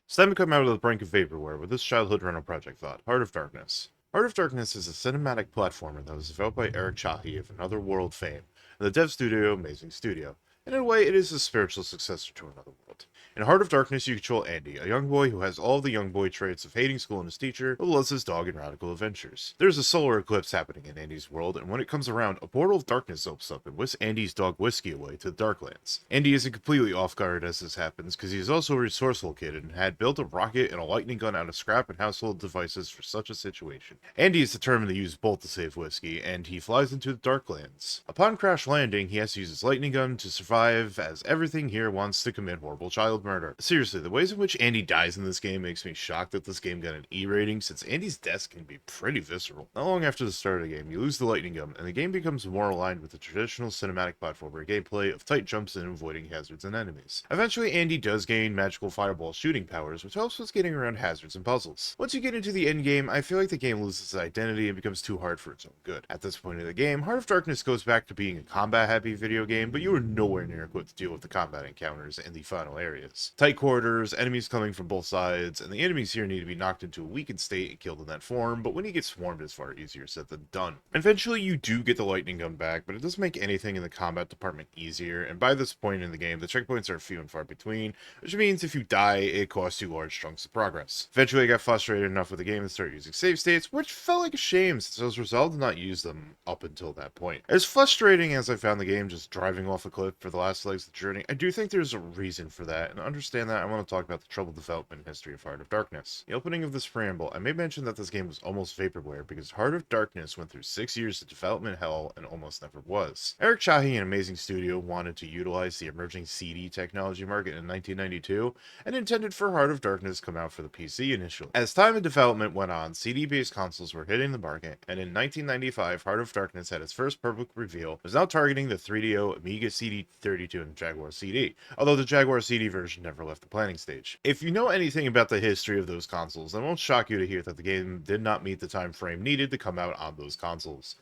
It's time to come out of the brink of vaporware with this childhood rental project thought, Heart of Darkness. Heart of Darkness is a cinematic platformer that was developed by Eric Chahi of Another World fame, and the dev studio Amazing Studio. And in a way, it is a spiritual successor to Another World. In Heart of Darkness, you control Andy, a young boy who has all the young boy traits of hating school and his teacher, but loves his dog and radical adventures. There's a solar eclipse happening in Andy's world, and when it comes around, a portal of darkness opens up and whisks Andy's dog Whiskey away to the Darklands. Andy isn't completely off guard as this happens, because he is also a resourceful kid and had built a rocket and a lightning gun out of scrap and household devices for such a situation. Andy is determined to use both to save Whiskey, and he flies into the Darklands. Upon crash landing, he has to use his lightning gun to survive, as everything here wants to commit horrible child murder. Seriously, the ways in which Andy dies in this game makes me shocked that this game got an E rating, since Andy's deaths can be pretty visceral. Not long after the start of the game, you lose the lightning gun, and the game becomes more aligned with the traditional cinematic platformer gameplay of tight jumps and avoiding hazards and enemies. Eventually, Andy does gain magical fireball shooting powers, which helps with getting around hazards and puzzles. Once you get into the endgame, I feel like the game loses its identity and becomes too hard for its own good. At this point in the game, Heart of Darkness goes back to being a combat-happy video game, but you are nowhere near equipped to deal with the combat encounters in the final areas. Tight quarters, enemies coming from both sides, and the enemies here need to be knocked into a weakened state and killed in that form, but when you get swarmed, it's far easier said than done. Eventually, you do get the lightning gun back, but it doesn't make anything in the combat department easier, and by this point in the game, the checkpoints are few and far between, which means if you die, it costs you large chunks of progress. Eventually, I got frustrated enough with the game to start using save states, which felt like a shame since I was resolved to not use them up until that point. As frustrating as I found the game just driving off a cliff for the last legs of the journey, I do think there's a reason for that, and to understand that, I want to talk about the troubled development history of Heart of Darkness. The opening of this preamble, I may mention that this game was almost vaporware because Heart of Darkness went through 6 years of development hell and almost never was. Eric Chahi and Amazing Studio wanted to utilize the emerging CD technology market in 1992 and intended for Heart of Darkness to come out for the PC initially. As time and development went on, CD-based consoles were hitting the market, and in 1995, Heart of Darkness had its first public reveal, was now targeting the 3DO, Amiga CD32, and Jaguar CD, although the Jaguar CD version never left the planning stage. If you know anything about the history of those consoles, then it won't shock you to hear that the game did not meet the time frame needed to come out on those consoles.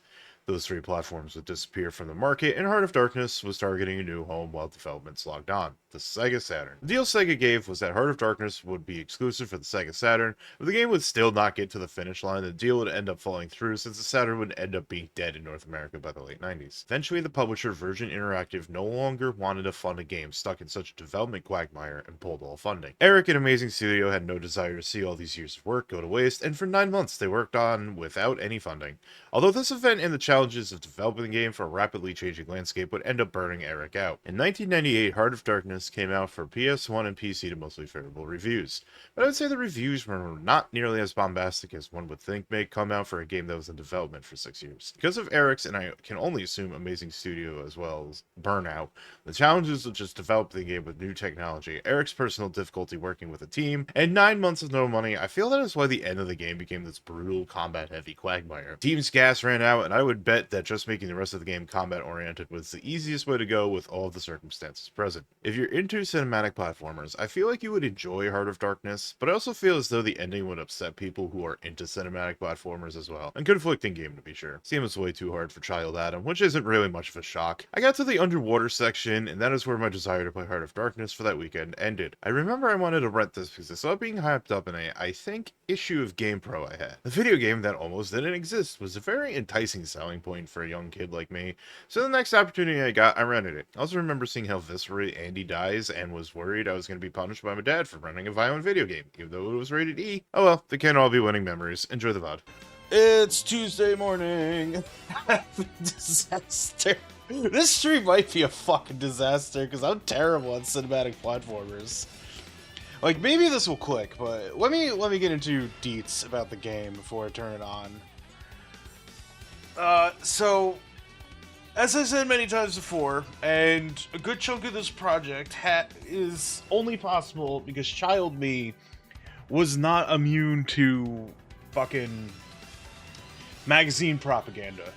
Those three platforms would disappear from the market, and Heart of Darkness was targeting a new home while development slogged on, the Sega Saturn. The deal Sega gave was that Heart of Darkness would be exclusive for the Sega Saturn, but the game would still not get to the finish line, and the deal would end up falling through since the Saturn would end up being dead in North America by the late 90s. Eventually, the publisher Virgin Interactive no longer wanted to fund a game stuck in such a development quagmire and pulled all funding. Eric and Amazing Studio had no desire to see all these years of work go to waste, and for 9 months they worked on without any funding. Although this event and the challenges of developing the game for a rapidly changing landscape would end up burning Eric out. In 1998, Heart of Darkness came out for PS1 and PC to mostly favorable reviews, but I would say the reviews were not nearly as bombastic as one would think may come out for a game that was in development for 6 years. Because of Eric's, and I can only assume Amazing Studio as well as burnout, the challenges of just developing the game with new technology, Eric's personal difficulty working with a team, and 9 months of no money, I feel that is why the end of the game became this brutal combat-heavy quagmire. Team's gas ran out, and I would bet that just making the rest of the game combat-oriented was the easiest way to go with all of the circumstances present. If you're into cinematic platformers, I feel like you would enjoy Heart of Darkness, but I also feel as though the ending would upset people who are into cinematic platformers as well. A conflicting game to be sure. This game was way too hard for Child Adam, which isn't really much of a shock. I got to the underwater section, and that is where my desire to play Heart of Darkness for that weekend ended. I remember I wanted to rent this because I saw it being hyped up in a, I think, issue of GamePro I had. The video game that almost didn't exist was a very enticing selling point for a young kid like me, so the next opportunity I got, I rented it. I also remember seeing how viscerally Andy dies and was worried I was going to be punished by my dad for renting a violent video game, even though it was rated E. Oh well, they can't all be winning memories. Enjoy the VOD. It's Tuesday morning. Disaster. This stream might be a fucking disaster because I'm terrible at cinematic platformers. Like, maybe this will click, but let me get into deets about the game before I turn it on. So, as I said many times before, and a good chunk of this project is only possible because child me was not immune to fucking magazine propaganda.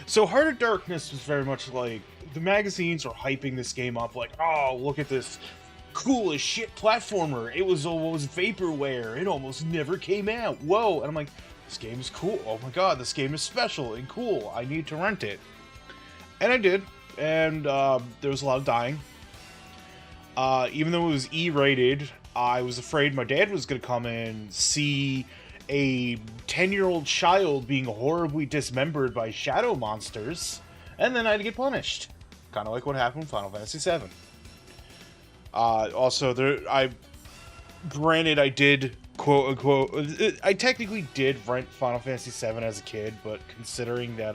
So Heart of Darkness was very much like, the magazines are hyping this game up like, oh, look at this cool as shit platformer. It was almost vaporware. It almost never came out. Whoa. And I'm like, this game is cool. Oh my god, this game is special and cool. I need to rent it. And I did. And there was a lot of dying. Even though it was E-rated, I was afraid my dad was going to come in, see a 10-year-old child being horribly dismembered by shadow monsters, and then I'd get punished. Kind of like what happened in Final Fantasy VII. Also, granted, I did, quote unquote, I technically did rent Final Fantasy VII as a kid, but considering that,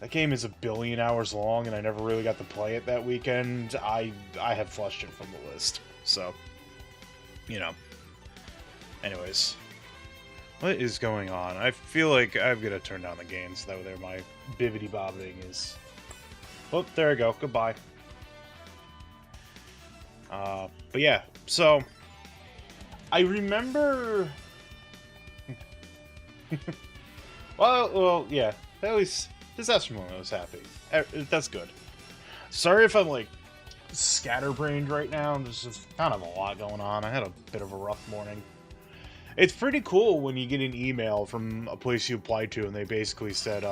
that game is 1,000,000,000 hours long, and I never really got to play it that weekend, I have flushed it from the list. So, you know. Anyways. What is going on? I feel like I'm gonna turn down the gain so that way my bibbity-bobbing is... Oh, there I go. Goodbye. But yeah, so... I remember... well, yeah. At least Disaster Moment was happy. That's good. Sorry if I'm, like, scatterbrained right now. There's just kind of a lot going on. I had a bit of a rough morning. It's pretty cool when you get an email from a place you applied to and they basically said,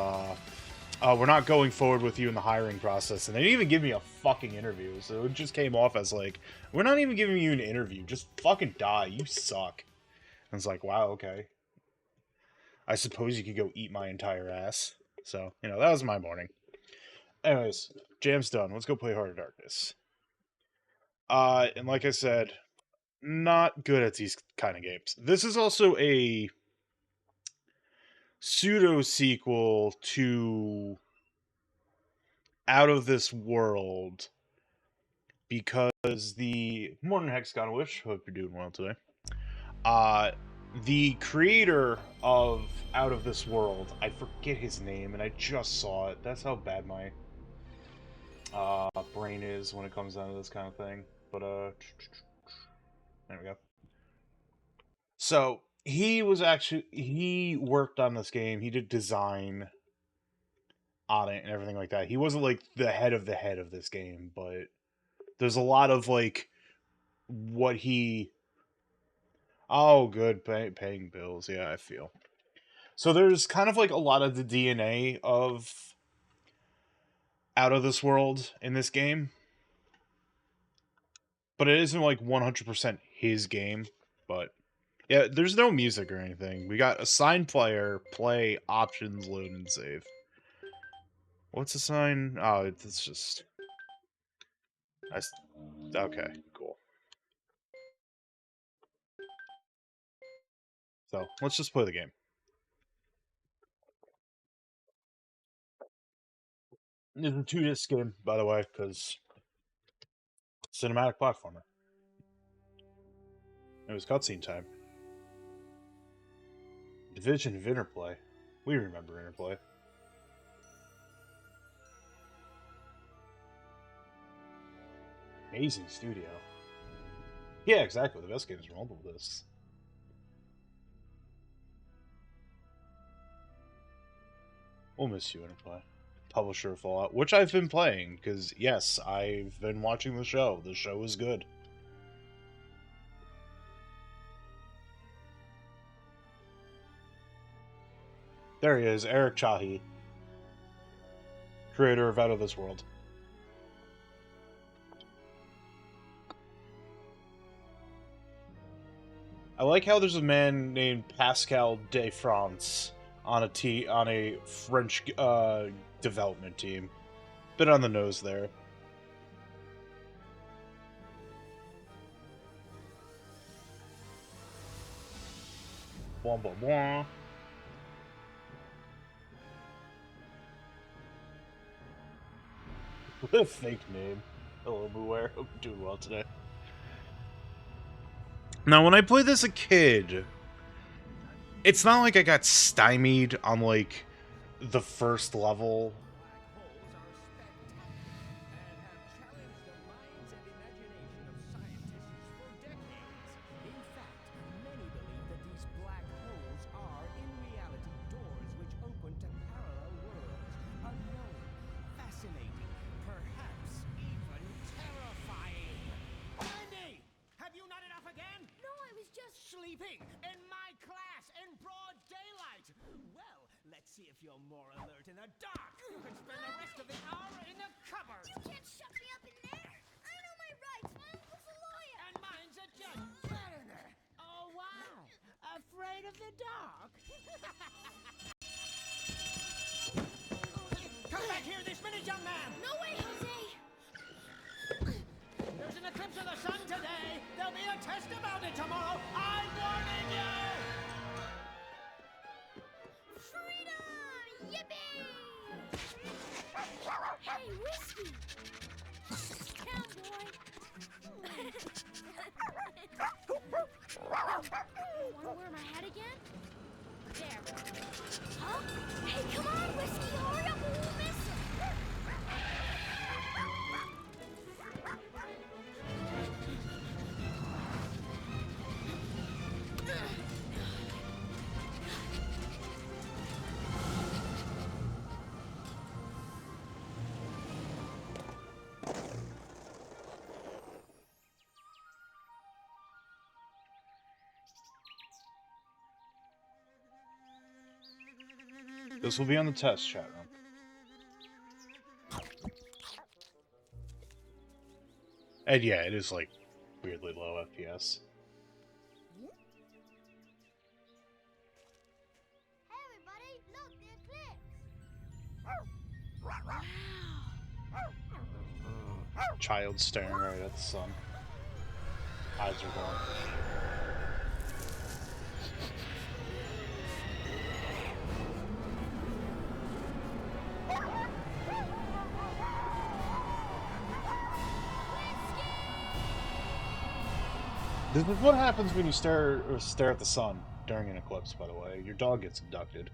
we're not going forward with you in the hiring process. And they didn't even give me a fucking interview. So it just came off as like, we're not even giving you an interview. Just fucking die. You suck. And it's like, wow, okay. I suppose you could go eat my entire ass. So, you know, that was my morning. Anyways, jam's done. Let's go play Heart of Darkness. And like I said, not good at these kind of games. This is also a pseudo sequel to Out of This World because the Morning Hexagon Wish, hope you're doing well today. The creator of Out of This World, I forget his name, and I just saw it. That's how bad my brain is when it comes down to this kind of thing. But there we go. So he worked on this game. He did design on it and everything like that. He wasn't like the head of this game, but there's a lot of like what he... Oh, good, paying bills. Yeah, I feel. So there's kind of like a lot of the DNA of Out of This World in this game, but it isn't like 100% his game. But yeah, there's no music or anything. We got assign player, play, options, load, and save. What's assign? Oh, it's just... Okay, cool. So let's just play the game. It's a 2-disc game, by the way, because cinematic platformer. It was cutscene time. Division of Interplay. We remember Interplay. Amazing studio. Yeah, exactly. The best games are multiple discs. We'll miss you, Interplay. Publisher of Fallout, which I've been playing, because, yes, I've been watching the show. The show is good. There he is, Eric Chahi, creator of Out of This World. I like how there's a man named Pascal de France on a French development team. Bit on the nose there. Blah blah blah. What a fake name. Hello, Beware. Hope you're doing well today. Now, when I played this as a kid, it's not like I got stymied on, like, the first level. Sleeping in my class in broad daylight. Well, let's see if you're more alert in the dark. You can spend the rest of the hour in the cupboard. You can't shut me up in there. I know my rights. My uncle's a lawyer. And mine's a the dark. Come back here this minute, young man! No way, Jose! There's an eclipse of the sun today. There'll be a test about it tomorrow. I'm warning you! Freedom! Yippee! Hey, Whiskey! Down, boy! Wanna wear my hat again? There. Huh? Hey, come on, Whiskey! Hurry up or we'll miss it! This will be on the test chat room. And yeah, it is like weirdly low FPS. Hey, everybody! Look, the eclipse! Child staring right at the sun. Eyes are going. This is what happens when you stare at the sun during an eclipse, by the way. Your dog gets abducted.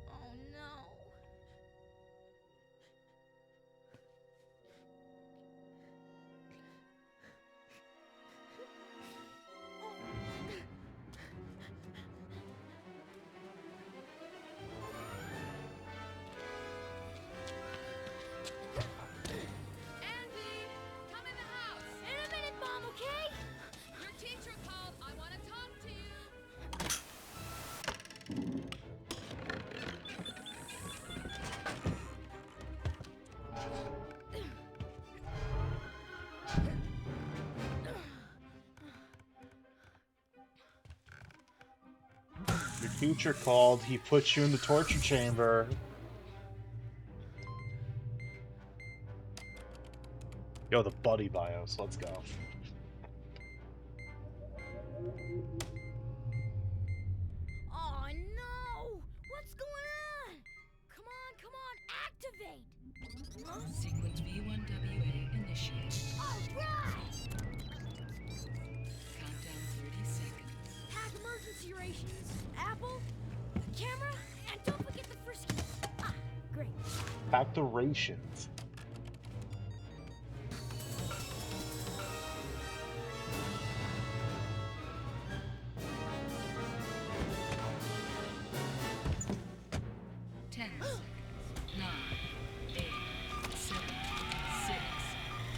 Oh, no. Andy, come in the house. In a minute, Mom, okay? Your teacher called. I want to talk to you. Your teacher called. He put you in the torture chamber. Yo, the buddy bios. Let's go. Oh, no! What's going on? Come on, activate! Huh? Sequence V1WA initiated. All right! Countdown 30 seconds. Pack emergency rations, apple, camera, and don't forget the friskies. Ah, great. Pack the rations. Ten seconds. 9, 8, 7, 6,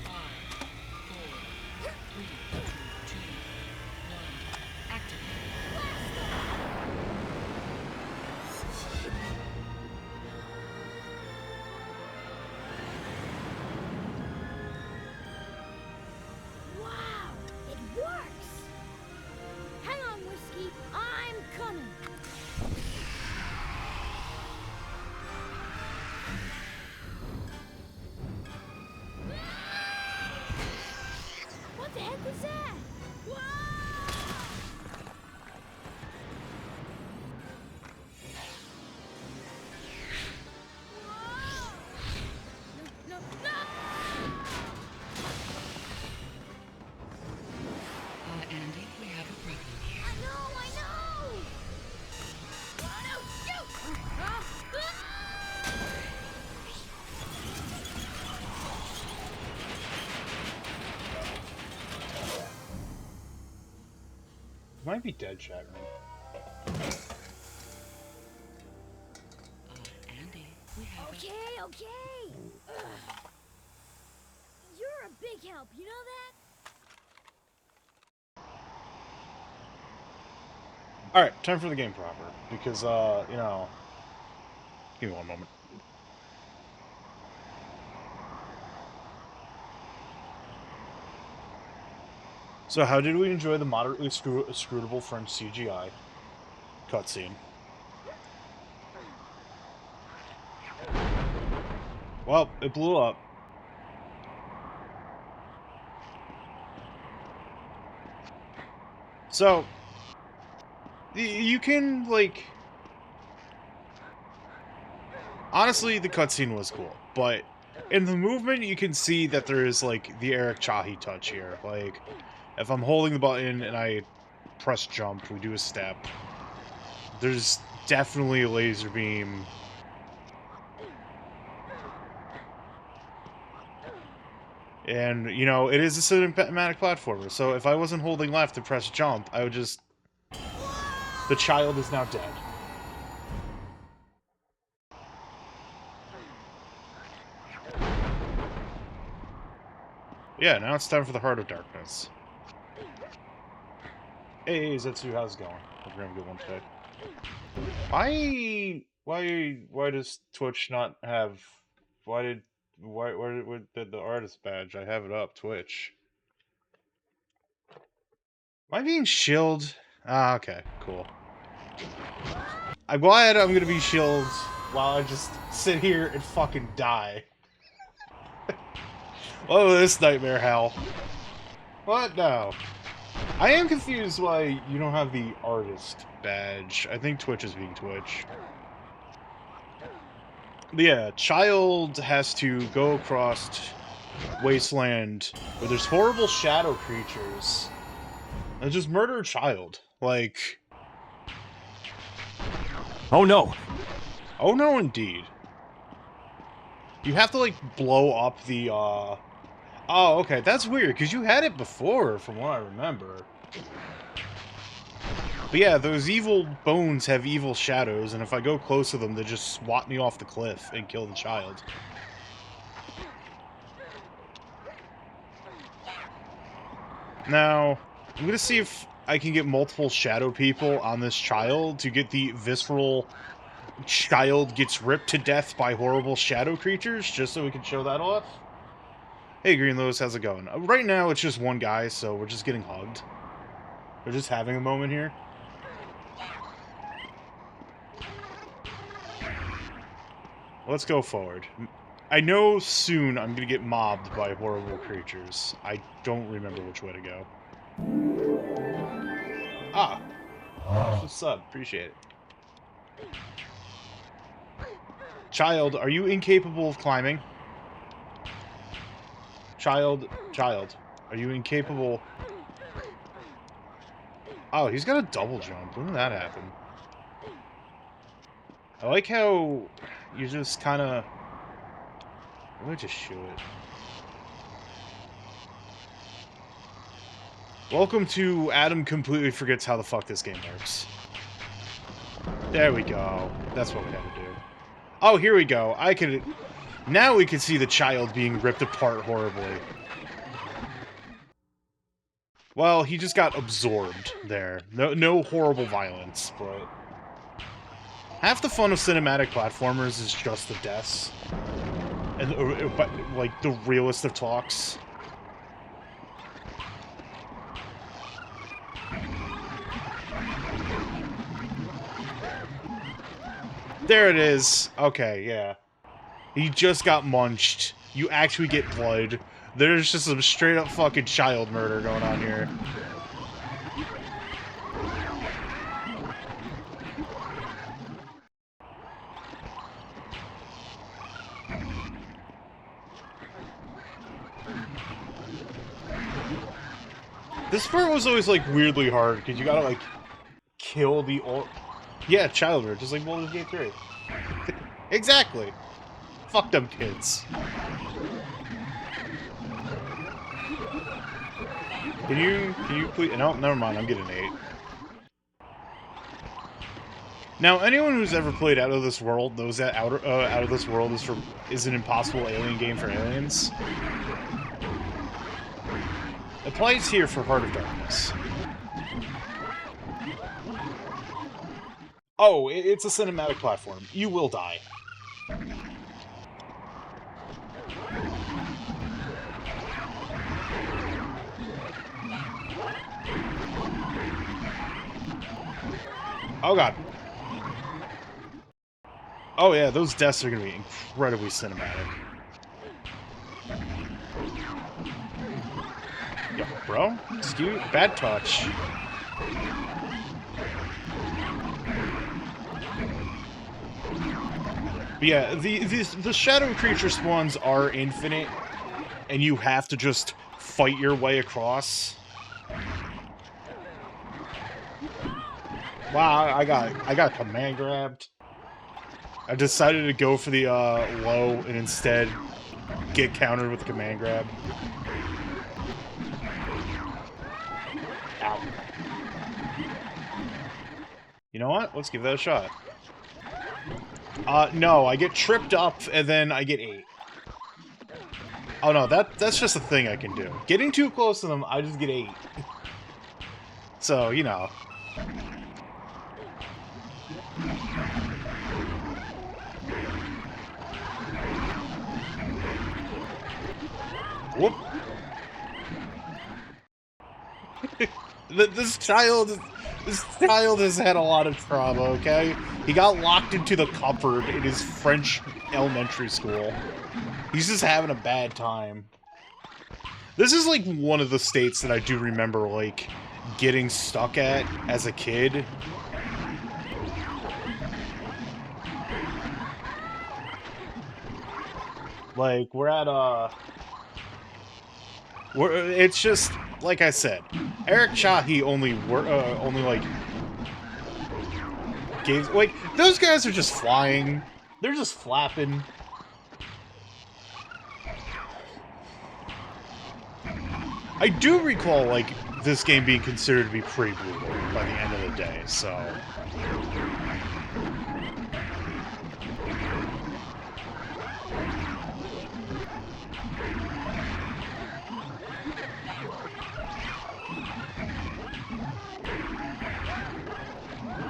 5, 4, 3, 2, 1. Activate. Wow, it works! Hang on, Whiskey, I'm coming. What the heck was that? Whoa! Whoa! No, no, no! Andy, we have a problem here. I know! Oh, no, shoot! Ah! Might be dead, chat room. Andy, we have Okay. Ugh. You're a big help, you know that? Alright, time for the game proper. Because, you know... Give me one moment. So, how did we enjoy the moderately scrutable French CGI cutscene? Well, it blew up. So, you can, like... Honestly, the cutscene was cool, but in the movement, you can see that there is, like, the Eric Chahi touch here. Like, if I'm holding the button and I press jump, we do a step. There's definitely a laser beam. And, you know, it is a cinematic platformer, so if I wasn't holding left to press jump, I would just... The child is now dead. Yeah, now it's time for the Heart of Darkness. Hey, Zetsu, how's it going? Hope you're having a good one today. Why does Twitch not have... Why did the artist badge? I have it up, Twitch. Am I being shilled? Ah, okay, cool. I'm glad I'm gonna be shilled while I just sit here and fucking die. Oh, this nightmare hell. What? No. I am confused why you don't have the artist badge. I think Twitch is being Twitch. But yeah, child has to go across wasteland where there's horrible shadow creatures and just murder a child. Like... Oh no! Oh no, indeed. You have to, like, blow up the, Oh, okay, that's weird, because you had it before, from what I remember. But yeah, those evil bones have evil shadows, and if I go close to them, they just swat me off the cliff and kill the child. Now, I'm gonna see if I can get multiple shadow people on this child to get the visceral child gets ripped to death by horrible shadow creatures, just so we can show that off. Hey, Green Lewis, how's it going? Right now, it's just one guy, so we're just getting hugged. We're just having a moment here. Let's go forward. I know soon I'm gonna get mobbed by horrible creatures. I don't remember which way to go. Ah! What's up? Appreciate it. Child, are you incapable of climbing? Child, are you incapable... Oh, he's got a double jump. When did that happen? I like how you just kind of... Let me just show it. Welcome to Adam completely forgets how the fuck this game works. There we go. That's what we had to do. Oh, here we go. I could... Now we can see the child being ripped apart horribly. Well, he just got absorbed there. No horrible violence, but... Half the fun of cinematic platformers is just the deaths. And, like, the realest of talks. There it is. Okay, yeah. He just got munched. You actually get blood. There's just some straight up fucking child murder going on here. This part was always, like, weirdly hard, because you gotta, like, kill the old... Yeah, child murder, just like Baldur's Gate 3. Exactly! Fuck them kids. Can you please... No, never mind, I'm getting 8. Now, anyone who's ever played Out of This World knows that Out of This World is an impossible alien game for aliens. It applies here for Heart of Darkness. Oh, it's a cinematic platform. You will die. Oh god. Oh yeah, those deaths are gonna be incredibly cinematic. Yo, bro, excuse, bad touch. But yeah, the shadow creature spawns are infinite, and you have to just fight your way across. Wow, I got command grabbed. I decided to go for the low and instead get countered with command grab. Ow. You know what? Let's give that a shot. No, I get tripped up and then I get 8. Oh no, that's just a thing I can do. Getting too close to them, I just get 8. So, you know. Whoop. This child has had a lot of trauma, okay? He got locked into the cupboard in his French elementary school. He's just having a bad time. This is like one of the states that I do remember like getting stuck at as a kid. Like it's just like I said, Eric Chahi only like gave like those guys are just flying. They're just flapping. I do recall like this game being considered to be pretty brutal by the end of the day, so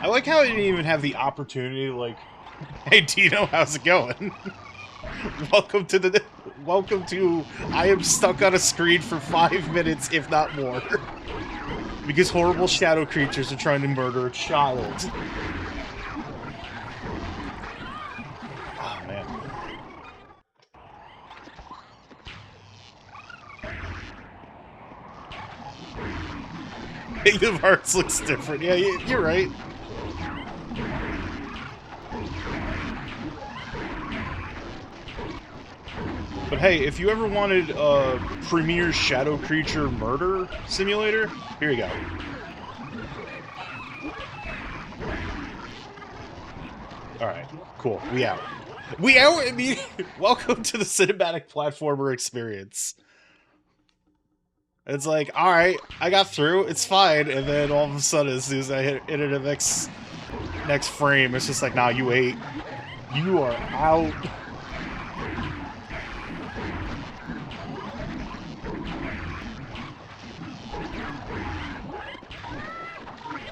I like how I didn't even have the opportunity to, like, hey Dino, how's it going? Welcome to I am stuck on a screen for 5 minutes, if not more. Because horrible shadow creatures are trying to murder a child. Oh man. Kingdom Hearts looks different. Yeah, you're right. But hey, if you ever wanted a premier shadow creature murder simulator, here you go. Alright, cool. We out. We out! I mean, welcome to the cinematic platformer experience. It's like, alright, I got through, it's fine, and then all of a sudden, as soon as I hit the next frame, it's just like, nah, you ate. You are out.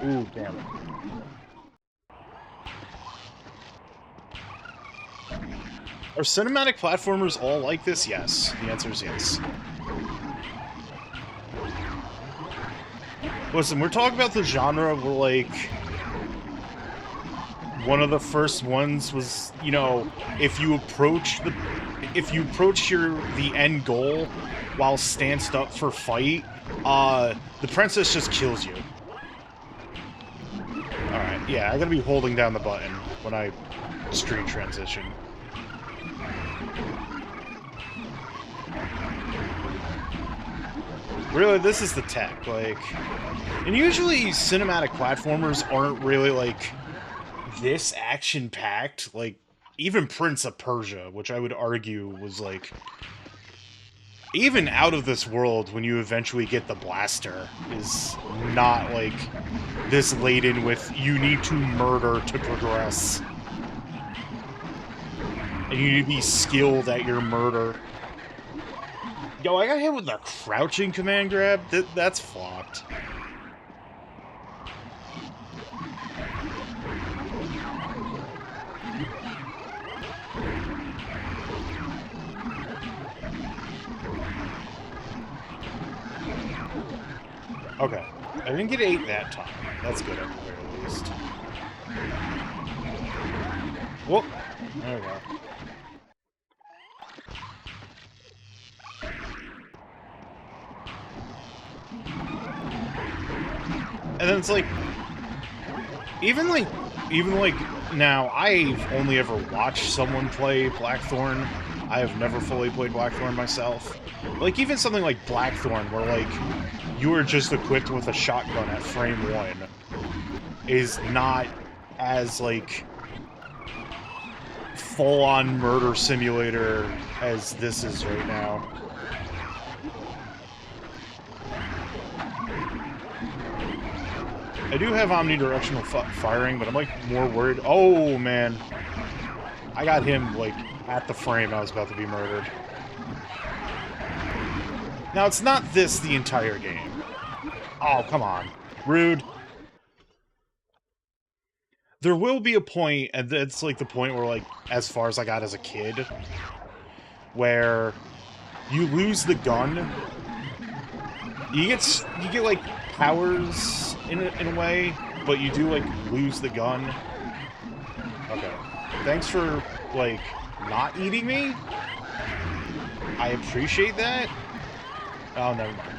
Ooh, damn it. Are cinematic platformers all like this? Yes. The answer is yes. Listen, we're talking about the genre where, like, one of the first ones was, you know, if you approach the end goal while stanced up for fight, the princess just kills you. Alright, yeah, I gotta be holding down the button when I street transition. Really, this is the tech, like... And usually cinematic platformers aren't really, like, this action-packed. Like, even Prince of Persia, which I would argue was, like... Even out of this world, when you eventually get the blaster, is not, like, this laden with, you need to murder to progress. And you need to be skilled at your murder. Yo, I got hit with a crouching command grab? That's flopped. Okay. I didn't get 8 that time. That's good at the very least. Whoop. There we go. And then it's like, even like now, I've only ever watched someone play Blackthorn. I have never fully played Blackthorn myself. Like, even something like Blackthorn, where, like, you are just equipped with a shotgun at frame 1, is not as, like, full-on murder simulator as this is right now. I do have omnidirectional firing, but I'm, like, more worried. Oh, man. I got him, like, at the frame I was about to be murdered. Now, it's not this the entire game. Oh, come on. Rude. There will be a point, and it's, like, the point where, like, as far as I got as a kid, where you lose the gun. You get like, powers in a way, but you do, like, lose the gun. Okay. Thanks for, like, not eating me. I appreciate that. Oh, never mind.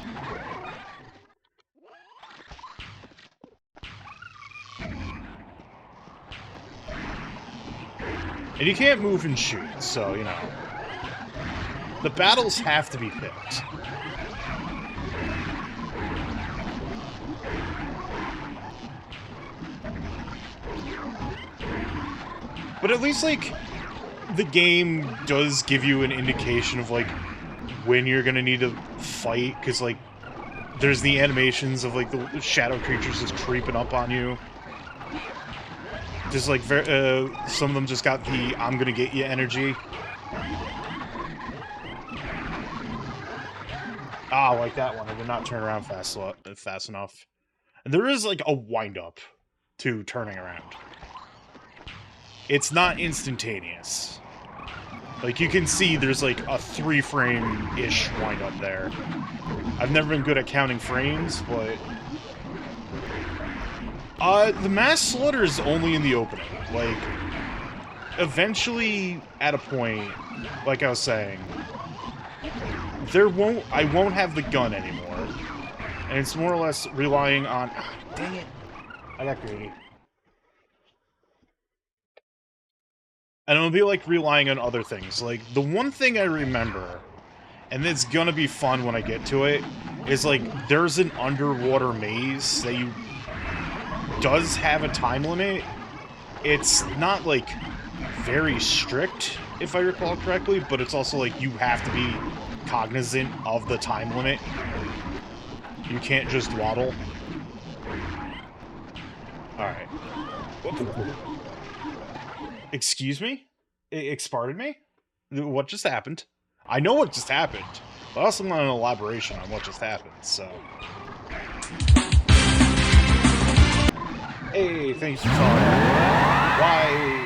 And you can't move and shoot, so, you know. The battles have to be picked. But at least, like, the game does give you an indication of, like, when you're gonna need to fight, because, like, there's the animations of, like, the shadow creatures just creeping up on you. Just, like, some of them just got the I'm gonna get you energy. Ah, like that one. I did not turn around fast enough. And there is, like, a wind-up to turning around. It's not instantaneous. Like, you can see there's, like, a 3-frame-ish wind-up there. I've never been good at counting frames, but... the mass slaughter is only in the opening. Like, eventually, at a point, like I was saying, I won't have the gun anymore. And it's more or less relying on... Ah, dang it. I got greedy. And it'll be, like, relying on other things. Like, the one thing I remember, and it's gonna be fun when I get to it, is, like, there's an underwater maze that does have a time limit. It's not, like, very strict, if I recall correctly, but it's also, like, you have to be cognizant of the time limit. You can't just waddle. Alright. Excuse me? Exparted me? What just happened? I know what just happened, but I also want an elaboration on what just happened, so... Hey, thanks for following.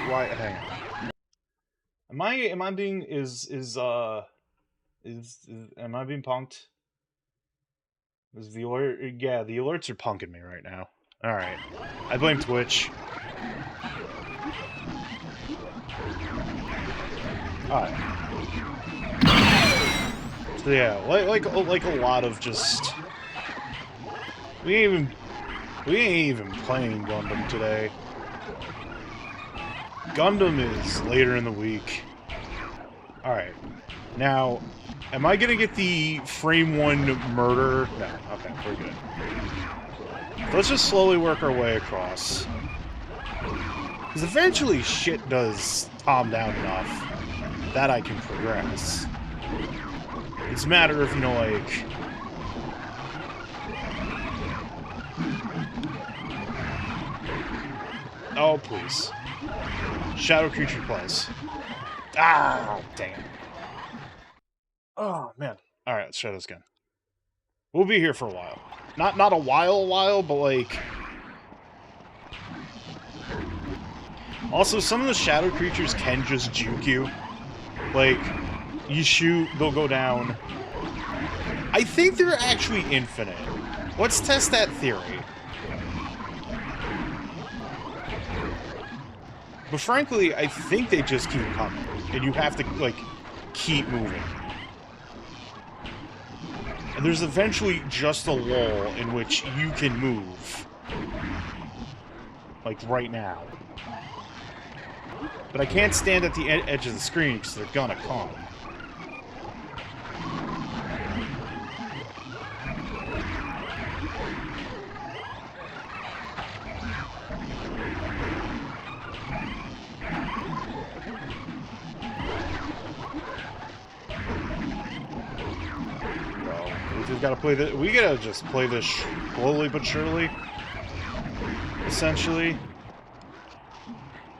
Why, hang on. Am I being, am I being punked? Is the alert, yeah, the alerts are punking me right now. Alright. I blame Twitch. Alright. So yeah, like a lot of just... We ain't even playing Gundam today. Gundam is later in the week. Alright. Now, am I gonna get the frame 1 murder? No. Okay, we're good. Let's just slowly work our way across. Because eventually shit does calm down enough that I can progress. It's a matter of, you know, like... Oh, please. Shadow creature plays. Ah, dang it. Oh, man. Alright, let's try this again. We'll be here for a while. Not a while, but like... Also, some of the shadow creatures can just juke you. Like, you shoot, they'll go down. I think they're actually infinite. Let's test that theory. But frankly, I think they just keep coming. And you have to, like, keep moving. And there's eventually just a lull in which you can move. Like, right now. But I can't stand at the edge of the screen because they're gonna come. We just gotta play this. We gotta just play this slowly but surely. Essentially.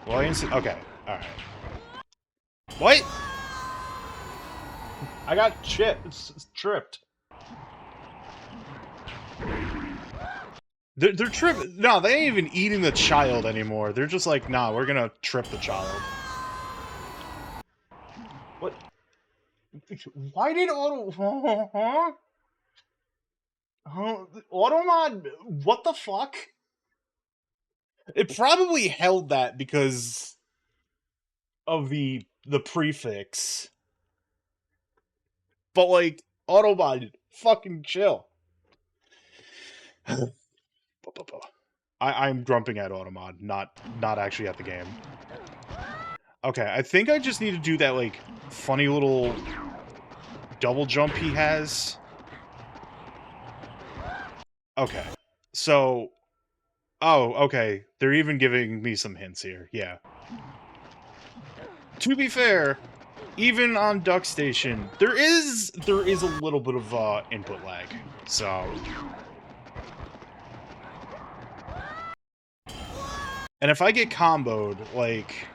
Well, okay. Alright. What? I got tripped. They're tripping. No, they ain't even eating the child anymore. They're just like, nah, we're gonna trip the child. What? Why did Auto... Huh? Automod... What the fuck? It probably held that because of the prefix. But, like, Autobot, fucking chill. I'm grumping at Automod, not actually at the game. Okay, I think I just need to do that, like, funny little double jump he has. Okay, so... Oh, okay, they're even giving me some hints here, yeah. To be fair, even on Duck Station, there is a little bit of input lag. So, and if I get comboed, like,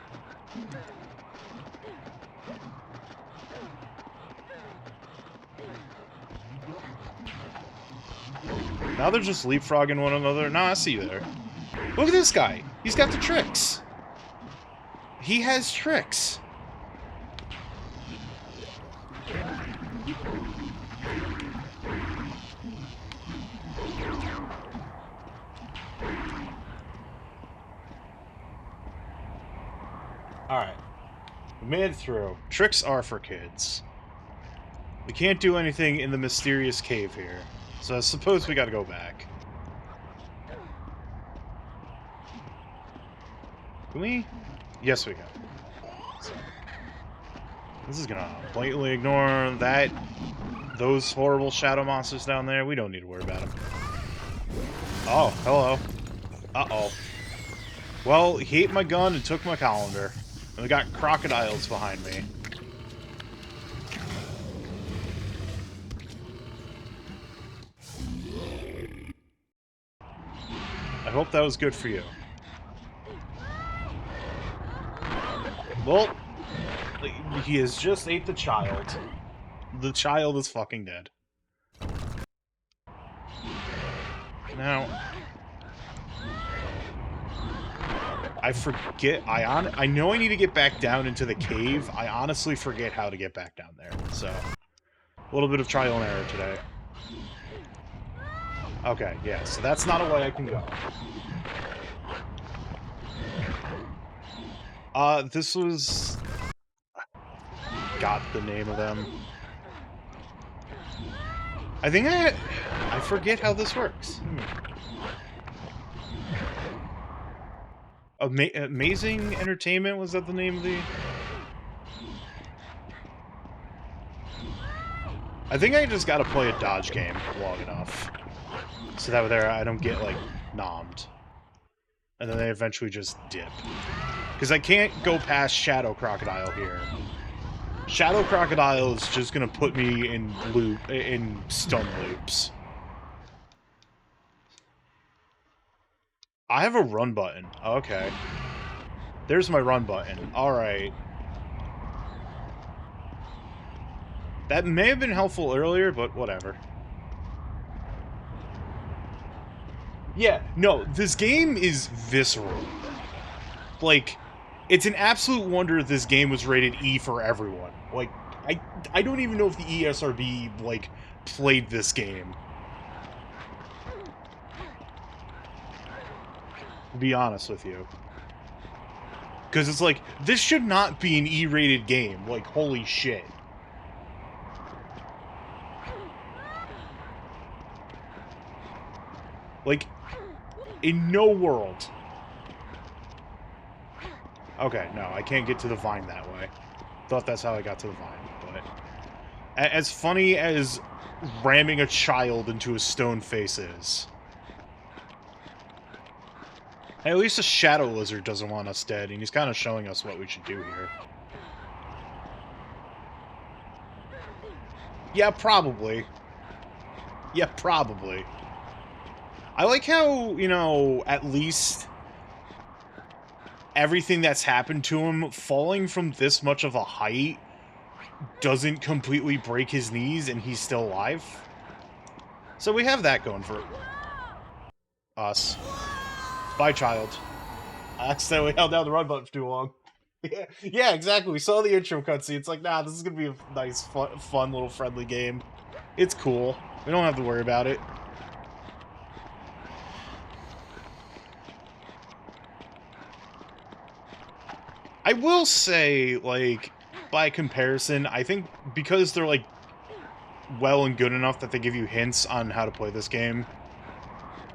now they're just leapfrogging one another. No, I see you there. Look at this guy. He's got the tricks. He has tricks. Alright. We made it through. Tricks are for kids. We can't do anything in the mysterious cave here. So I suppose we gotta go back. Can we? Yes, we can. So, this is gonna blatantly ignore those horrible shadow monsters down there. We don't need to worry about them. Oh, hello. Uh-oh. Well, he ate my gun and took my colander. And we got crocodiles behind me. I hope that was good for you. Well, he has just ate the child. The child is fucking dead. Now, I forget. I know I need to get back down into the cave. I honestly forget how to get back down there. So, a little bit of trial and error today. Okay, yeah. So that's not a way I can go. This was... Got the name of them. I think I forget how this works. Amazing Entertainment, was that the name of the... I think I just gotta play a dodge game long enough. So that way I don't get, like, nommed. And then they eventually just dip. Because I can't go past Shadow Crocodile here. Shadow Crocodile is just gonna put me in stun loops. I have a run button. Okay. There's my run button. Alright. That may have been helpful earlier, but whatever. Yeah, no, this game is visceral. Like, it's an absolute wonder this game was rated E for everyone. Like, I don't even know if the ESRB, like, played this game. To be honest with you. Because it's like, this should not be an E-rated game. Like, holy shit. Like, in no world. Okay, no, I can't get to the vine that way. Thought that's how I got to the vine, but... As funny as ramming a child into a stone face is... Hey, at least the Shadow Lizard doesn't want us dead, and he's kind of showing us what we should do here. Yeah, probably. Yeah, probably. I like how, you know, at least everything that's happened to him, falling from this much of a height, doesn't completely break his knees and he's still alive. So we have that going for us. Bye, child. I accidentally held down the run button for too long. Yeah, exactly. We saw the intro cutscene. It's like, nah, this is gonna be a nice, fun little friendly game. It's cool. We don't have to worry about it. I will say, like, by comparison, I think because they're, like, well and good enough that they give you hints on how to play this game,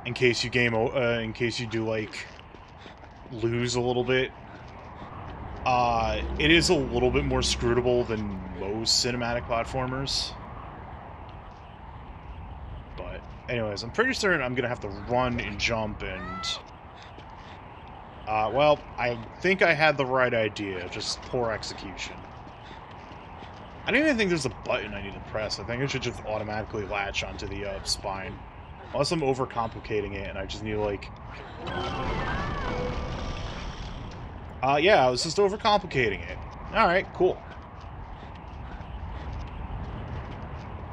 in case you do, like, lose a little bit, it is a little bit more scrutable than most cinematic platformers. But, anyways, I'm pretty certain I'm gonna have to run and jump and... well, I think I had the right idea, just poor execution. I don't even think there's a button I need to press. I think it should just automatically latch onto the spine. Unless I'm overcomplicating it and I just need to, like... yeah, I was just overcomplicating it. Alright, cool.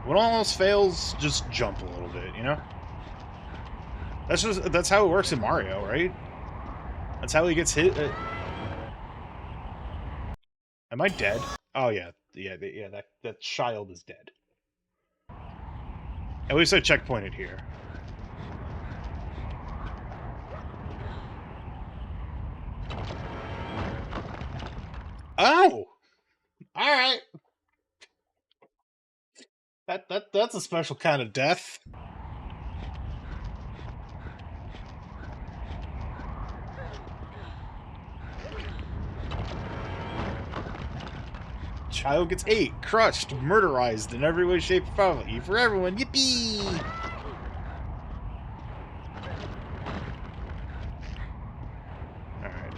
When all else fails, just jump a little bit, you know? That's how it works in Mario, right? That's how he gets hit. Am I dead? Oh yeah, that child is dead. At least I checkpointed here. Oh, all right. That's a special kind of death. Child gets ate, crushed, murderized in every way, shape, or form. E for everyone. Yippee! Alright.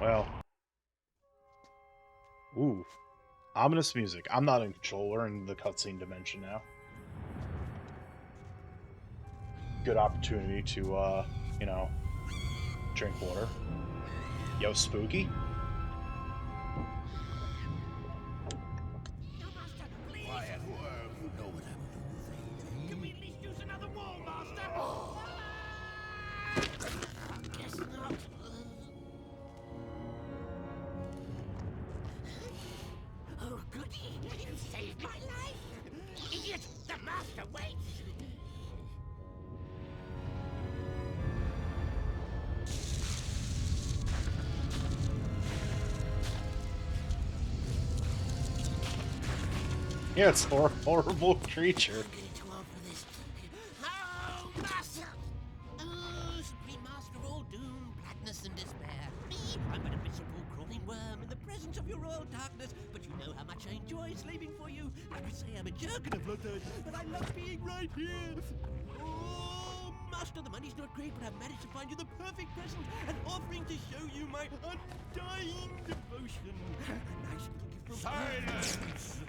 Well. Ooh. Ominous music. I'm not in control. We're in the cutscene dimension now. Good opportunity to, you know, drink water. Yo, spooky. Quiet worm, you know what I'm doing. Can we at least use another wall, Master? Guess not. Oh, goody! You saved my life! Idiot! The Master waits! Yeah, it's a horrible creature. Too old for this. Oh, Master! Oh, Supreme Master of all doom, blackness, and despair. Me, I'm but a miserable crawling worm in the presence of your royal darkness. But you know how much I enjoy slaving for you. Like I say, I'm a jerk and a bloodhound, but I love being right here. Oh, Master, the money's not great, but I've managed to find you the perfect present, an offering to show you my undying devotion. A nice little gift from silence.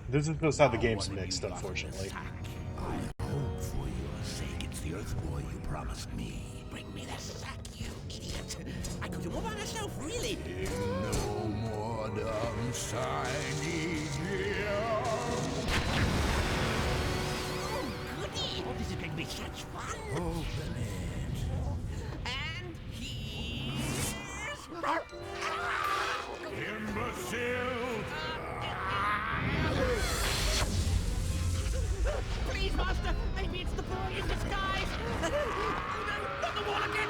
This is just how the game's mixed, unfortunately. I hope for your sake it's the Earth Boy you promised me. Bring me the sack, you idiot. I could do all by myself, really. No more dumb shiny Oh, goody. Oh, this is going to be such fun. Open it. And here's... Imbecile! Please, Master! Maybe it's the boy in disguise! Oh no! Not the wall again!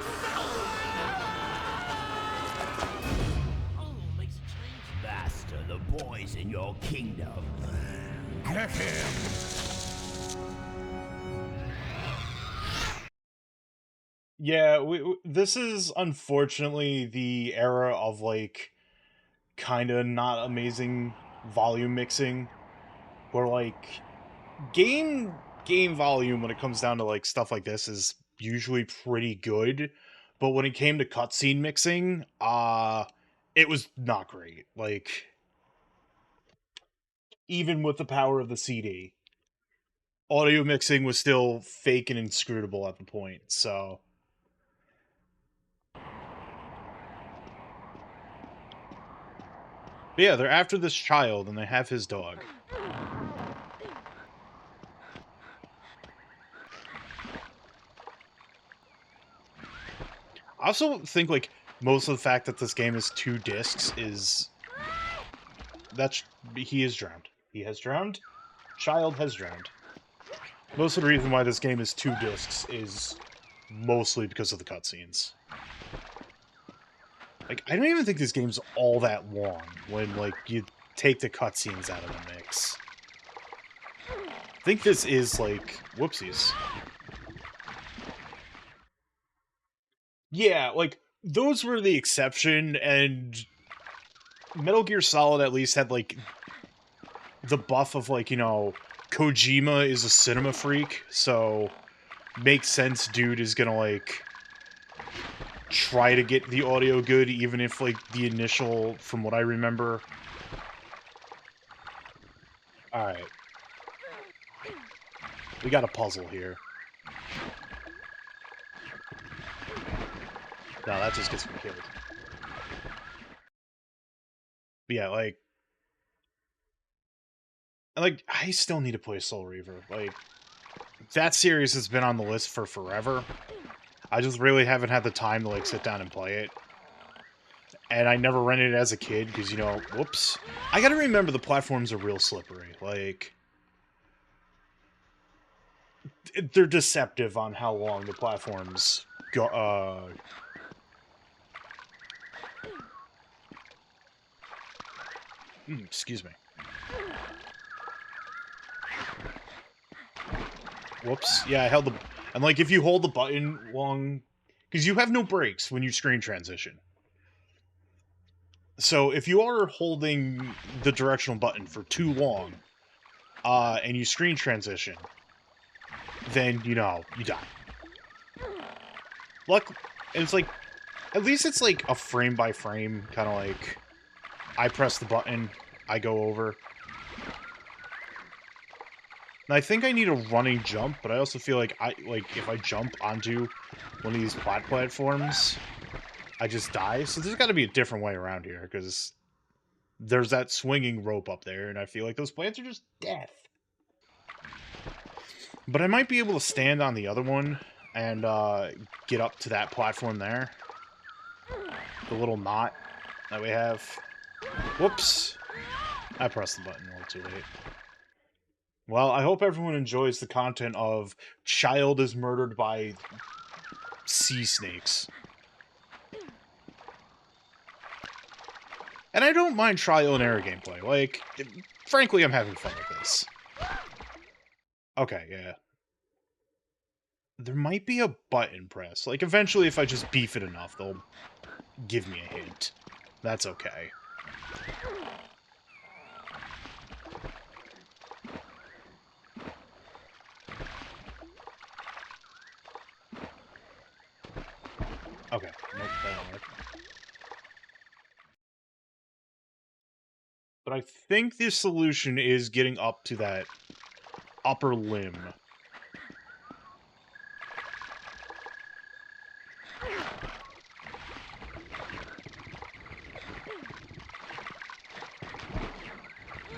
your kingdom. Get him! Yeah, this is unfortunately the era of like kind of not amazing volume mixing, where like game volume when it comes down to like stuff like this is usually pretty good, but when it came to cutscene mixing, it was not great. Like even with the power of the CD, audio mixing was still fake and inscrutable at the point. So but yeah, they're after this child and they have his dog. I also think like most of the fact that this game is 2 discs is that's he is drowned. He has drowned. Child has drowned. Most of the reason why this game is 2 discs is mostly because of the cutscenes. Like, I don't even think this game's all that long when, like, you take the cutscenes out of the mix. I think this is, like, whoopsies. Yeah, like, those were the exception, and Metal Gear Solid at least had, like, the buff of, like, Kojima is a cinema freak, so makes sense dude is gonna, like, try to get the audio good, even if, like, the initial, from what I remember. Alright. We got a puzzle here. No, that just gets me killed. But yeah, I still need to play Soul Reaver. Like, that series has been on the list for forever. I just really haven't had the time to, like, sit down and play it. And I never rented it as a kid, because, whoops. I gotta remember the platforms are real slippery. Like, they're deceptive on how long the platforms go, excuse me. Whoops. Yeah, I held the... And, like, if you hold the button long... Because you have no brakes when you screen transition. So if you are holding the directional button for too long, and you screen transition, then, you die. Luck... And it's like... At least it's, like, a frame-by-frame, kind of like... I press the button, I go over. And I think I need a running jump, but I also feel like if I jump onto one of these platforms, I just die. So there's got to be a different way around here, because there's that swinging rope up there, and I feel like those plants are just death. But I might be able to stand on the other one and get up to that platform there. The little knot that we have. Whoops. I pressed the button a little too late. Well, I hope everyone enjoys the content of child is murdered by sea snakes. And I don't mind trial and error gameplay. Like, frankly, I'm having fun with this. Okay, yeah. There might be a button press. Like, eventually, if I just beef it enough, they'll give me a hint. That's okay. Okay, nope, that won't work. But I think the solution is getting up to that upper limb.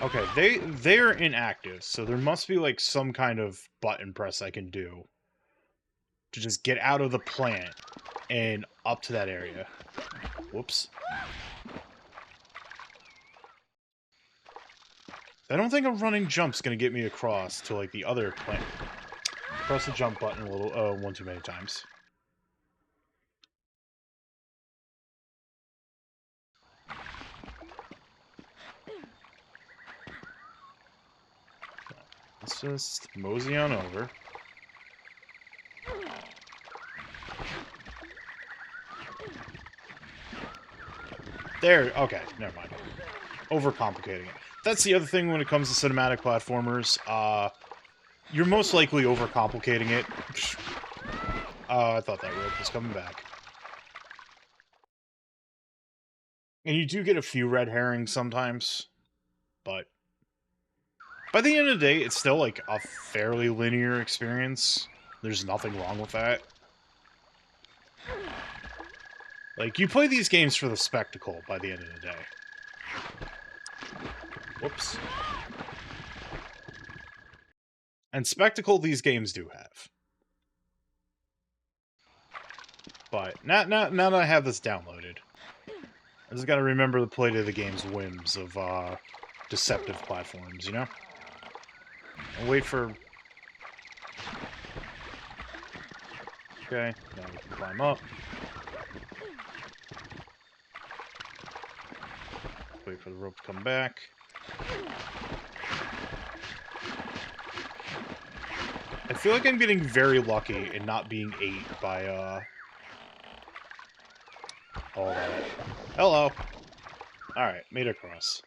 Okay, they're inactive, so there must be like some kind of button press I can do to just get out of the plant and up to that area. Whoops. I don't think a running jump's gonna get me across to like the other plant. Press the jump button a little, one too many times. Let's just mosey on over. There, okay, never mind. Overcomplicating it. That's the other thing when it comes to cinematic platformers. You're most likely overcomplicating it. I thought that rope was coming back. And you do get a few red herrings sometimes, but by the end of the day, it's still like a fairly linear experience. There's nothing wrong with that. Like, you play these games for the spectacle by the end of the day. Whoops. And spectacle these games do have. But now that I have this downloaded, I just gotta remember to play to the game's whims of deceptive platforms, you know? I'll wait for... Okay, now we can climb up. Wait for the rope to come back. I feel like I'm getting very lucky in not being ate by, all that. Hello! Alright, made it across.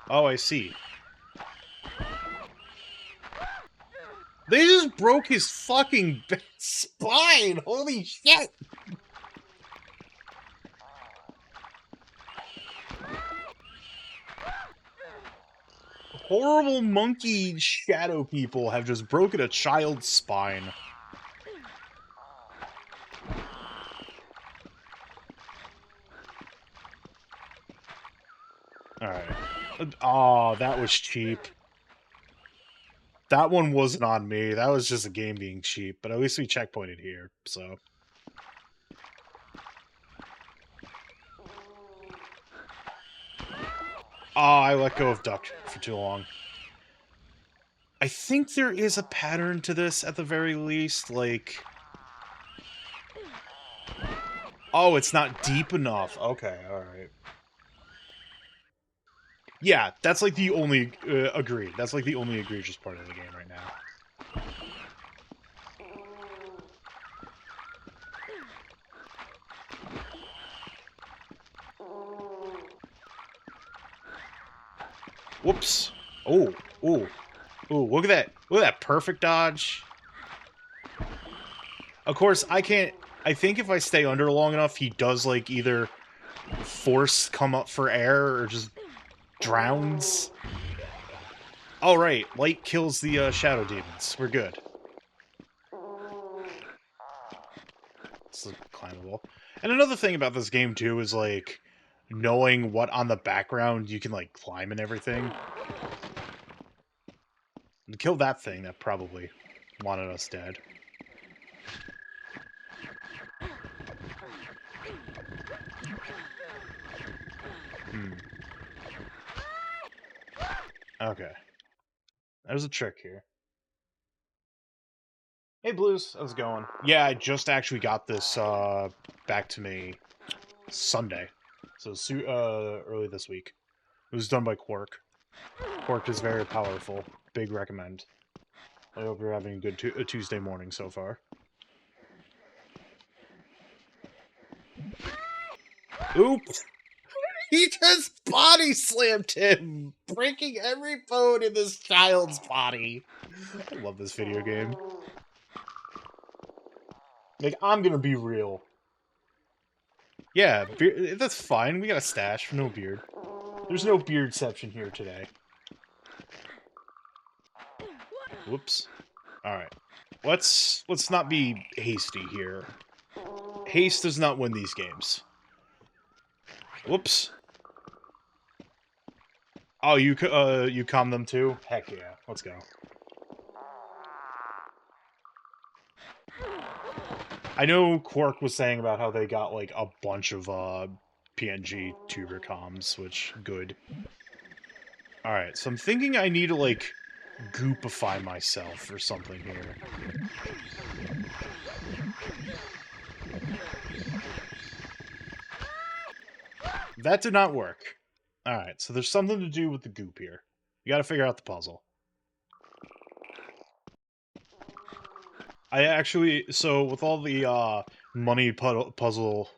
Oh, I see. They just broke his fucking spine! Holy shit! Horrible monkey shadow people have just broken a child's spine. Alright. Oh, that was cheap. That one wasn't on me. That was just a game being cheap, but at least we checkpointed here, so... Oh, I let go of duck for too long. I think there is a pattern to this at the very least, like... Oh, it's not deep enough. Okay, alright. Yeah, that's like the only... agreed. That's like the only egregious part of the game right now. Whoops. Oh, oh, oh, look at that. Look at that perfect dodge. Of course, I can't... I think if I stay under long enough, he does, like, either force come up for air or just drowns. All right, light kills the shadow demons. We're good. It's climbable. And another thing about this game, too, is, like, knowing what on the background you can, like, climb and everything. And kill that thing that probably wanted us dead. Okay. There's a trick here. Hey, Blues. How's it going? Yeah, I just actually got this back to me Sunday. So, early this week. It was done by Quark. Quark is very powerful. Big recommend. I hope you're having a good Tuesday morning so far. Oops! He just body slammed him! Breaking every bone in this child's body. I love this video game. Like, I'm gonna be real. Yeah, that's fine. We got a stash for no beard. There's no beardception here today. Whoops. Alright. Let's not be hasty here. Haste does not win these games. Whoops. Oh, you calm them too? Heck yeah. Let's go. I know Quark was saying about how they got, like, a bunch of, PNG tuber comms, which, good. Alright, so I'm thinking I need to, like, goopify myself or something here. That did not work. Alright, so there's something to do with the goop here. You gotta figure out the puzzle. I actually, so with all the money puzzle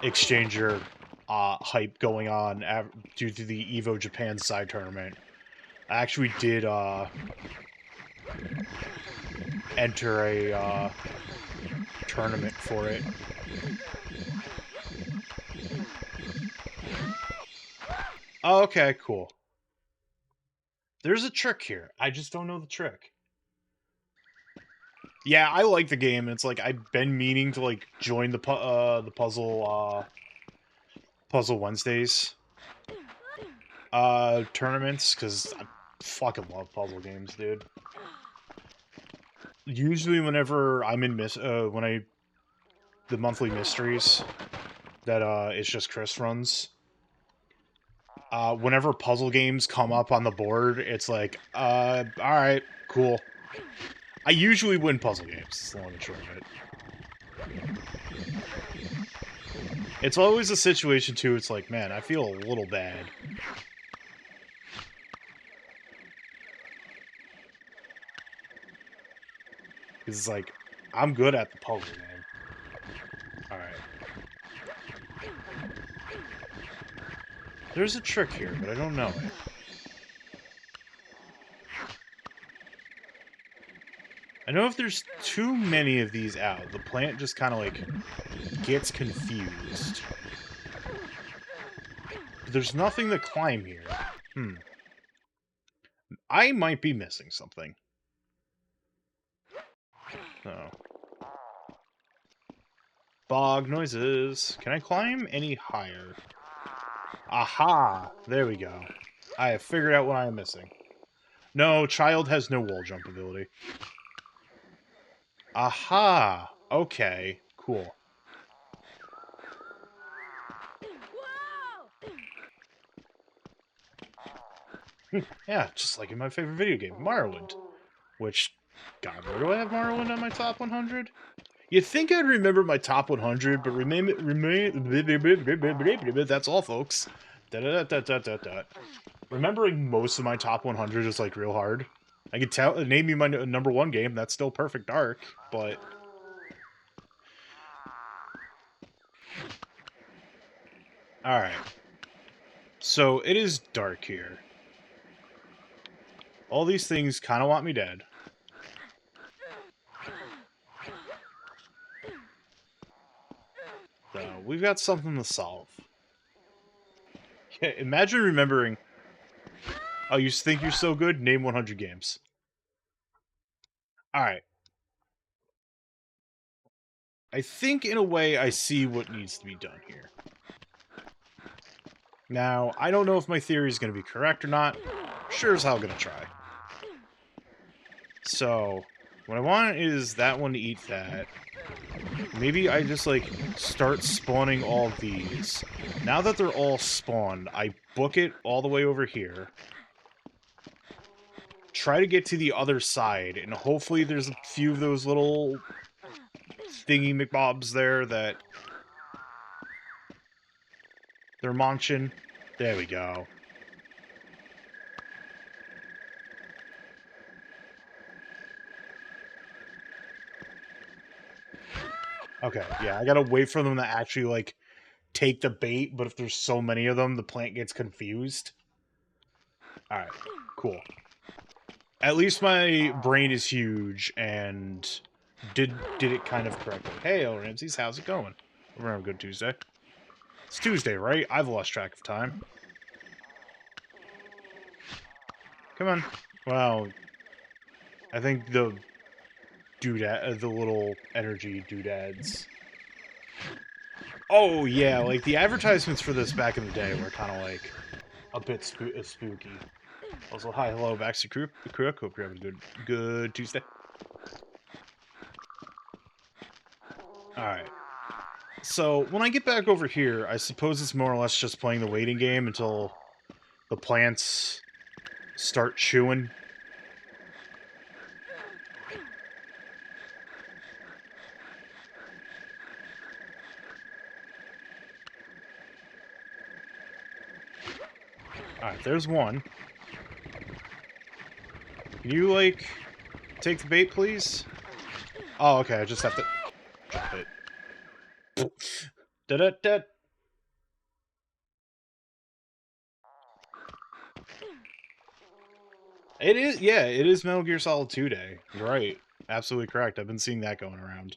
exchanger hype going on due to the Evo Japan side tournament, I actually did enter a tournament for it. Oh, okay, cool. There's a trick here. I just don't know the trick. Yeah, I like the game. It's like I've been meaning to like join the Puzzle Wednesdays tournaments because I fucking love puzzle games, dude. Usually, whenever I'm in the monthly mysteries that it's just Chris runs. Whenever puzzle games come up on the board, it's like, all right, cool. I usually win puzzle games. It's the long and short of it. It's always a situation too. It's like, man, I feel a little bad. Because it's like, I'm good at the puzzle game. Alright. There's a trick here, but I don't know it. I know if there's too many of these out, the plant just kind of like gets confused. But there's nothing to climb here. I might be missing something. Oh. Bog noises. Can I climb any higher? Aha! There we go. I have figured out what I am missing. No, child has no wall jump ability. Aha! Okay, cool. Yeah, just like in my favorite video game, Morrowind. Which, God, where do I have Morrowind on my top 100? You'd think I'd remember my top 100, but that's all, folks. Remembering most of my top 100 is like real hard. I could name you my number one game. That's still Perfect Dark, but all right. So it is dark here. All these things kind of want me dead. So we've got something to solve. Yeah, imagine remembering. Oh, you think you're so good? Name 100 games. All right. I think in a way I see what needs to be done here. Now, I don't know if my theory is going to be correct or not. Sure as hell going to try. So, what I want is that one to eat that. Maybe I just, like, start spawning all of these. Now that they're all spawned, I book it all the way over here. Try to get to the other side, and hopefully there's a few of those little thingy McBobs there that they're munching. There we go. Okay, yeah, I gotta wait for them to actually, like, take the bait, but if there's so many of them, the plant gets confused. Alright, cool. At least my brain is huge, and did it kind of correctly. Hey, El Ramses, how's it going? We're having a good Tuesday. It's Tuesday, right? I've lost track of time. Come on. Well, I think the doodad, the little energy doodads. Oh yeah, like the advertisements for this back in the day were kind of like a bit spooky. Also, hi, hello, Baxter Crew. Hope you're having a good Tuesday. All right. So when I get back over here, I suppose it's more or less just playing the waiting game until the plants start chewing. Alright, there's one. Can you, like, take the bait, please? Oh, okay, I just have to drop it. Da-da-da. It is, yeah, it is Metal Gear Solid 2 Day. You're right. Absolutely correct. I've been seeing that going around.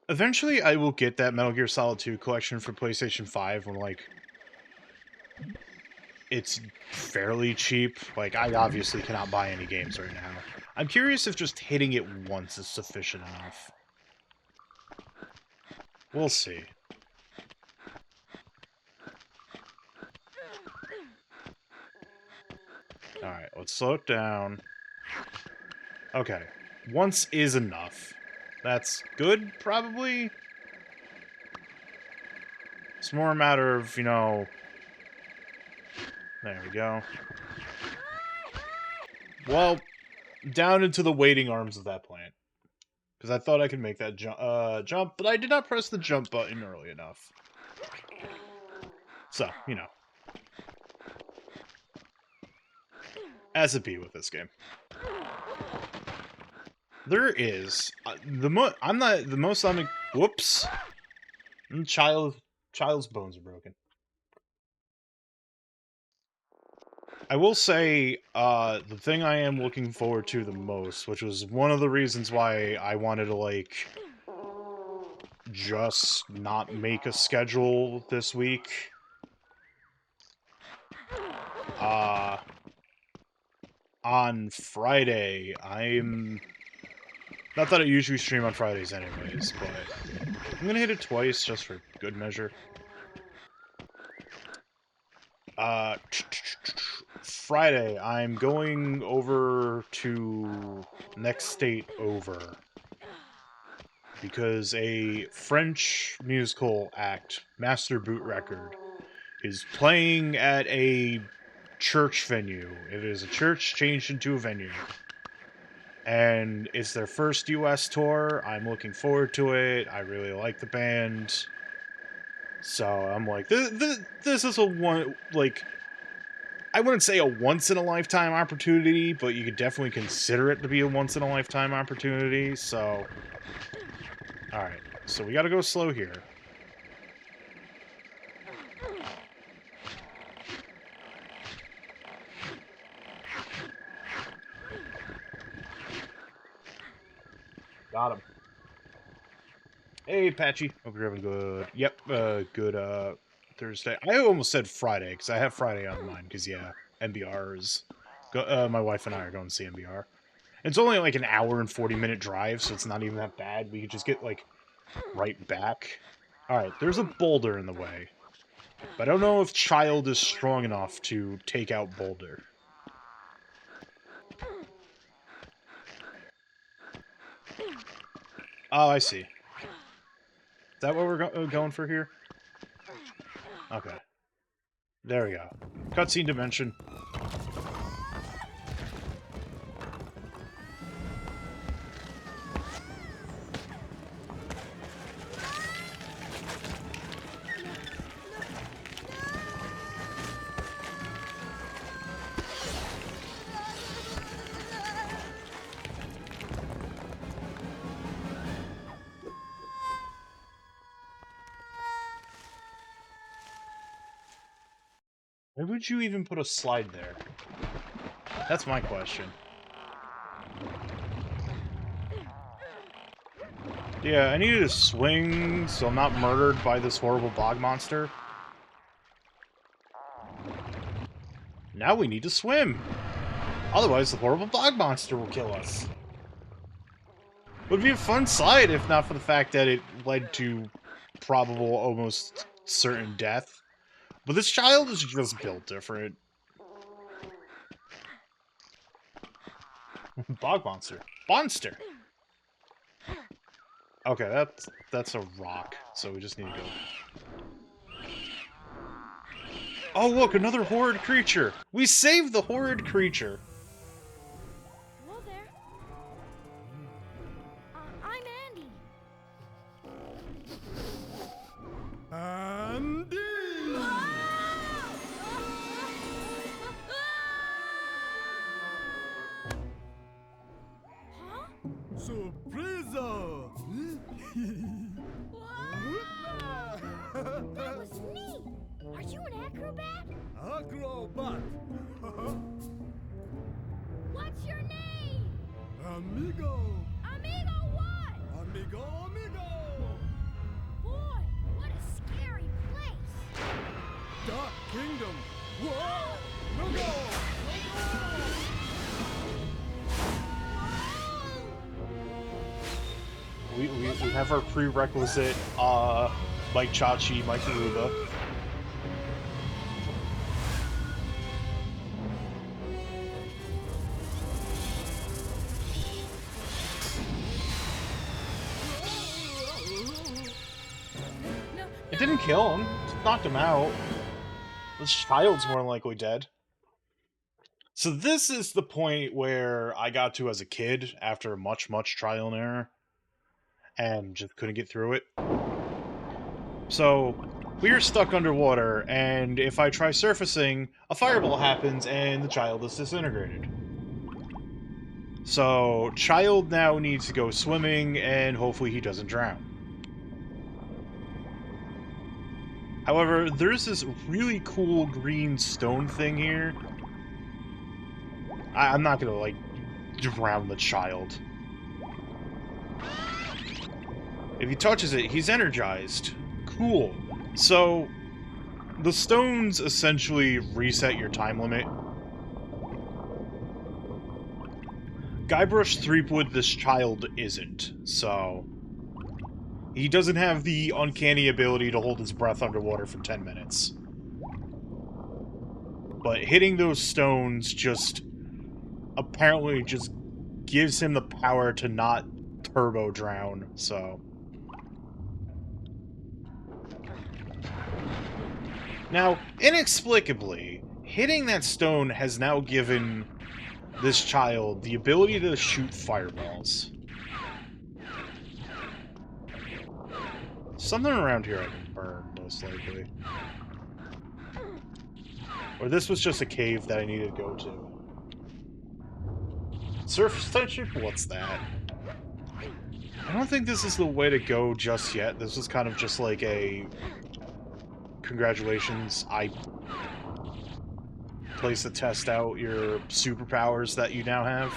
Eventually, I will get that Metal Gear Solid 2 collection for PlayStation 5 when, like, it's fairly cheap. Like, I obviously cannot buy any games right now. I'm curious if just hitting it once is sufficient enough. We'll see. Alright, let's slow it down. Okay. Once is enough. That's good, probably? It's more a matter of, you know... There we go. Well, down into the waiting arms of that plant. Because I thought I could make that jump, but I did not press the jump button early enough. So, you know. As it be with this game. There is I'm not the most I'm whoops. Child's bones are broken. I will say the thing I am looking forward to the most, which was one of the reasons why I wanted to like just not make a schedule this week. On Friday, not that I usually stream on Fridays anyways, but I'm gonna hit it twice just for good measure. Friday, I'm going over to next state over because a French musical act, Master Boot Record, is playing at a church venue. It is a church changed into a venue. And it's their first US tour. I'm looking forward to it. I really like the band. So I'm like, this is a one, like, I wouldn't say a once-in-a-lifetime opportunity, but you could definitely consider it to be a once-in-a-lifetime opportunity, so... Alright, so we gotta go slow here. Got him. Hey, Patchy. Hope you're having good... Yep, good, Thursday. I almost said Friday, because I have Friday on mine, because, yeah, MBR is... my wife and I are going to see MBR. It's only, like, an hour and 40-minute drive, so it's not even that bad. We could just get, like, right back. Alright, there's a boulder in the way. But I don't know if Child is strong enough to take out Boulder. Oh, I see. Is that what we're going for here? Okay. There we go. Cutscene dimension. Why would you even put a slide there? That's my question. Yeah, I needed to swing so I'm not murdered by this horrible bog monster. Now we need to swim. Otherwise, the horrible bog monster will kill us. Would be a fun slide if not for the fact that it led to probable, almost certain death. But this child is just built different. Bog monster. Monster! Okay, that's a rock, so we just need to go... Oh, look, another horrid creature! We saved the horrid creature! Hello there. I'm Andy. Andy! Surprise! That was neat! Are you an acrobat? Acrobat! What's your name? Amigo! Amigo what? Amigo, amigo! Boy, what a scary place! Dark Kingdom! Whoa! No go! We have our prerequisite, Mike Chachi, Mike Aruba. No, It didn't kill him. It knocked him out. This child's more than likely dead. So this is the point where I got to as a kid after much, much trial and error. And just couldn't get through it. So we are stuck underwater, and if I try surfacing, a fireball happens and the child is disintegrated. So child now needs to go swimming, and hopefully he doesn't drown. However, there's this really cool green stone thing here. I'm not gonna, like, drown the child. If he touches it, he's energized. Cool. So, the stones essentially reset your time limit. Guybrush Threepwood, this child isn't, so... He doesn't have the uncanny ability to hold his breath underwater for 10 minutes. But hitting those stones just... apparently just gives him the power to not turbo drown, so... Now, inexplicably, hitting that stone has now given this child the ability to shoot fireballs. Something around here I can burn, most likely. Or this was just a cave that I needed to go to. Surface tension? What's that? I don't think this is the way to go just yet. This was kind of just like a... Congratulations, place to test out your superpowers that you now have.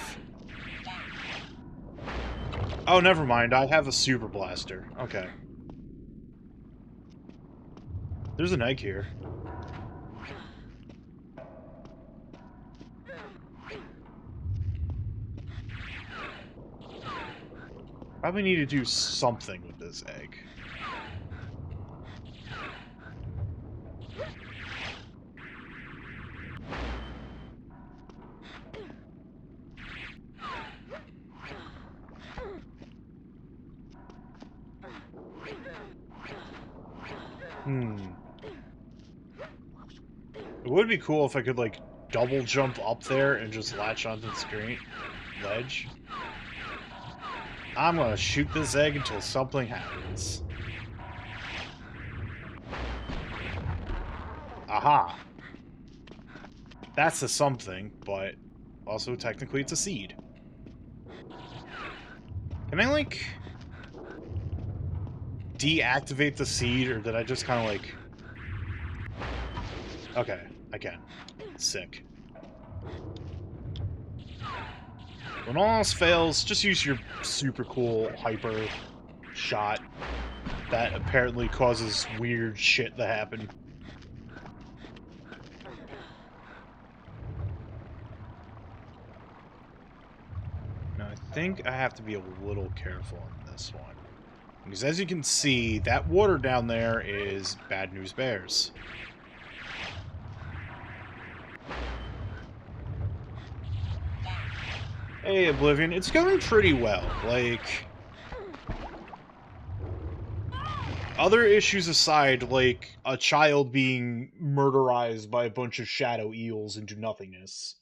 Oh, never mind. I have a super blaster. Okay. There's an egg here. Probably need to do something with this egg. It would be cool if I could, like, double jump up there and just latch onto the screen ledge. I'm gonna shoot this egg until something happens. Aha! That's a something, but also technically it's a seed. Can I, like, deactivate the seed, or did I just kind of, like... Okay, I can. Sick. When all else fails, just use your super cool hyper shot that apparently causes weird shit to happen. Now, I think I have to be a little careful on this one. Because as you can see, that water down there is Bad News Bears. Hey, Oblivion, it's going pretty well. Like, other issues aside, like a child being murderized by a bunch of shadow eels into nothingness.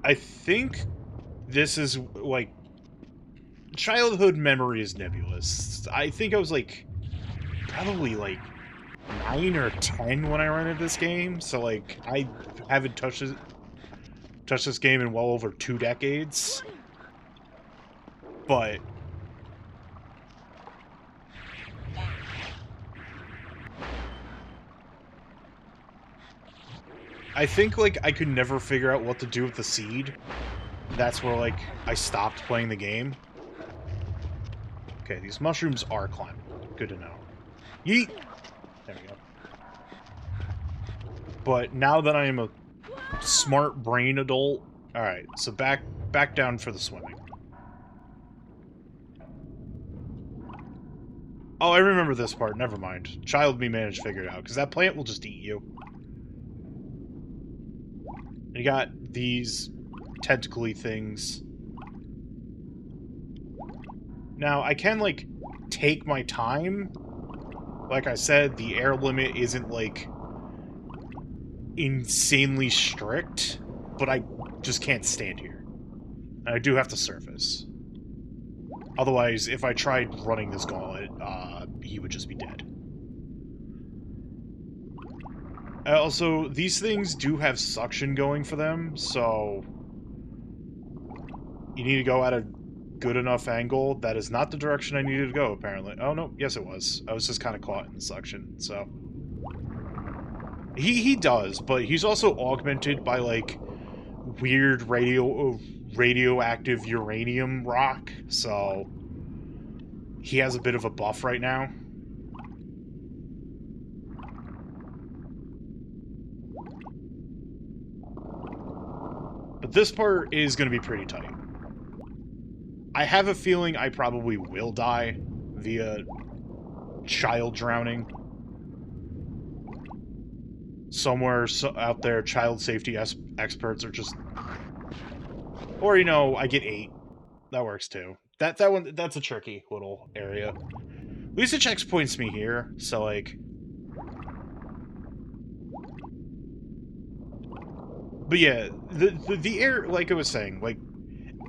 I think this is, like, childhood memory is nebulous. I think I was, like, probably, like, 9 or 10 when I rented this game, so, like, I haven't touched it touched this game in well over 2 decades. But I think, like, I could never figure out what to do with the seed. That's where, like, I stopped playing the game. Okay, these mushrooms are climbable. Good to know. Yeet! There we go. But now that I am a smart brain adult... Alright, so back down for the swimming. Oh, I remember this part. Never mind. Child me managed to figure it out, because that plant will just eat you. You got these tentacly things. Now, I can, like, take my time. Like I said, the air limit isn't, like, insanely strict, but I just can't stand here. And I do have to surface. Otherwise, if I tried running this gauntlet, he would just be dead. Also, these things do have suction going for them, so you need to go at a good enough angle. That is not the direction I needed to go, apparently. Oh, no. Yes, it was. I was just kind of caught in the suction, so... He does, but he's also augmented by, like, weird radioactive uranium rock, so... He has a bit of a buff right now. But this part is going to be pretty tight. I have a feeling I probably will die via child drowning. Somewhere out there, child safety experts are just... Or, you know, I get 8. That works too. That's a tricky little area. At least it checkpoints me here, so, like... But yeah, the air, like I was saying, like,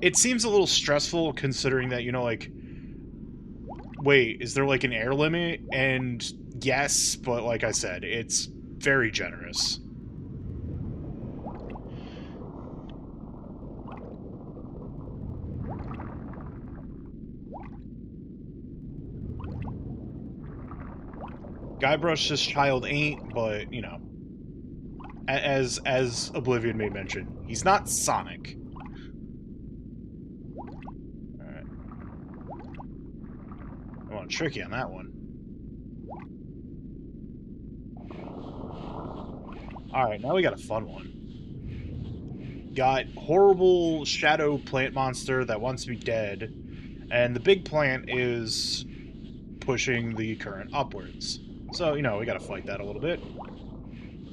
it seems a little stressful considering that, you know, like, wait, is there, like, an air limit? And yes, but like I said, it's very generous. Guybrush this child ain't, but, you know, as Oblivion may mention, he's not Sonic. Alright. I want to trick you on that one. Alright, now we got a fun one. Got horrible shadow plant monster that wants to be dead, and the big plant is pushing the current upwards. So, you know, we gotta fight that a little bit.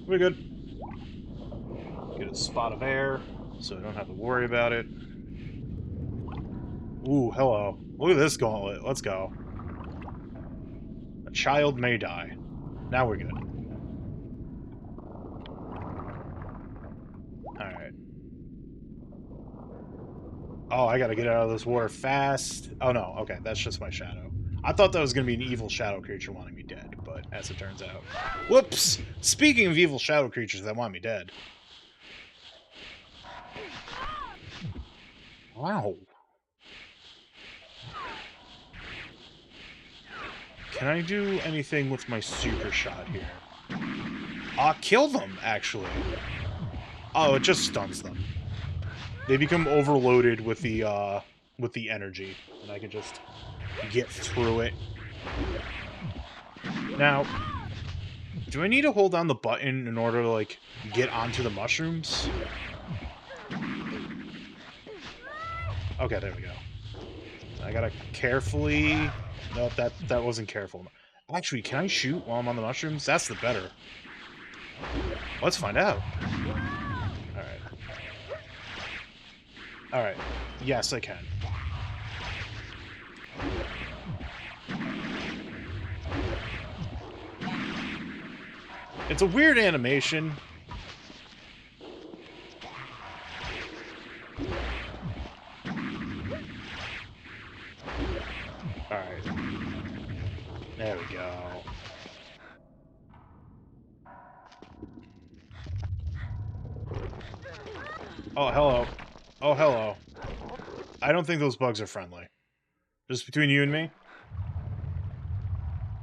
We're good. Get a spot of air, so I don't have to worry about it. Ooh, hello. Look at this gauntlet. Let's go. A child may die. Now we're good. Alright. Oh, I gotta get out of this water fast. Oh no, okay, that's just my shadow. I thought that was gonna be an evil shadow creature wanting me dead, but as it turns out... Whoops! Speaking of evil shadow creatures that want me dead... Wow. Can I do anything with my super shot here? Kill them, actually. Oh, it just stuns them. They become overloaded with the energy, and I can just get through it. Now, do I need to hold down the button in order to, like, get onto the mushrooms? Okay, there we go. I gotta carefully... Nope, that wasn't careful. Actually, can I shoot while I'm on the mushrooms? That's the better. Let's find out. Alright. Alright. Yes, I can. It's a weird animation. Alright. There we go. Oh, hello. Oh, hello. I don't think those bugs are friendly. Just between you and me?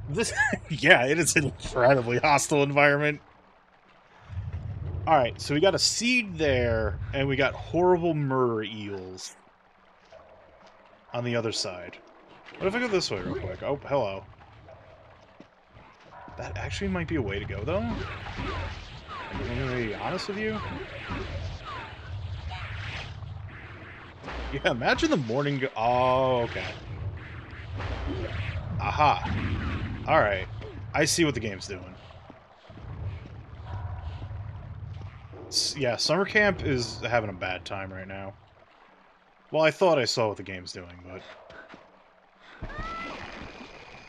This, yeah, it is an incredibly hostile environment. Alright, so we got a seed there, and we got horrible murder eels on the other side. What if I go this way real quick? Oh, hello. That actually might be a way to go, though. Like, if I'm gonna be honest with you. Yeah, imagine the morning oh, okay. Aha. Alright. I see what the game's doing. Yeah, summer camp is having a bad time right now. Well, I thought I saw what the game's doing, but...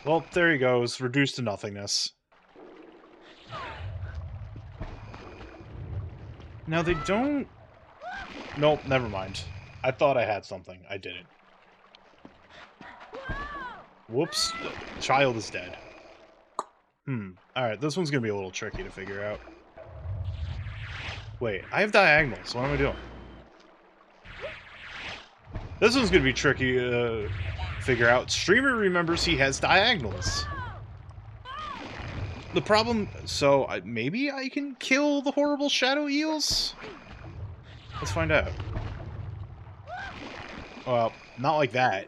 Well, there he goes, reduced to nothingness. Now, they don't... Nope, never mind. I thought I had something. I didn't. Whoops. Child is dead. Alright, this one's gonna be a little tricky to figure out. Wait, I have diagonals. What am I doing? This one's gonna be tricky to figure out. Streamer remembers he has diagonals. The problem... So, maybe I can kill the horrible shadow eels? Let's find out. Well, not like that.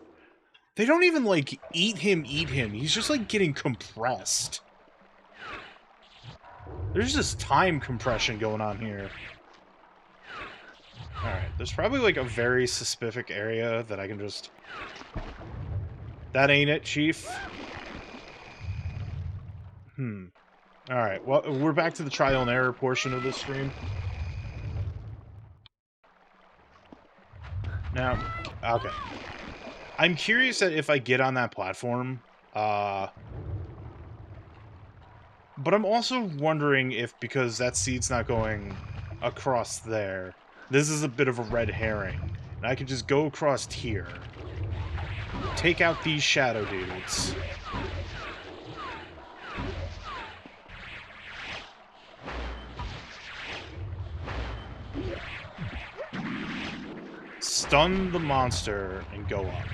They don't even, like, eat him. He's just, like, getting compressed. There's just time compression going on here. Alright, there's probably, like, a very specific area that I can just... That ain't it, Chief. Alright, well, we're back to the trial and error portion of this stream. Now, okay. I'm curious that if I get on that platform, but I'm also wondering if, because that seed's not going across there, this is a bit of a red herring, and I could just go across here, take out these shadow dudes, stun the monster, and go up.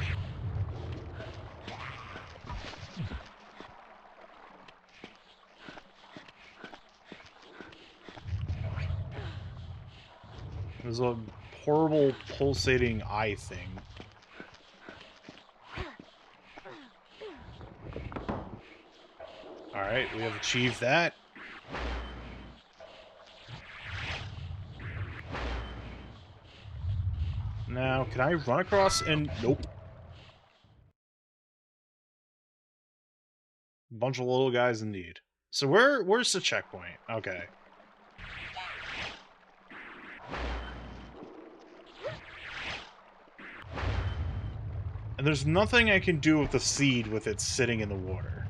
There's a horrible pulsating eye thing. Alright, we have achieved that. Now, can I run across and... Nope. Bunch of little guys indeed. So where's the checkpoint? Okay. And there's nothing I can do with the seed with it sitting in the water.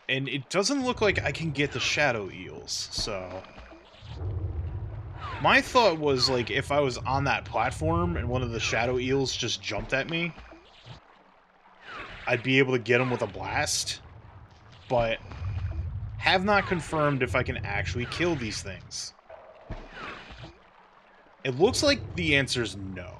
And it doesn't look like I can get the shadow eels, so... My thought was, like, if I was on that platform and one of the shadow eels just jumped at me, I'd be able to get them with a blast, but have not confirmed if I can actually kill these things. It looks like the answer's no.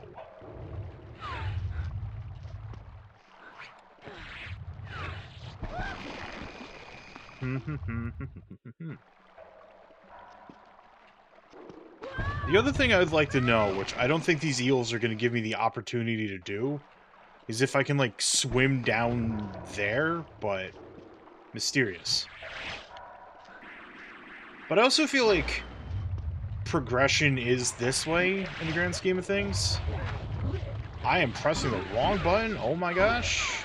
The other thing I'd like to know, which I don't think these eels are going to give me the opportunity to do, is if I can, like, swim down there, but mysterious. But I also feel like progression is this way in the grand scheme of things. I am pressing the wrong button, oh my gosh.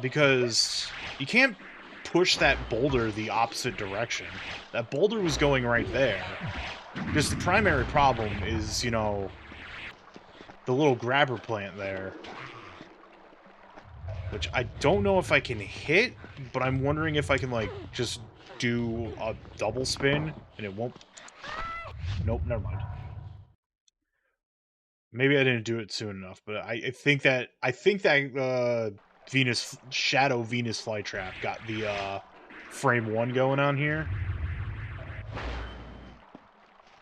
Because you can't push that boulder the opposite direction. That boulder was going right there. Because the primary problem is, you know, the little grabber plant there. Which I don't know if I can hit, but I'm wondering if I can, like, just do a double spin, and it won't... Nope, never mind. Maybe I didn't do it soon enough, but I think that... Shadow Venus flytrap got the, frame 1 going on here.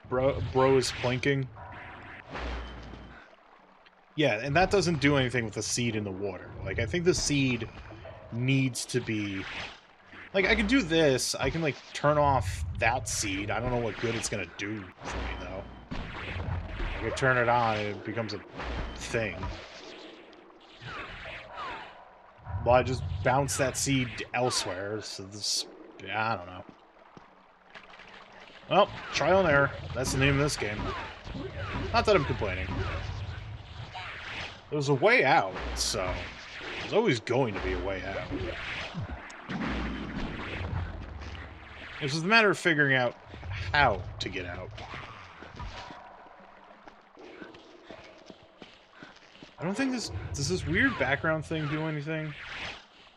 Bro is plinking. Yeah, and that doesn't do anything with the seed in the water. Like, I think the seed needs to be... Like, I can do this. I can, like, turn off that seed. I don't know what good it's gonna do for me, though. I can turn it on, and it becomes a thing. Well, I just bounce that seed elsewhere, so this... Yeah, I don't know. Well, trial and error. That's the name of this game. Not that I'm complaining. There's a way out, so... There's always going to be a way out. It's just a matter of figuring out how to get out. I don't think this... Does this weird background thing do anything? Or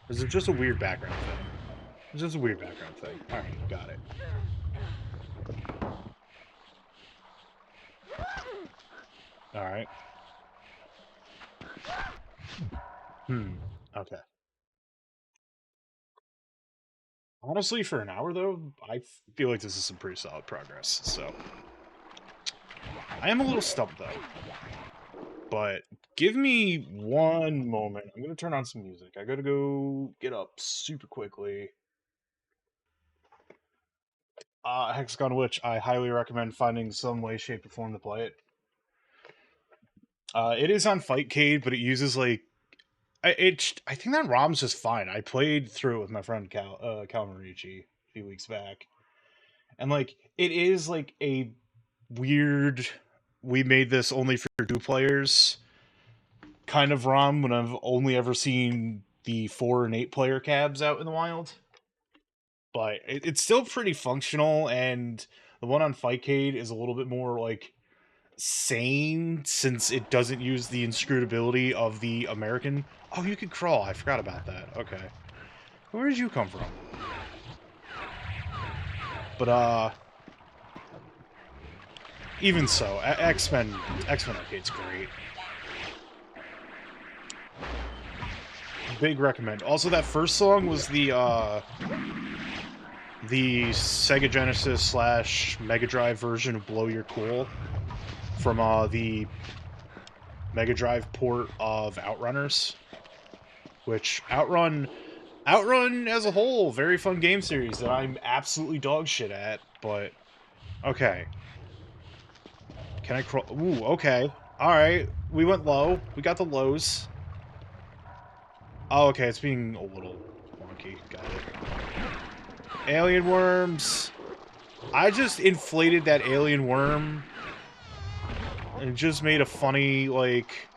is it just a weird background thing? It's just a weird background thing. Alright, got it. Alright. Okay. Honestly, for an hour, though, I feel like this is some pretty solid progress, so... I am a little stumped, though. But give me one moment. I'm gonna turn on some music. I gotta go get up super quickly. Hexagon Witch, I highly recommend finding some way, shape, or form to play it. It is on Fightcade, but it uses, like... I think that ROM's just fine. I played through it with my friend Cal Marici a few weeks back. And, like, it is, like, a weird... We made this only for 2 players kind of ROM when I've only ever seen the 4 and 8 player cabs out in the wild. But it's still pretty functional, and the one on Fightcade is a little bit more, like, sane, since it doesn't use the inscrutability of the American... Oh, you could crawl. I forgot about that. Okay. Where did you come from? But, even so, X-Men Arcade's great. Big recommend. Also, that first song was the Sega Genesis / Mega Drive version of Blow Your Cool from the Mega Drive port of Outrunners, which Outrun as a whole, very fun game series that I'm absolutely dog shit at, but okay. Can I crawl? Ooh, okay. Alright, we went low. We got the lows. Oh, okay, it's being a little wonky. Got it. Alien worms. I just inflated that alien worm. And it just made a funny, like,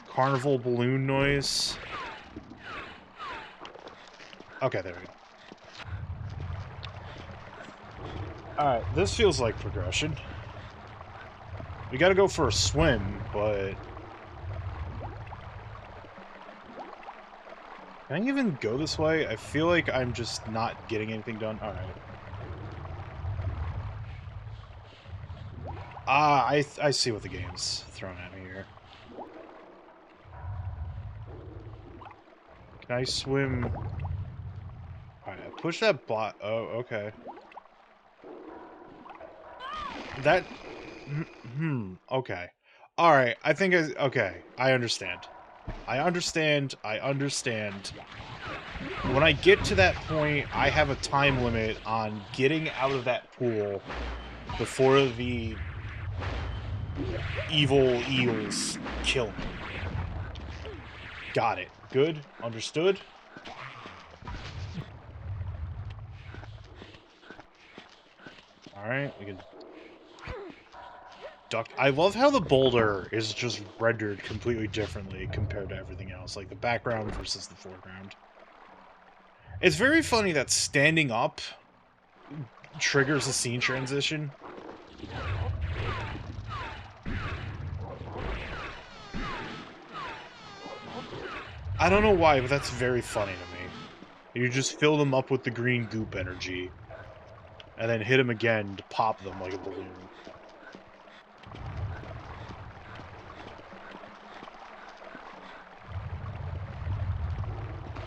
carnival balloon noise. Okay, there we go. Alright, this feels like progression. We gotta go for a swim, but... Can I even go this way? I feel like I'm just not getting anything done. Alright. I see what the game's throwing at me here. Can I swim? Alright, push that bot. Oh, okay. That... okay. Alright, I think okay, I understand. I understand. When I get to that point, I have a time limit on getting out of that pool before the evil eels kill me. Got it. Good. Understood. Alright, we can duck. I love how the boulder is just rendered completely differently compared to everything else, like the background versus the foreground. It's very funny that standing up triggers a scene transition. I don't know why, but that's very funny to me. You just fill them up with the green goop energy, and then hit them again to pop them like a balloon.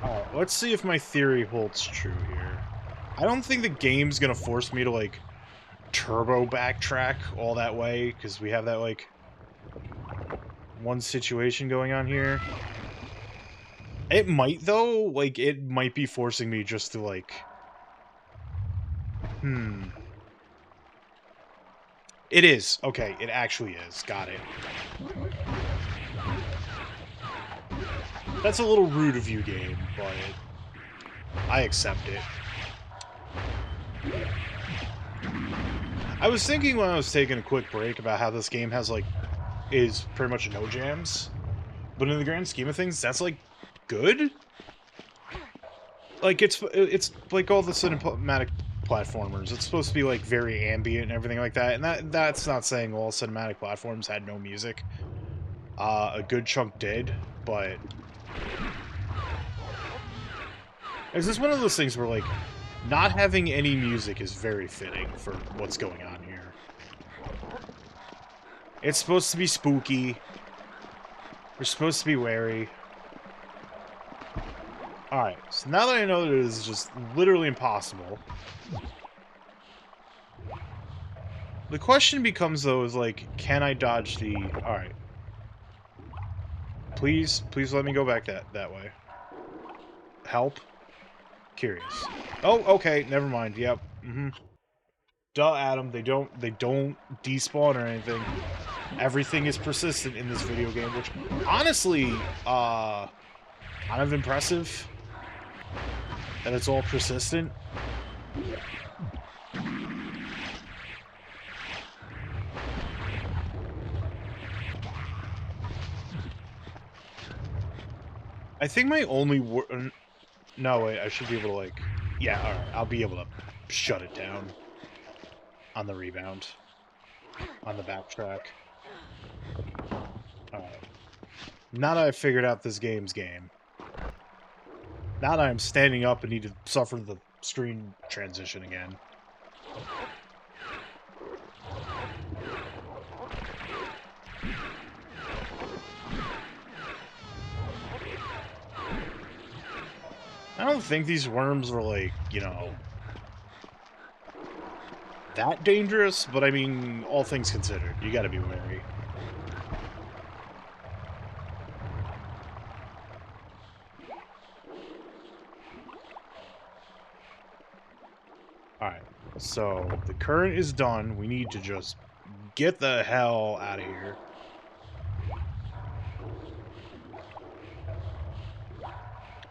Alright, let's see if my theory holds true here. I don't think the game's gonna force me to, like, turbo backtrack all that way because we have that like one situation going on here. It might though, like it might be forcing me just to like It is. Okay, it actually is. Got it. That's a little rude of you, game, but I accept it. I was thinking when I was taking a quick break about how this game has, like, is pretty much no jams. But in the grand scheme of things, that's, like, good? Like, it's like all the cinematic platformers. It's supposed to be, like, very ambient and everything like that. And that's not saying all cinematic platforms had no music. A good chunk did, but... Is this one of those things where, like, not having any music is very fitting for what's going on here? It's supposed to be spooky. We're supposed to be wary. Alright, so now that I know that it is just literally impossible, the question becomes, though, is like, can I dodge the... Alright. Please let me go back that way. Help? Curious. Oh, okay, never mind. Yep. Duh, Adam. They don't despawn or anything. Everything is persistent in this video game, which, honestly, kind of impressive. That it's all persistent. I think my only no, wait, I should be able to, like... Yeah, alright, I'll be able to shut it down. On the rebound. On the backtrack. Alright. Now that I've figured out this game's game. Now that I'm standing up and need to suffer the screen transition again. I don't think these worms are, like, you know, that dangerous, but I mean, all things considered, you gotta be wary. Alright, so the current is done. We need to just get the hell out of here.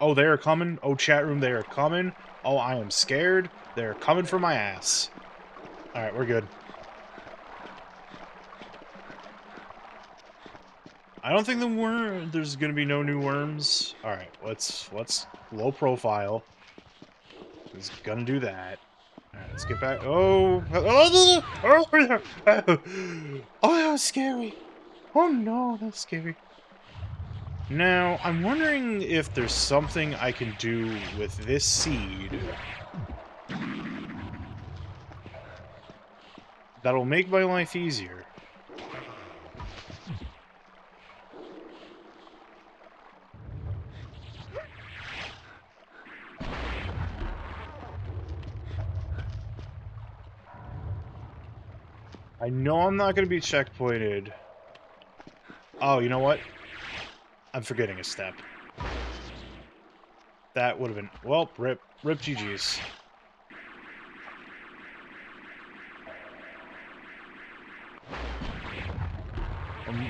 Oh, they are coming. Oh, chat room, they are coming. Oh, I am scared. They're coming for my ass. Alright, we're good. I don't think there's gonna be no new worms. Alright, let's low profile. It's gonna do that. Alright, let's get back. Oh, oh, that was scary. Oh no, that's scary. Now, I'm wondering if there's something I can do with this seed that'll make my life easier. I know I'm not going to be checkpointed. Oh, you know what? I'm forgetting a step. That would have been... Well, rip GG's.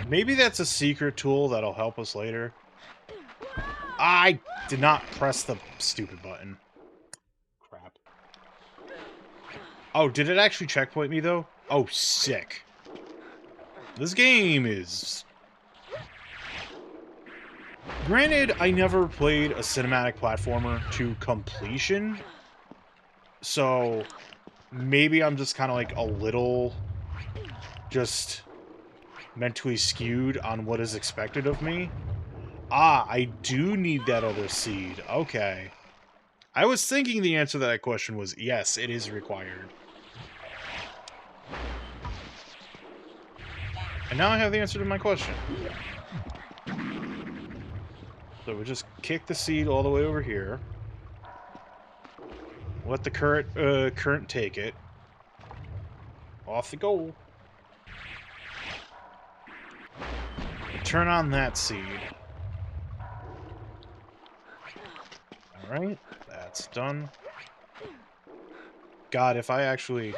Maybe that's a secret tool that'll help us later. I did not press the stupid button. Crap. Oh, did it actually checkpoint me, though? Oh, sick. This game is... Granted, I never played a cinematic platformer to completion, so maybe I'm just kind of like a little just mentally skewed on what is expected of me. Ah, I do need that other seed. Okay. I was thinking the answer to that question was yes, it is required. And now I have the answer to my question. So we just kick the seed all the way over here. Let the current take it. Off we go. Turn on that seed. Alright, that's done. God, if I actually...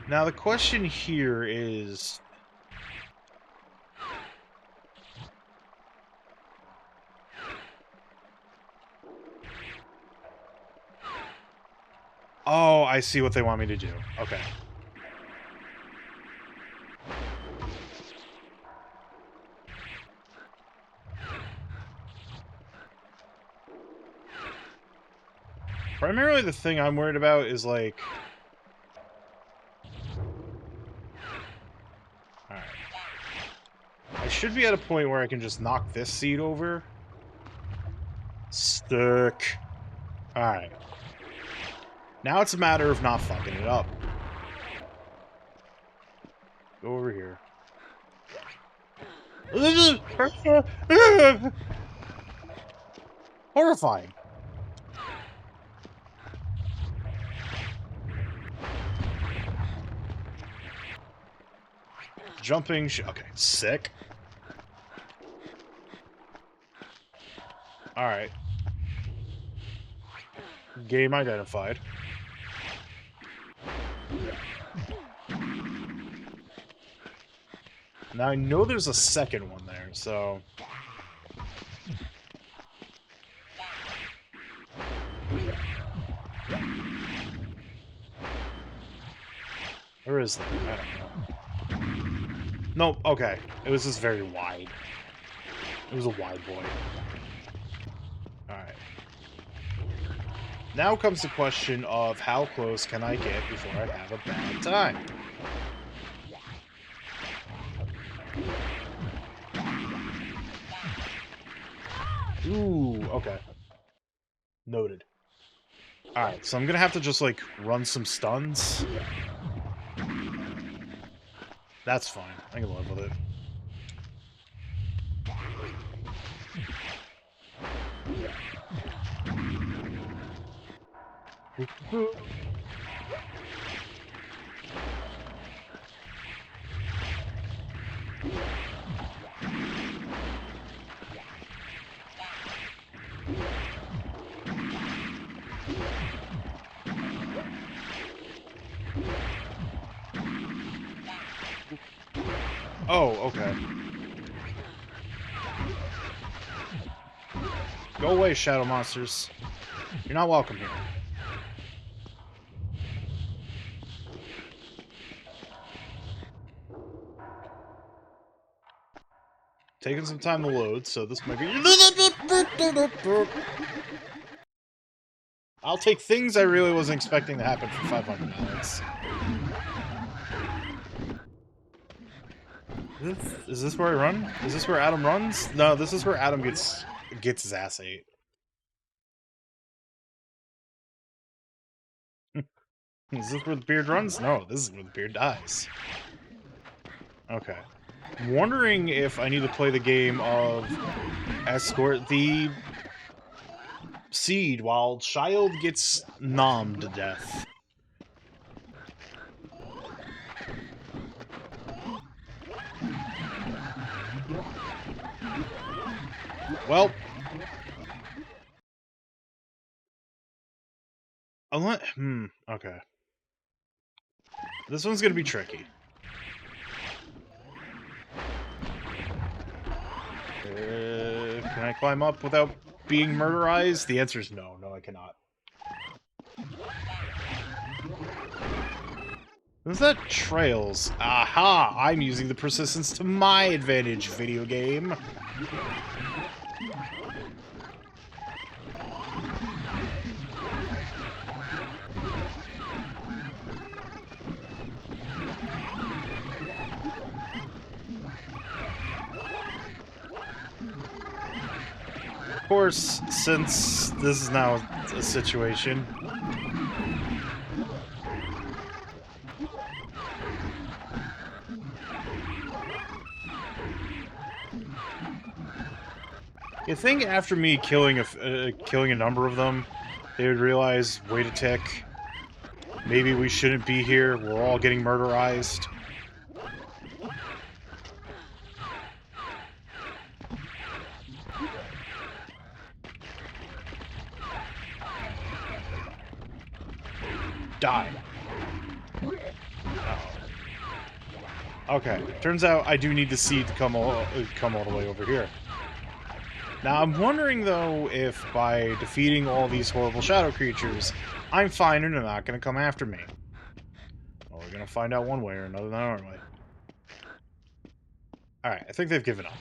Now, the question here is... Oh, I see what they want me to do. Okay. Primarily the thing I'm worried about is, like... Alright. I should be at a point where I can just knock this seed over. Stuck. Alright. Now it's a matter of not fucking it up. Go over here. Horrifying. Jumping okay, sick. Alright. Game identified. Now I know there's a second one there, so... Where is that? I don't know. Nope, okay. It was just very wide. It was a wide boy. Alright. Now comes the question of how close can I get before I have a bad time? Ooh, okay. Noted. Alright, so I'm gonna have to just, like, run some stuns. That's fine. I can live with it. Oh, okay. Go away, shadow monsters. You're not welcome here. Taking some time to load, so this might be... I'll take things I really wasn't expecting to happen for 500 minutes. Is this where I run? Is this where Adam runs? No, this is where Adam gets his ass ate. Is this where the beard runs? No, this is where the beard dies. Okay. I'm wondering if I need to play the game of escort the seed while child gets nommed to death. Well, okay. This one's gonna be tricky. Can I climb up without being murderized? The answer is no. No, I cannot. Is that trails? Aha! I'm using the persistence to my advantage, video game. Of course, since this is now a situation, you think after me killing a number of them, they would realize, wait a tick, Maybe we shouldn't be here. We're all getting murderized. Die. Okay, turns out I do need the seed to come all the way over here. Now, I'm wondering, though, if by defeating all these horrible shadow creatures, I'm fine and they're not going to come after me. Well, we're going to find out one way or another, aren't we? Alright, I think they've given up.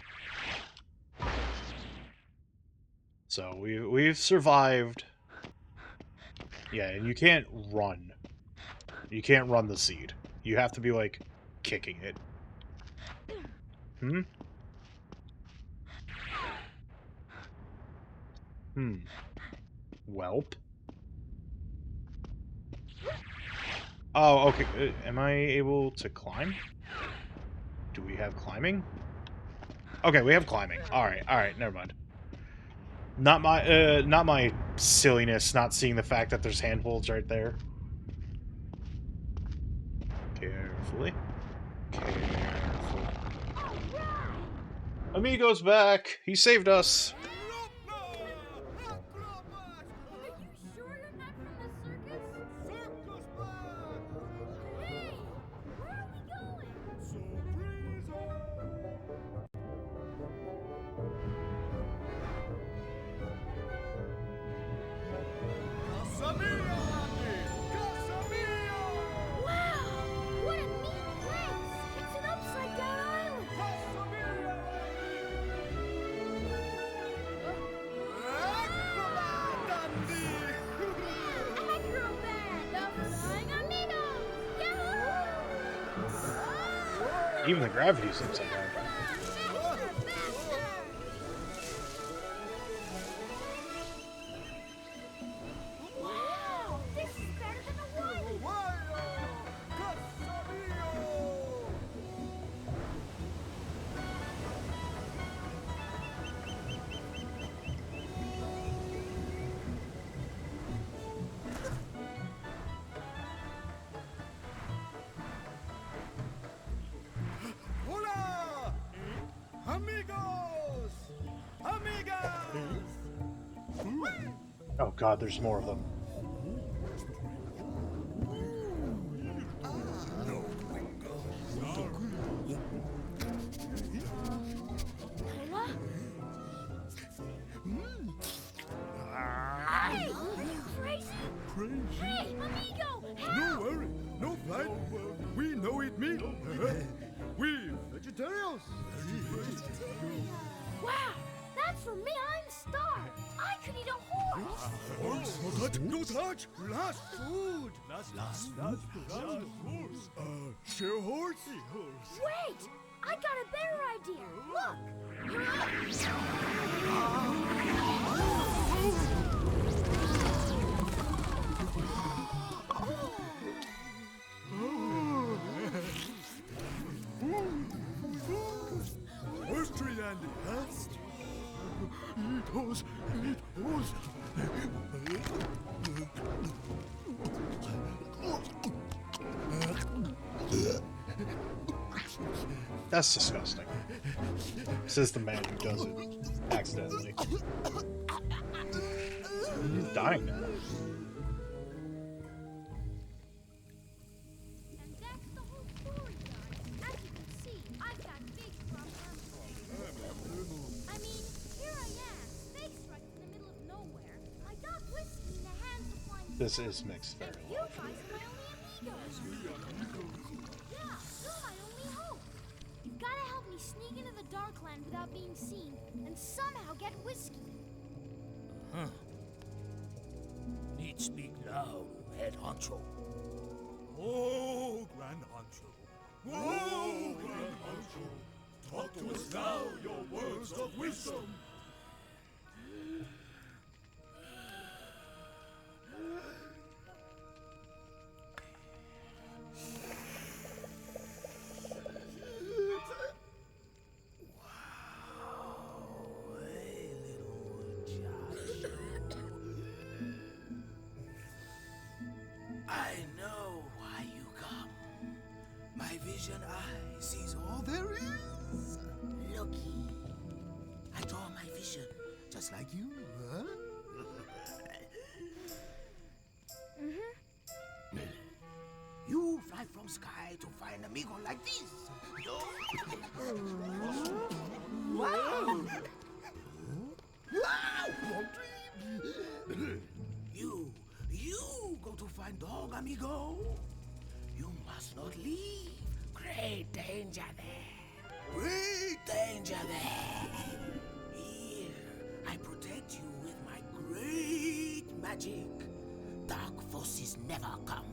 So, we've survived. Yeah, and you can't run. You can't run the seed. You have to be, like, kicking it. Hmm? Welp? Oh, okay. Am I able to climb? Do we have climbing? Okay, we have climbing. Alright, never mind. Not my silliness, not seeing the fact that there's handholds right there. Carefully. Carefully. Amigo's back! He saved us! Are you sure you're not from the circus? Circus man! Hey, where are we going? Casa mia, Andy! Casa mia! Wow, what a neat place! It's an upside-down island. Casa mia, Acrobat, Andy! Acrobat, the Flying Amigos! Yahoo! Even the gravity's upside down. Come on, faster, faster! Wow, this is better than the one. Waio! Casa mia! Hola! Amigos! Amigas! Oh god, there's more of them. Hola? Hey, are you crazy? Hey, amigo, help! No worry, no flight. We know it me. We vegetarians. Wow, that's for me. I'm starved. I could eat a horse. Horse? No touch. Last food. Last horse. Share horse? Wait, I got a better idea. Look. Horse tree, Andy, huh? Eat horse, eat horse. That's disgusting. Says the man who does it accidentally. He's dying now. And that's the whole story, guys. As you can see, I've got big problems. I mean, here I am, space right in the middle of nowhere. I got whiskey in the hands of my This is mixed and very you well. guys are my only amigos. Yeah, you're my only hope. You've got to help me sneak into the Darkland without being seen, and somehow get whiskey. Need speak loud, head honcho. Oh, Grand Honcho. Oh, Grand Honcho. Talk to us now, your words of wisdom. I know sky to find amigo like this. Yo. Wow. Wow. You go to find dog, amigo. You must not leave. Great danger there. Great danger there. Here, I protect you with my great magic. Dark forces never come.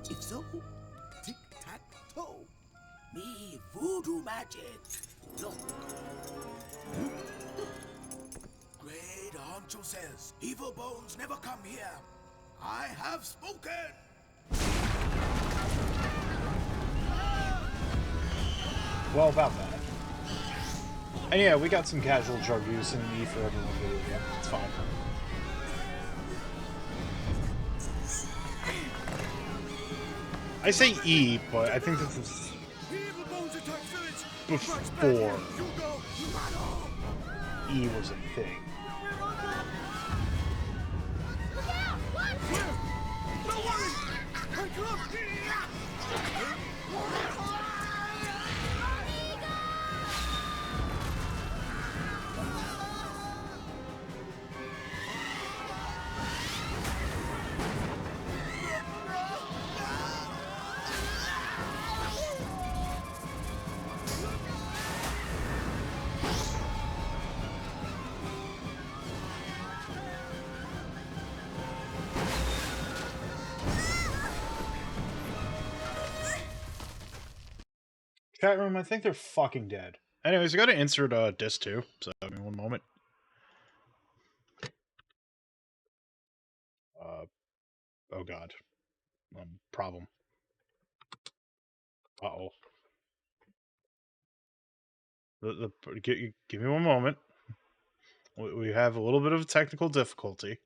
If so, tic-tac-toe. Me voodoo magic. Look. Great Honcho says, evil bones never come here. I have spoken. Well, about that. And yeah, we got some casual drug use in the E for everyone video game. It's fine. I say E, but I think this is before E was a thing. Look out! Watch it! Don't worry! I come! Chat room, I think they're fucking dead. Anyways, I gotta insert disc 2, so give me one moment. Oh god. Problem. Uh-oh. Give me one moment. We have a little bit of technical difficulty.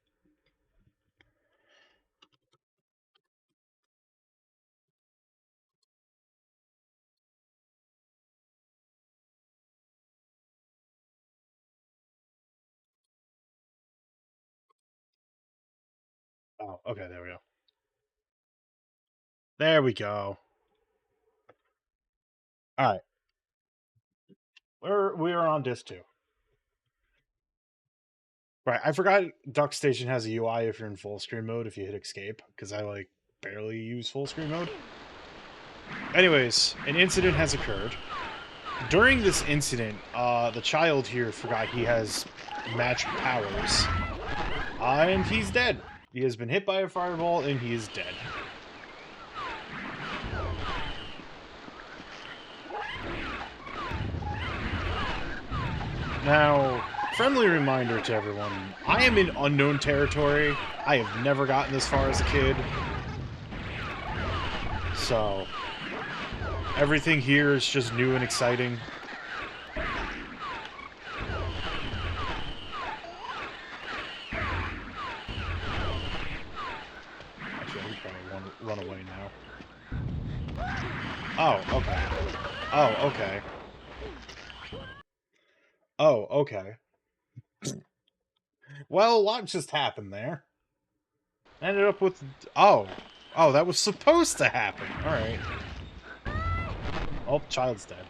Oh, okay, there we go. There we go. Alright. We are on disc 2. Right, I forgot Duck Station has a UI if you're in full screen mode if you hit escape, because I, like, barely use full screen mode. Anyways, an incident has occurred. During this incident, the child here forgot he has magic powers. And he's dead. He has been hit by a fireball, and he is dead. Now, friendly reminder to everyone, I am in unknown territory. I have never gotten this far as a kid. So, everything here is just new and exciting. Actually, I probably want to run away now. Oh, okay. Oh, okay. Oh, okay. Well, a lot just happened there. Ended up with... Oh. Oh, that was supposed to happen. Alright. Oh, child's dead.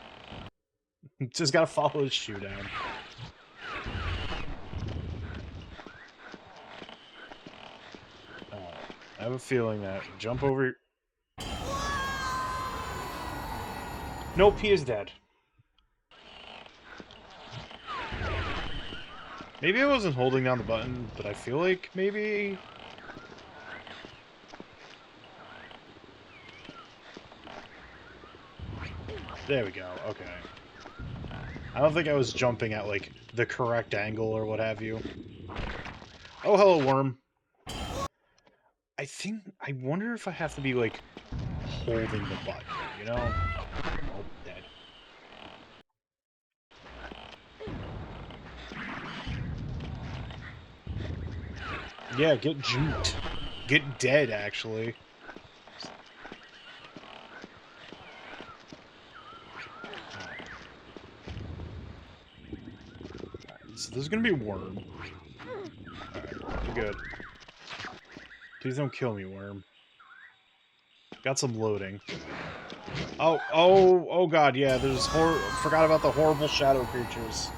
Just gotta follow his shoe down. I have a feeling that jump over... Nope, he is dead. Maybe I wasn't holding down the button, but I feel like maybe... There we go, okay. I don't think I was jumping at, like, the correct angle or what have you. Oh, hello, worm. I wonder if I have to be, like, holding the button, you know? Oh, dead. Yeah, get juked. Get dead, actually. So there's gonna be a worm. Alright, you're good. Please don't kill me, worm. Got some loading. Oh god, yeah, there's forgot about the horrible shadow creatures.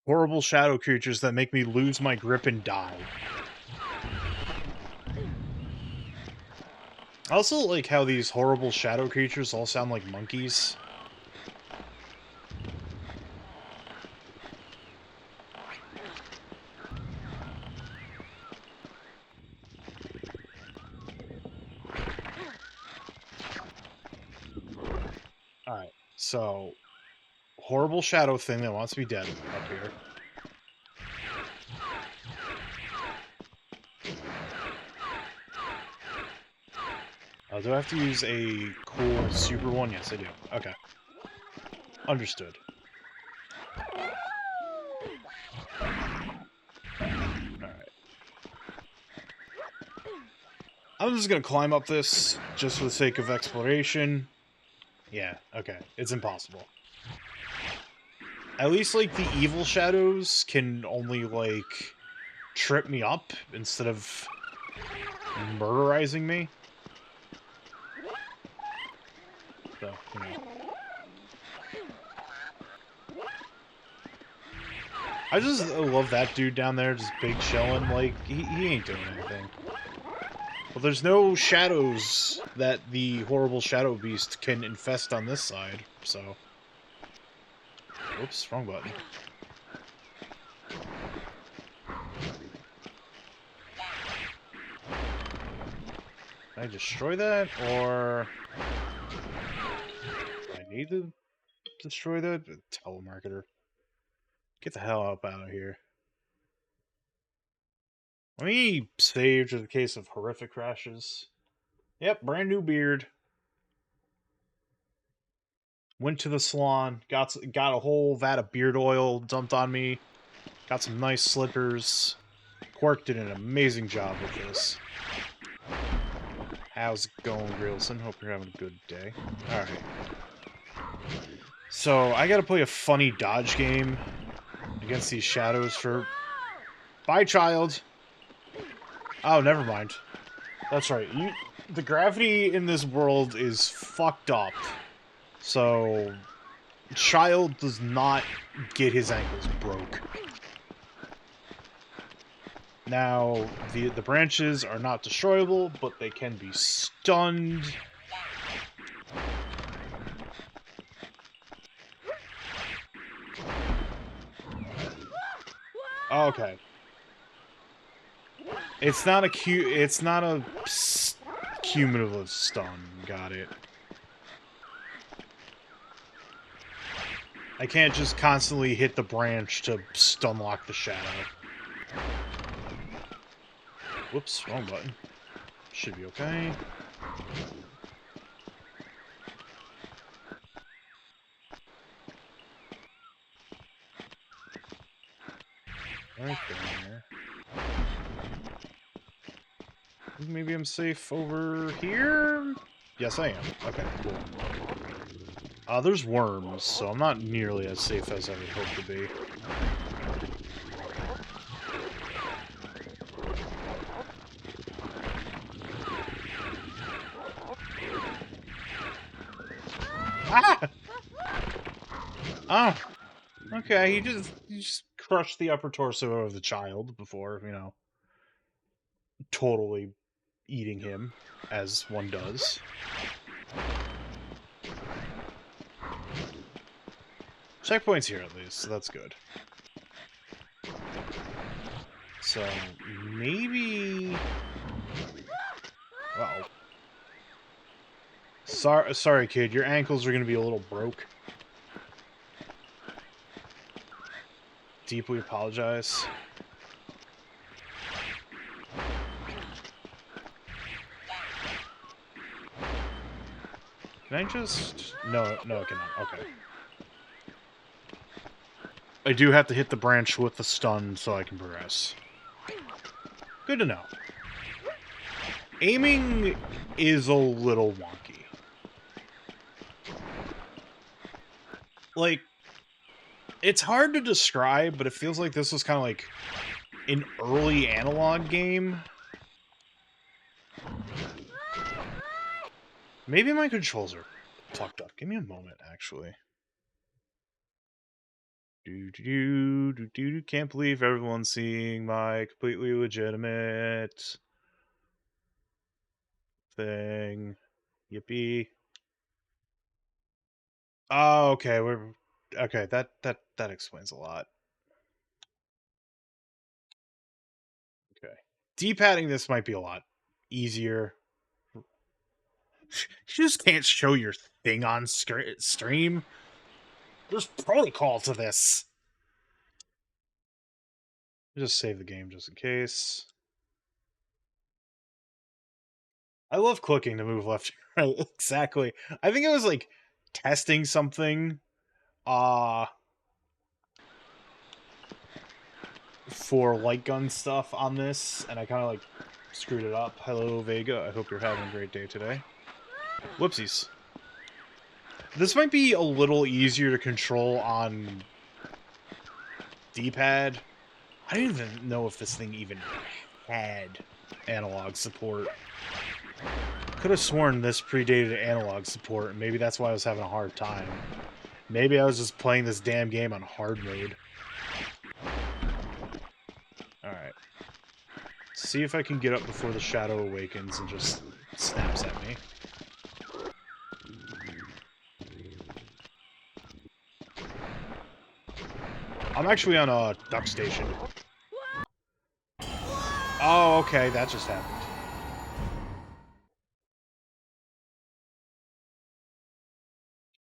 Horrible shadow creatures that make me lose my grip and die. I also like how these horrible shadow creatures all sound like monkeys. Alright, so horrible shadow thing that wants to be dead up here. Do I have to use a cool super one? Yes, I do. Okay. Understood. Alright. I'm just gonna climb up this, just for the sake of exploration. Yeah, okay. It's impossible. At least, like, the evil shadows can only, like, trip me up instead of murderizing me. So, you know. I just love that dude down there, just big chilling. Like, he ain't doing anything. Well, there's no shadows that the horrible shadow beast can infest on this side, so... Oops, wrong button. Can I destroy that, or... Do I need to destroy that? Telemarketer. Get the hell up out of here. Let me save just in case of horrific crashes. Yep, brand new beard. Went to the salon, got a whole vat of beard oil dumped on me, got some nice slippers. Quark did an amazing job with this. How's it going, Grilson? Hope you're having a good day. Alright. So, I gotta play a funny dodge game against these shadows for... Bye, child! Oh, never mind. That's right. The gravity in this world is fucked up. So, child does not get his ankles broke. Now, the branches are not destroyable, but they can be stunned. Okay. It's not a cumulative stun. Got it. I can't just constantly hit the branch to stun lock the shadow. Whoops, wrong button. Should be okay. Right there. Maybe I'm safe over here? Yes, I am. Okay, cool. There's worms, so I'm not nearly as safe as I would hope to be. Ah! Oh! Okay, he just crushed the upper torso of the child before, you know, totally eating him, as one does. Checkpoint's here at least, so that's good. So, maybe... Uh-oh. Sorry, kid, your ankles are gonna be a little broke. Deeply apologize. Can I just... No, I cannot. Okay. I do have to hit the branch with the stun so I can progress. Good to know. Aiming is a little wonky. Like, it's hard to describe, but it feels like this was kind of like an early analog game. Maybe my controls are fucked up. Give me a moment, actually. Can't believe everyone's seeing my completely legitimate thing. Yippee. Oh, okay. Okay. That explains a lot. Okay. D-padding this might be a lot easier. You just can't show your thing on stream. There's protocol to this. Just save the game just in case. I love clicking to move left and right. Exactly. I think it was like testing something for light gun stuff on this, and I kind of like screwed it up. Hello, Vega. I hope you're having a great day today. Whoopsies. This might be a little easier to control on D-pad. I don't even know if this thing even had analog support. Could have sworn this predated analog support, and maybe that's why I was having a hard time. Maybe I was just playing this damn game on hard mode. Alright. See if I can get up before the shadow awakens and just snaps at me. I'm actually on a duck station. Oh, okay, that just happened.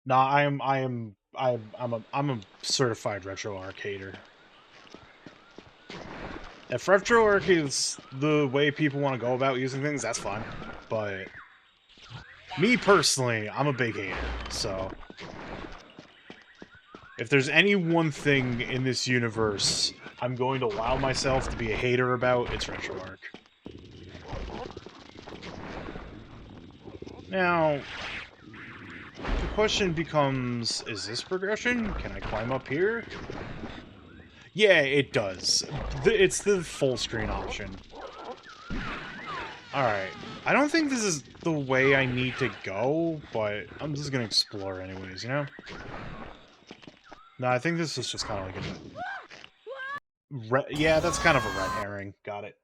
Nah, I'm a certified retro arcader. If retro arcade is the way people want to go about using things, that's fine. But me personally, I'm a big hater, so if there's any one thing in this universe I'm going to allow myself to be a hater about, it's RetroArch. Now, the question becomes, is this progression? Can I climb up here? Yeah, it does. It's the full screen option. Alright. I don't think this is the way I need to go, but I'm just gonna explore anyways, you know? No, I think this is just kind of like a... yeah, that's kind of a red herring. Got it.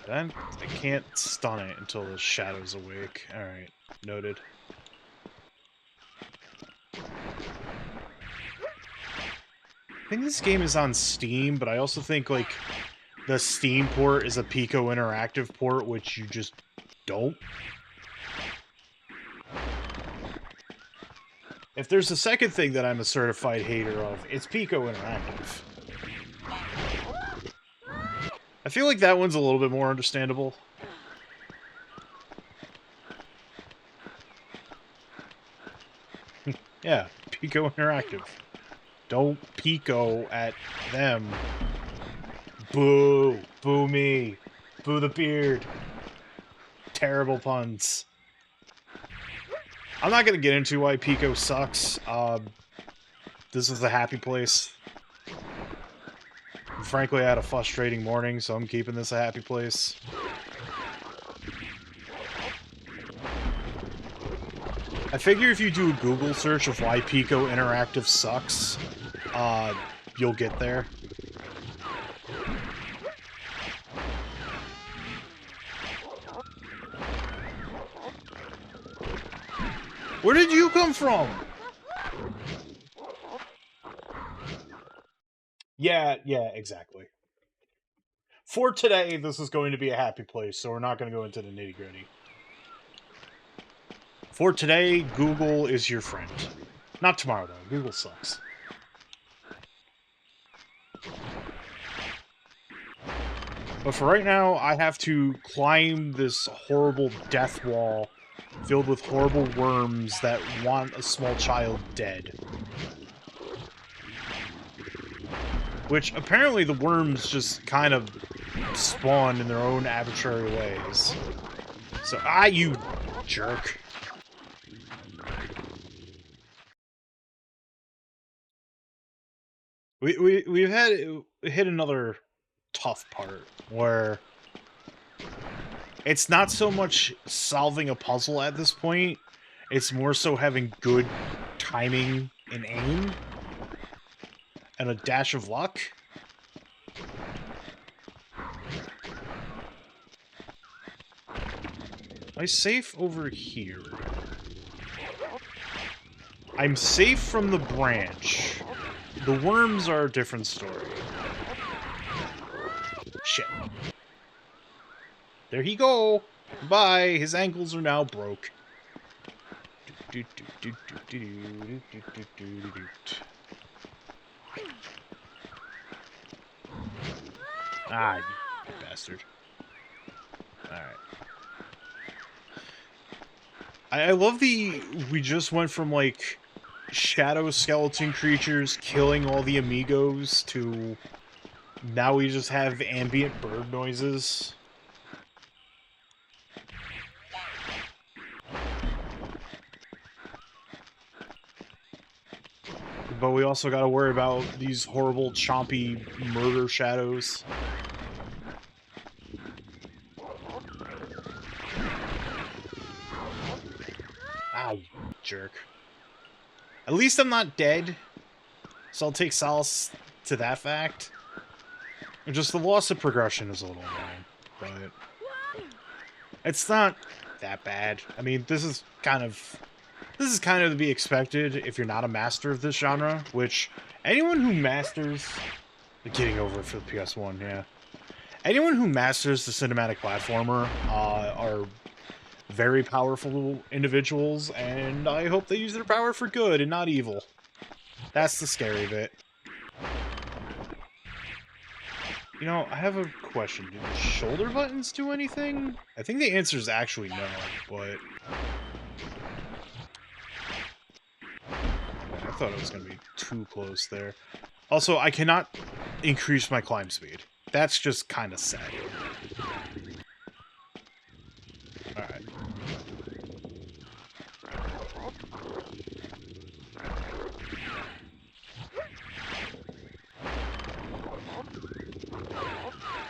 Then I can't stun it until the shadow's awake. Alright, noted. I think this game is on Steam, but I also think, like, the Steam port is a Pico Interactive port, which you just don't. If there's a second thing that I'm a certified hater of, it's Pico Interactive. I feel like that one's a little bit more understandable. Yeah, Pico Interactive. Don't Pico at them. Boo! Boo me! Boo the beard! Terrible puns. I'm not gonna get into why Pico sucks. This is a happy place. Frankly, I had a frustrating morning, so I'm keeping this a happy place. I figure if you do a Google search of why Pico Interactive sucks, you'll get there. Where did you come from? Yeah, exactly. For today, this is going to be a happy place, so we're not going to go into the nitty-gritty. For today, Google is your friend. Not tomorrow, though. Google sucks. But for right now, I have to climb this horrible death wall filled with horrible worms that want a small child dead. Which, apparently, the worms just kind of spawn in their own arbitrary ways. So, you jerk. We've hit another tough part where it's not so much solving a puzzle at this point, it's more so having good timing and aim and a dash of luck. Am I safe over here? I'm safe from the branch. The worms are a different story. Shit. There he go! Bye! His ankles are now broke. You bastard. Alright. I love we just went from, like, shadow skeleton creatures killing all the amigos to now we just have ambient bird noises. But we also gotta worry about these horrible, chompy murder shadows. You jerk. At least I'm not dead, so I'll take solace to that fact. Just the loss of progression is a little annoying, but it's not that bad. I mean, this is kind of to be expected if you're not a master of this genre, which anyone who masters getting over it for the PS1, yeah. Anyone who masters the cinematic platformer are very powerful individuals, and I hope they use their power for good and not evil. That's the scary bit. You know, I have a question. Do the shoulder buttons do anything? I think the answer is actually no, but... I thought it was going to be too close there. Also, I cannot increase my climb speed. That's just kind of sad. Alright.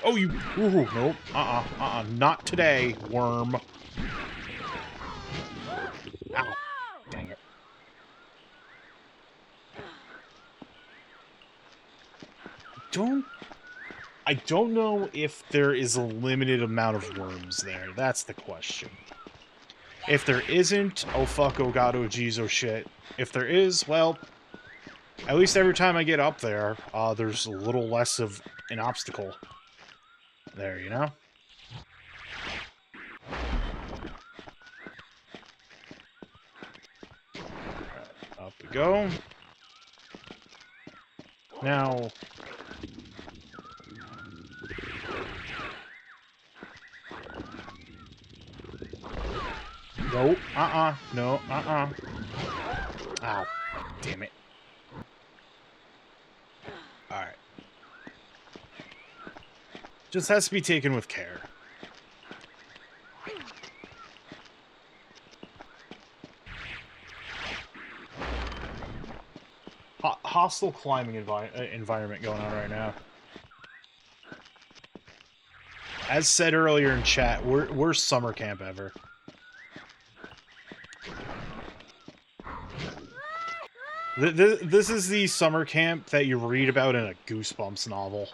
Oh, you... Ooh, nope. Not today, worm. Ow. Dang it. I don't know if there is a limited amount of worms there. That's the question. If there isn't, oh fuck, oh god, oh geez, oh shit. If there is, well, at least every time I get up there, there's a little less of an obstacle. There, you know? Right, up we go. Now... No, no, Ah, damn it. Alright. Just has to be taken with care. Hostile climbing environment going on right now. As said earlier in chat, worst summer camp ever. This is the summer camp that you read about in a Goosebumps novel.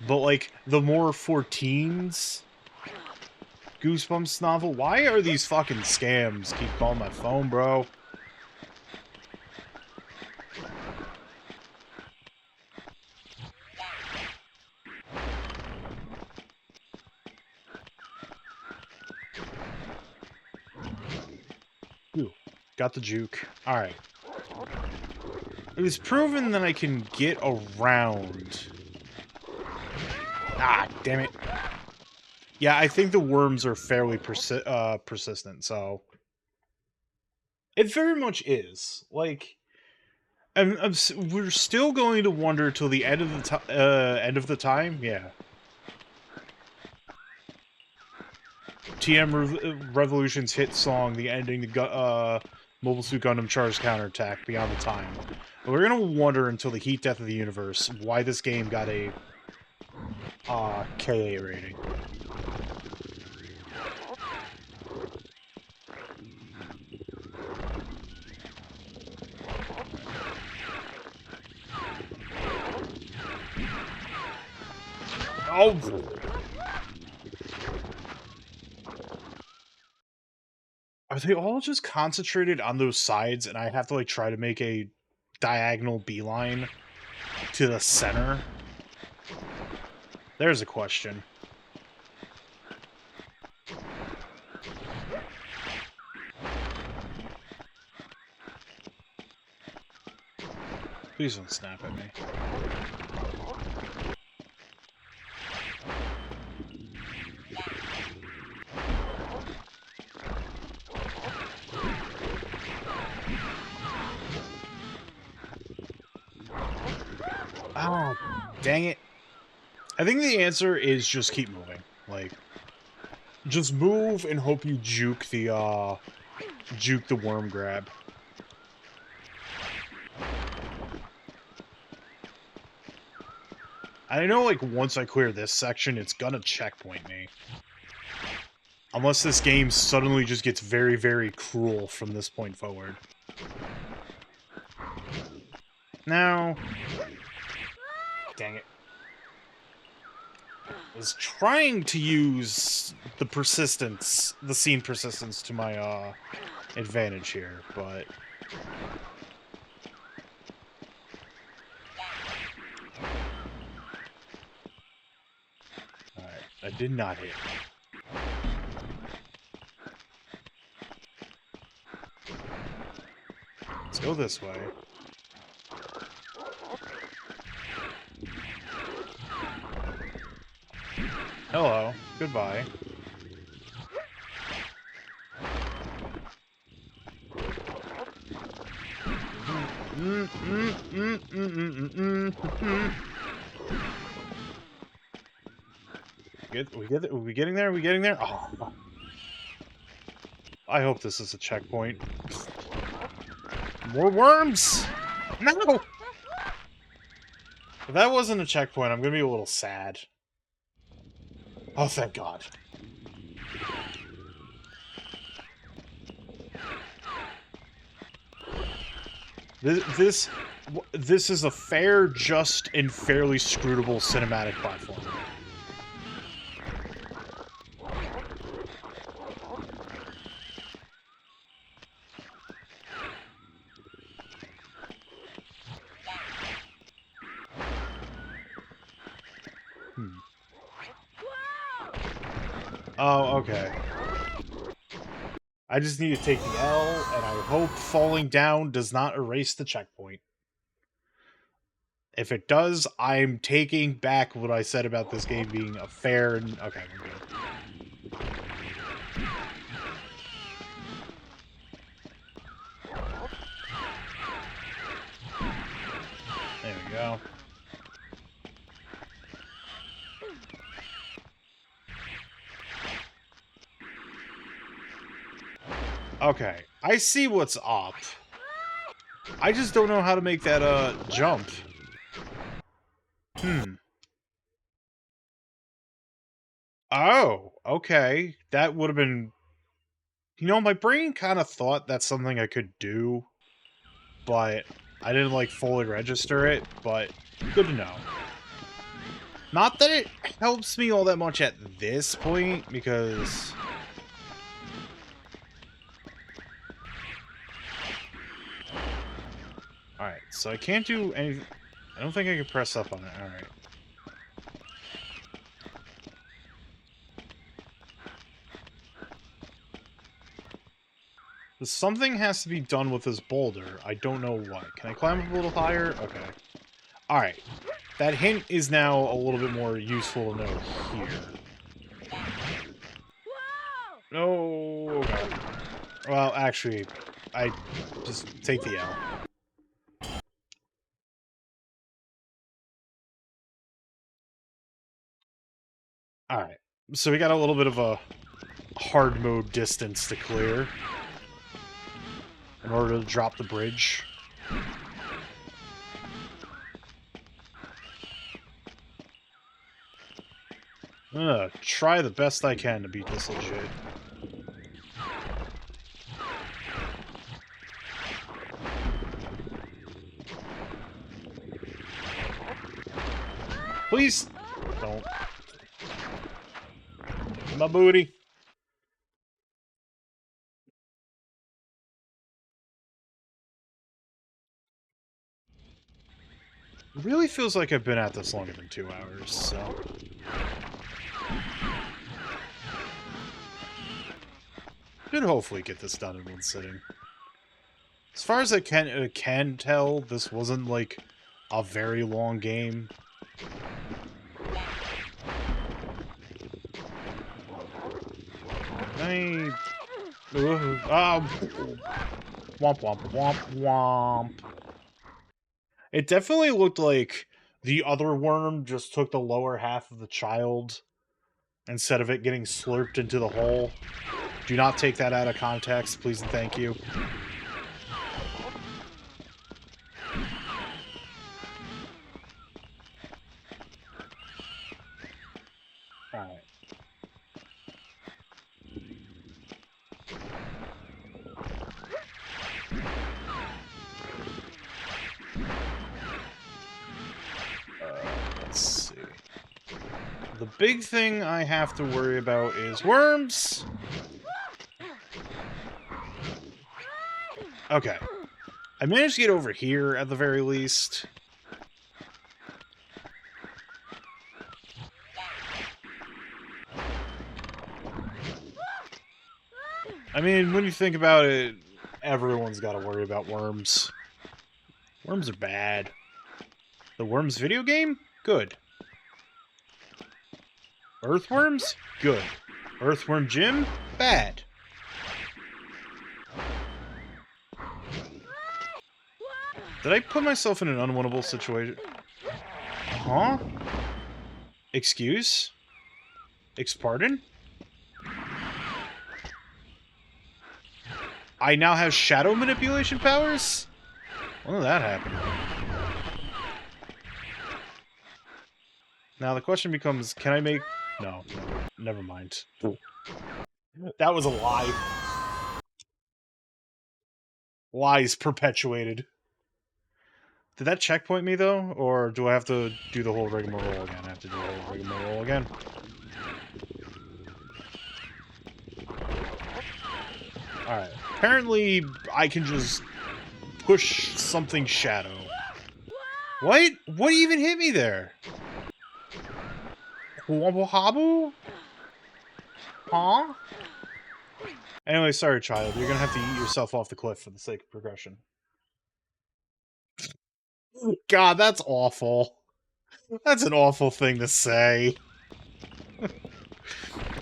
But, like, the more for teens Goosebumps novel. Why are these fucking scams keep calling my phone, bro? Ooh, got the juke. Alright. It was proven that I can get around. Damn it. Yeah, I think the worms are fairly persistent, so... It very much is. Like, we're still going to wonder till the end of the time? Yeah. Revolution's hit song, the ending, Mobile Suit Gundam Char's Counterattack, Beyond the Time. But we're gonna wonder until the heat death of the universe why this game got a KA rating. Oh! Are they all just concentrated on those sides and I have to, like, try to make a diagonal beeline to the center? There's a question. Please don't snap at me. Oh, dang it. I think the answer is just keep moving. Like, just move and hope you juke the worm grab. I know, like, once I clear this section, it's gonna checkpoint me. Unless this game suddenly just gets very, very cruel from this point forward. Now... Dang it. I was trying to use the persistence, the scene persistence to my, advantage here, but... Alright, I did not hit. Let's go this way. Hello. Goodbye. Are we getting there? Are we getting there? Oh. I hope this is a checkpoint. More worms! No! If that wasn't a checkpoint, I'm gonna be a little sad. Oh, thank God. This is a fair, just, and fairly scrutable cinematic platform. Oh, okay. I just need to take the L, and I hope falling down does not erase the checkpoint. If it does, I'm taking back what I said about this game being a fair and... Okay, we're good. There we go. Okay, I see what's up. I just don't know how to make that, jump. Oh, okay. That would have been... You know, my brain kind of thought that's something I could do, but I didn't, like, fully register it, but good to know. Not that it helps me all that much at this point, because... Alright, so I can't do anything... I don't think I can press up on it. Alright. Something has to be done with this boulder. I don't know what. Can I climb up a little higher? Okay. Alright. That hint is now a little bit more useful to know here. No! Oh, God. Well, actually, I just take the L. Alright. So we got a little bit of a hard mode distance to clear in order to drop the bridge. I'm gonna try the best I can to beat this legit. Please don't. My booty. It really feels like I've been at this longer than 2 hours, so... Should hopefully get this done in one sitting. As far as I can tell, this wasn't, like, a very long game. Womp womp womp womp. It definitely looked like the other worm just took the lower half of the child instead of it getting slurped into the hole. Do not take that out of context, please and thank you. Alright. Let's see. The big thing I have to worry about is worms! Okay. I managed to get over here at the very least. I mean, when you think about it, everyone's got to worry about worms. Worms are bad. The Worms video game? Good. Earthworms? Good. Earthworm Jim? Bad. Did I put myself in an unwinnable situation? Huh? Excuse? Pardon? I now have shadow manipulation powers? When did that happen? Now the question becomes, can I make... No, never mind. That was a lie. Lies perpetuated. Did that checkpoint me, though? Or do I have to do the whole rigmarole again? I have to do the whole rigmarole again. Alright. Apparently, I can just push something shadow. What? What even hit me there? Wobble hobble? Huh? Anyway, sorry, child. You're gonna have to eat yourself off the cliff for the sake of progression. God, that's awful. That's an awful thing to say.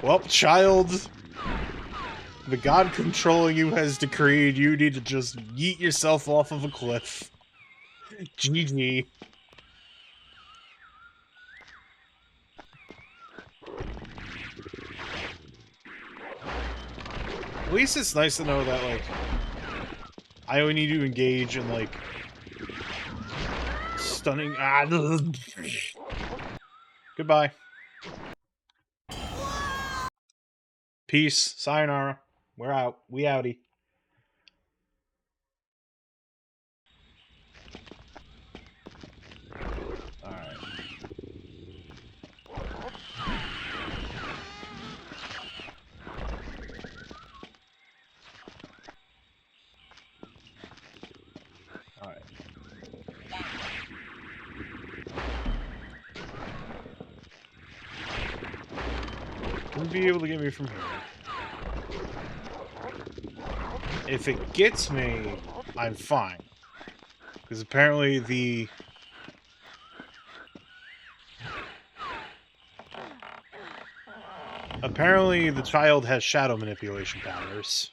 Well, child, the god controlling you has decreed you need to just yeet yourself off of a cliff. GG. At least it's nice to know that, like, I only need to engage in, like, stunning... Goodbye. Peace. Sayonara. We're out. We outie. Alright. Alright. Wouldn't be able to get me from here. If it gets me, I'm fine. Because apparently the... Apparently the child has shadow manipulation powers.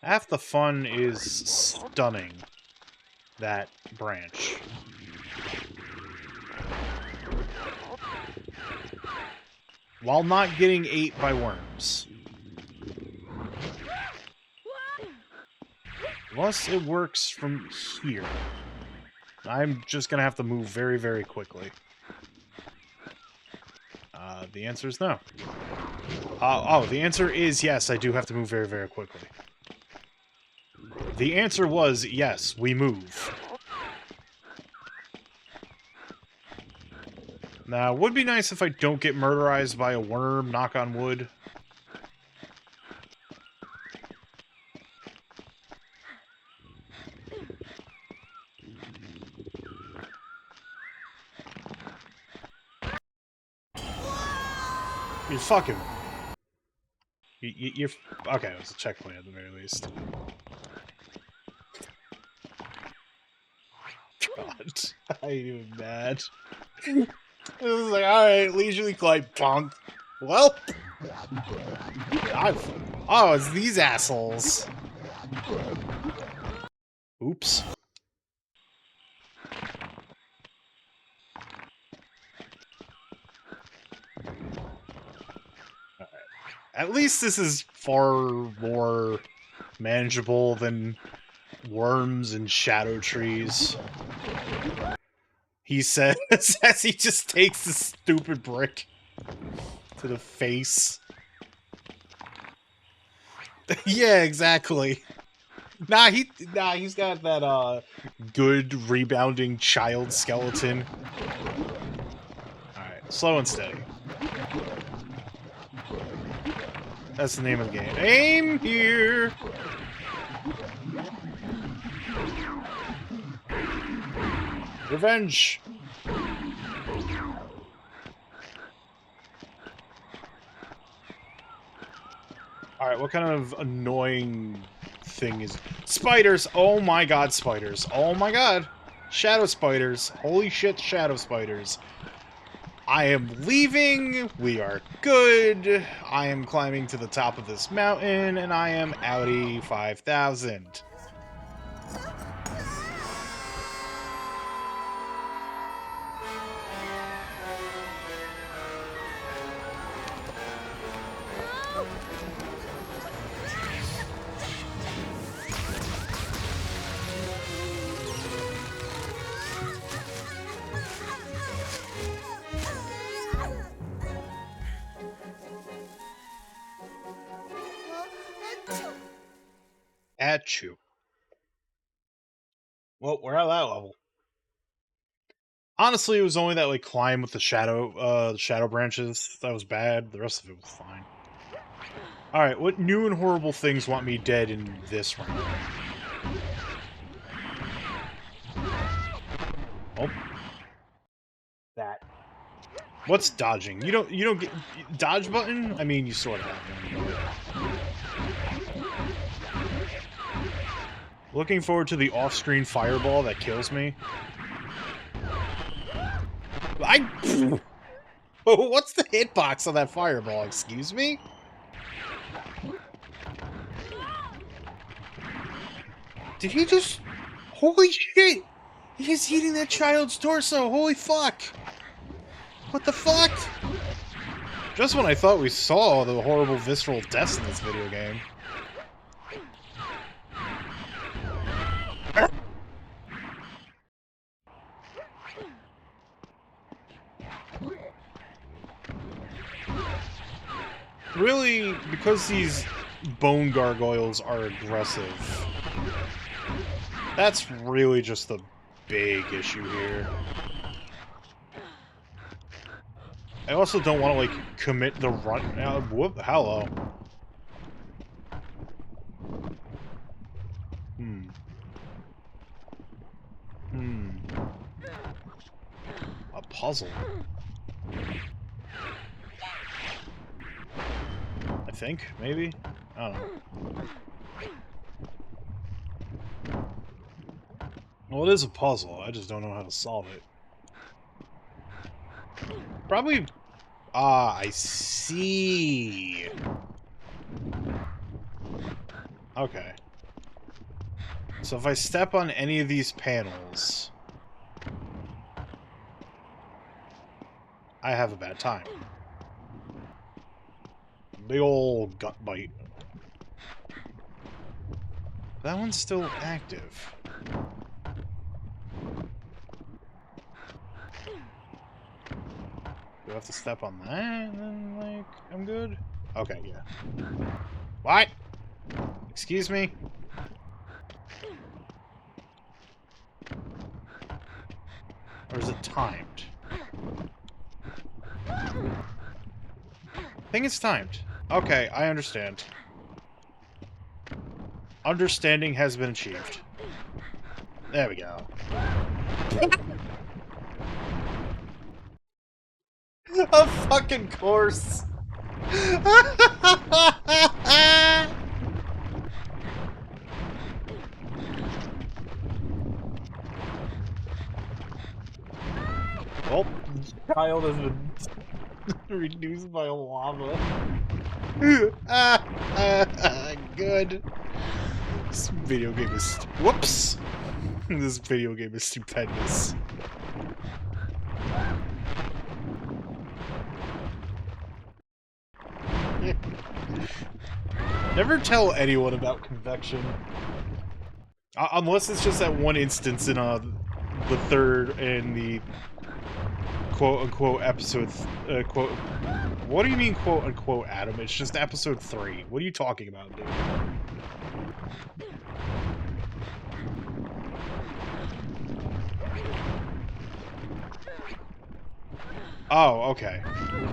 Half the fun is stunning that branch. While not getting ate by worms. Unless it works from here. I'm just gonna have to move very, very quickly. The answer is no. The answer is yes, I do have to move very, very quickly. The answer was yes, we move. Now, it would be nice if I don't get murderized by a worm, knock on wood. You're fucking... You're... Okay, it was a checkpoint at the very least. God, I ain't even mad. It was like, alright, leisurely climb, bonk. Well... Oh, it's these assholes. Oops. At least this is far more manageable than worms and shadow trees. He says as he just takes the stupid brick to the face. Yeah, exactly. He's got that good rebounding child skeleton. Alright, slow and steady. That's the name of the game. Aim here! Revenge! Alright, what kind of annoying thing is... Spiders! Oh my god, spiders. Oh my god! Shadow spiders. Holy shit, shadow spiders. I am leaving. We are good. I am climbing to the top of this mountain, and I am outie 5,000. At you. Well, we're at that level. Honestly, it was only that like climb with the shadow branches that was bad. The rest of it was fine. Alright, what new and horrible things want me dead in this round? Oh. That. What's dodging? You don't get dodge button? I mean, you sort of have one. Looking forward to the off-screen fireball that kills me. What's the hitbox on that fireball? Excuse me? Did he just... Holy shit! He's eating that child's torso! Holy fuck! What the fuck? Just when I thought we saw the horrible visceral deaths in this video game. Really, because these bone gargoyles are aggressive, that's really just the big issue here. I also don't want to, like, commit the run... whoop, hello. A puzzle. I think, maybe? I don't know. Well, it is a puzzle, I just don't know how to solve it. Probably... Ah, I see. Okay. So if I step on any of these panels, I have a bad time. Big ol' gut bite. That one's still active. Do I have to step on that and then, like, I'm good? Okay, yeah. What? Excuse me? Or is it timed? I think it's timed. Okay, I understand. Understanding has been achieved. There we go. Of fucking course. Oh, child has been reduced by lava. Good. This video game is... Whoops! This video game is stupendous. Never tell anyone about convection. Unless it's just that one instance in the third and the quote-unquote episode... quote... What do you mean quote-unquote, Adam? It's just episode 3. What are you talking about, dude? Oh, okay.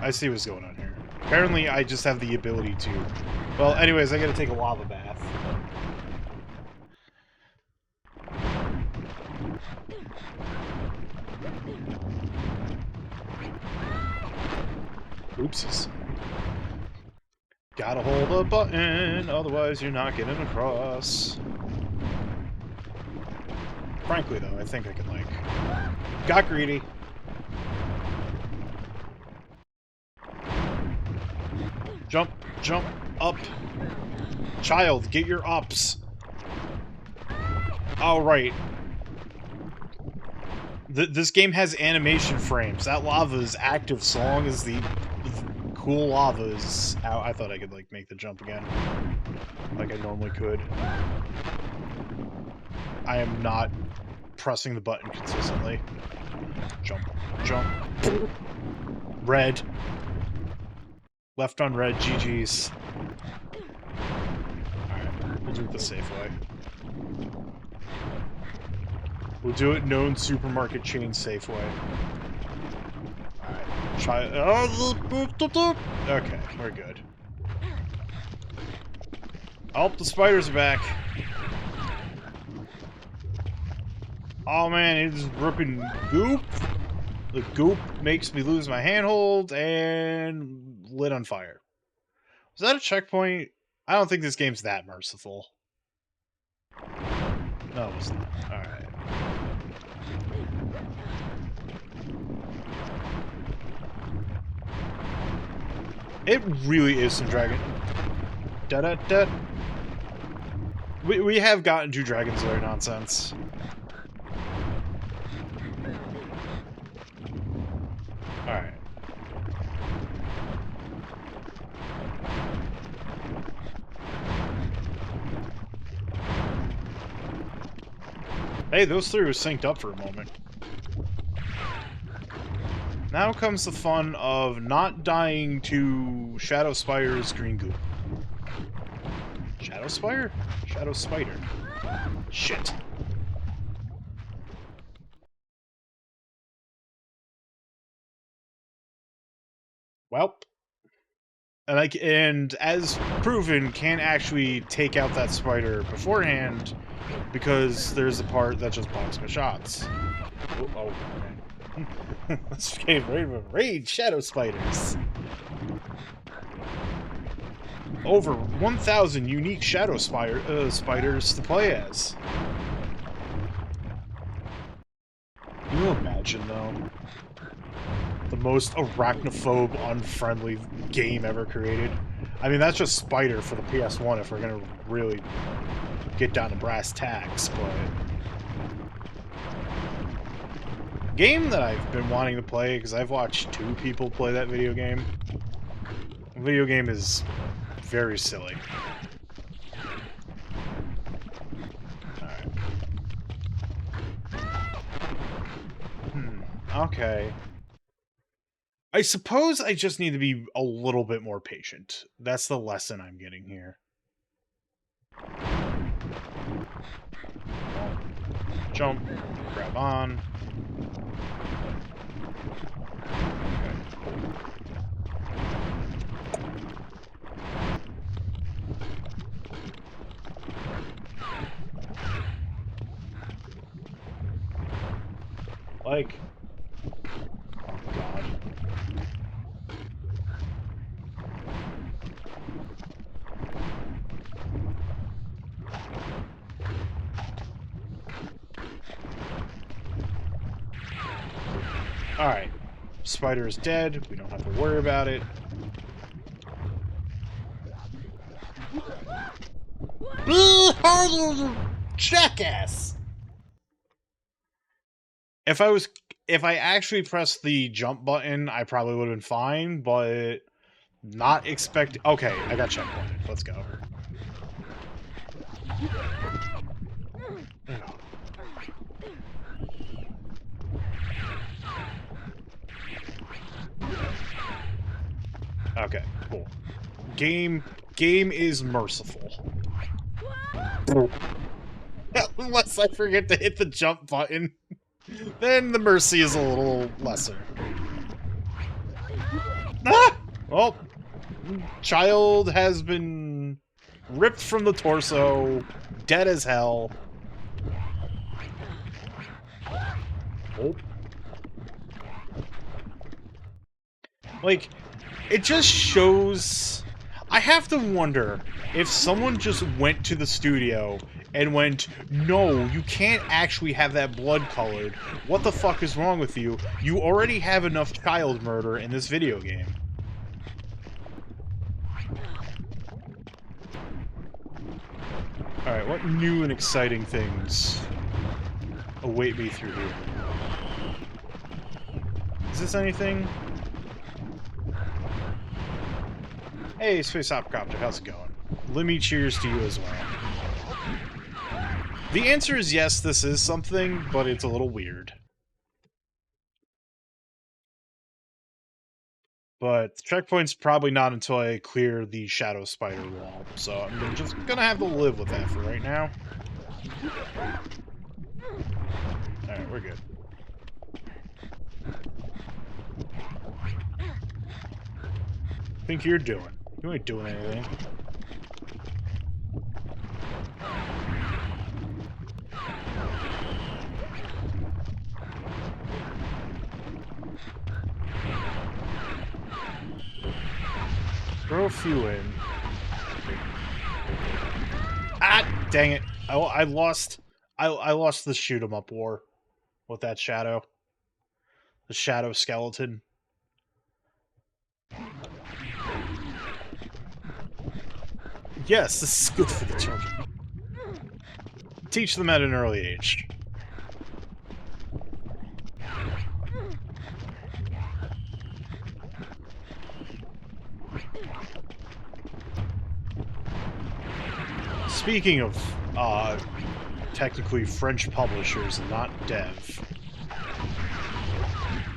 I see what's going on here. Apparently, I just have the ability to... Well, anyways, I gotta take a lava bath. Oopsies. Gotta hold a button, otherwise you're not getting across. Frankly, though, I think I can, like... Got greedy. Jump, jump, up. Child, get your ups. Alright. This game has animation frames. That lava is active so long as the cool lava is out. I thought I could, like, make the jump again. Like I normally could. I am not pressing the button consistently. Jump, jump. Red. Left on red, GG's. Alright, we'll do it the safe way. We'll do it known supermarket chain safe way. Alright, try... Okay, we're good. Oh, the spiders are back. Oh man, it's ripping goop. The goop makes me lose my handhold and lit on fire. Was that a checkpoint? I don't think this game's that merciful. No, it's not. Alright. It really is some dragon. Da-da-da. We have gotten to Dragon's Lair nonsense. Alright. Hey, those three were synced up for a moment. Now comes the fun of not dying to Shadow Spire's green goop. Shadow Spire? Shadow Spider. Shit. Welp. And as proven, can't actually take out that spider beforehand because there's a part that just blocks my shots. Oh man. This game raid shadow spiders. Over 1,000 unique shadow spiders to play as. Can you imagine, though? The most arachnophobe, unfriendly game ever created. I mean, that's just Spider for the PS1 if we're gonna really get down to brass tacks, but... Game that I've been wanting to play, because I've watched 2 people play that video game. The video game is very silly. Alright. Okay. I suppose I just need to be a little bit more patient. That's the lesson I'm getting here. Jump, grab on. Like, God. Alright. Spider is dead. We don't have to worry about it. Jackass! If I actually pressed the jump button, I probably would have been fine, but not expect. Okay, I got checkpointed. Let's go. Okay, cool. Game is merciful. Unless I forget to hit the jump button, then the mercy is a little lesser. Ah! Well, child has been ripped from the torso, dead as hell. Oh. Like, it just shows... I have to wonder if someone just went to the studio and went, no, you can't actually have that blood colored. What the fuck is wrong with you? You already have enough child murder in this video game. Alright, what new and exciting things await me through here? Is this anything? Hey, Space Opcopter, how's it going? Let me cheers to you as well. The answer is yes, this is something, but it's a little weird. But the checkpoint's probably not until I clear the Shadow Spider wall, so I'm just gonna have to live with that for right now. Alright, we're good. Think you're doing? You ain't doing anything. Throw a few in. Ah, dang it! I lost the shoot 'em up war with that shadow. The shadow skeleton. Yes, this is good for the children. Teach them at an early age. Speaking of, technically French publishers and not dev,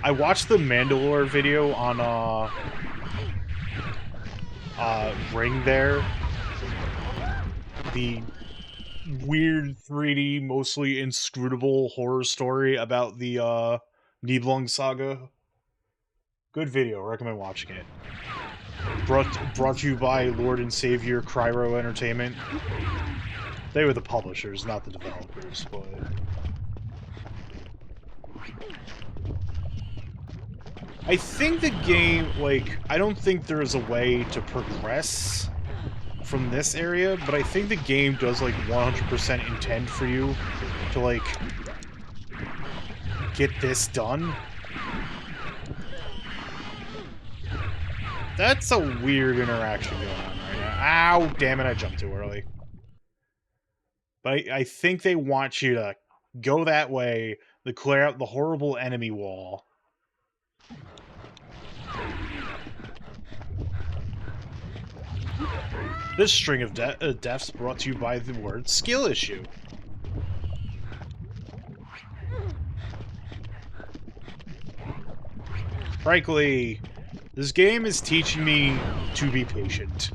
I watched the Mandalore video on, Ring there. The weird 3D, mostly inscrutable horror story about the, Nibelung Saga. Good video, recommend watching it. Brought to you by Lord and Savior Cryro Entertainment. They were the publishers, not the developers, but... I think the game, like, I don't think there is a way to progress from this area, but I think the game does, like, 100% intend for you to, like, get this done. That's a weird interaction going on right now. Ow, damn it, I jumped too early. But I think they want you to go that way to clear out the horrible enemy wall. This string of deaths brought to you by the word skill issue. Frankly, this game is teaching me to be patient.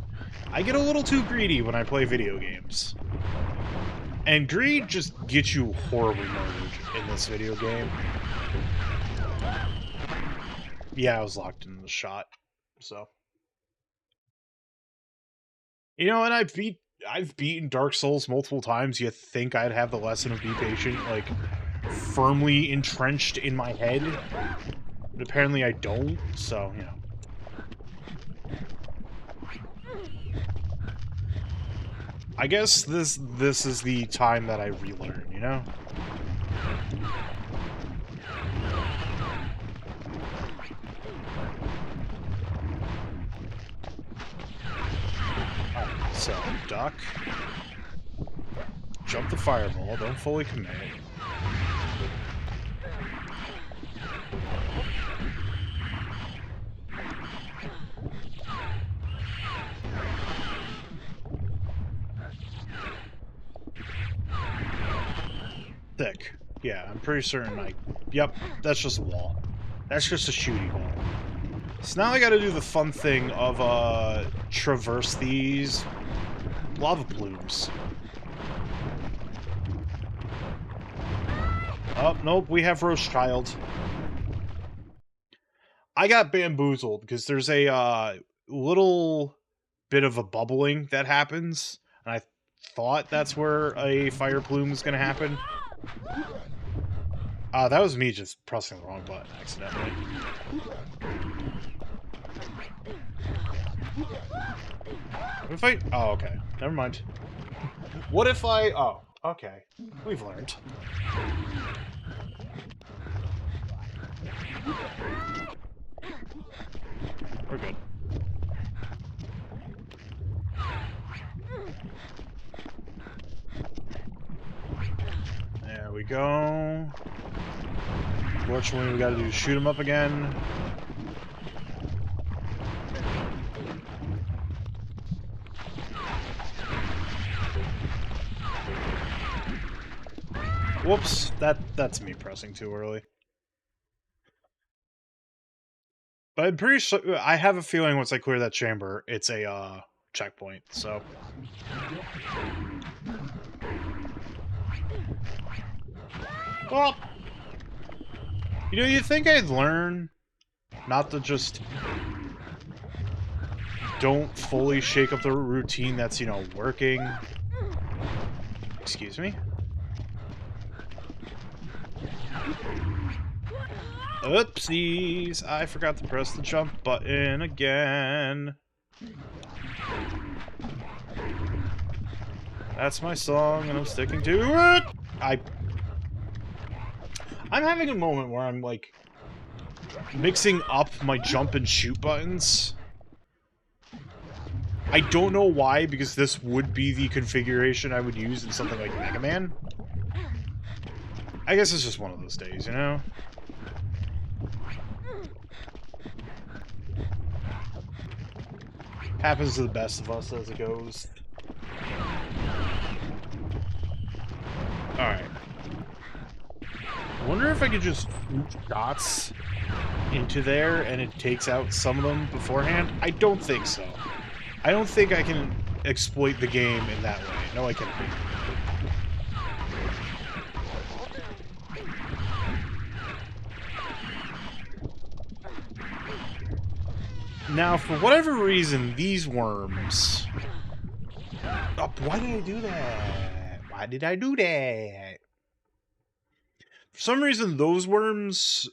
I get a little too greedy when I play video games. And greed just gets you horribly murdered in this video game. Yeah, I was locked in the shot, so. You know, and I've beaten Dark Souls multiple times. You think I'd have the lesson of be patient, like, firmly entrenched in my head. But apparently I don't, so, you know. I guess this is the time that I relearn, you know? Alright, so, duck. Jump the fireball, don't fully commit. Thick. Yeah, I'm pretty certain Yep, that's just a wall. That's just a shooting wall. So now I gotta do the fun thing of, traverse these lava plumes. Oh, nope, we have Rothschild. I got bamboozled because there's a, little bit of a bubbling that happens, and I thought that's where a fire plume is gonna happen. That was me just pressing the wrong button accidentally. What if I... Oh, okay. Never mind. What if I... Oh, okay. We've learned. We're good. There we go. Fortunately, we gotta do shoot him up again. Whoops, that's me pressing too early. But I'm pretty sure I have a feeling once I clear that chamber, it's a checkpoint. So. Well, you know, you'd think I'd learn not to just don't fully shake up the routine that's, you know, working. Excuse me? Oopsies! I forgot to press the jump button again. That's my song, and I'm sticking to it! I'm having a moment where I'm, like, mixing up my jump and shoot buttons. I don't know why, because this would be the configuration I would use in something like Mega Man. I guess it's just one of those days, you know? Happens to the best of us as it goes. Alright. I wonder if I could just shoot shots into there and it takes out some of them beforehand. I don't think so. I don't think I can exploit the game in that way. No, I can't. Now, for whatever reason, these worms... Oh, why did I do that? Why did I do that? For some reason, those worms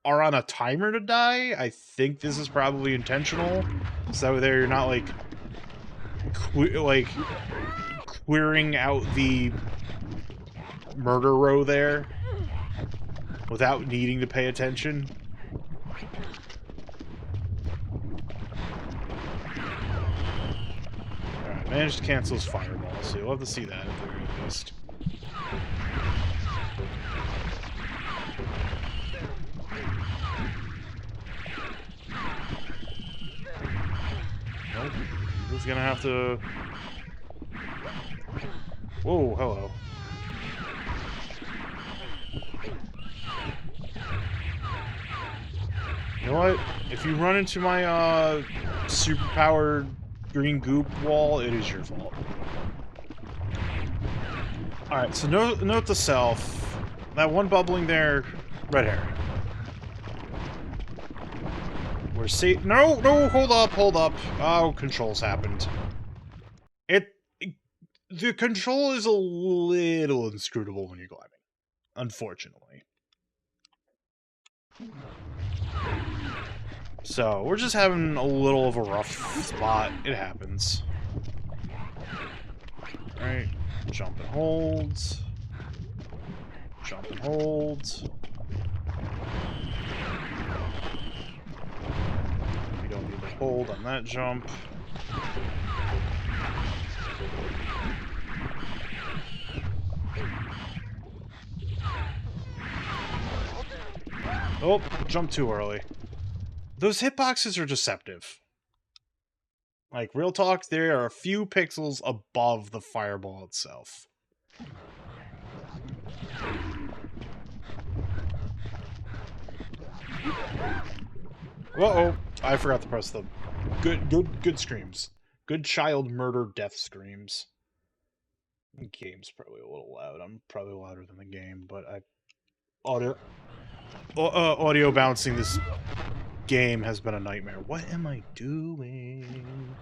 are on a timer to die. I think this is probably intentional. So there you're not, like... clearing out the murder row there without needing to pay attention. Managed to cancel his fireball, so you'll have to see that at the very least. Nope. He's gonna have to... Whoa, hello. You know what? If you run into my, super-powered green goop wall, it is your fault. Alright, so note to self. That one bubbling there, red hair. We're safe. No, hold up. Oh, controls happened. The control is a little inscrutable when you're climbing. Unfortunately. So, we're just having a little of a rough spot. It happens. Alright. Jump and holds. Jump and holds. We don't need to hold on that jump. Oh, jump too early. Those hitboxes are deceptive. Like, real talk, there are a few pixels above the fireball itself. Uh-oh. I forgot to press the good screams. Good child murder death screams. The game's probably a little loud. I'm probably louder than the game, but audio bouncing this game has been a nightmare. What am I doing?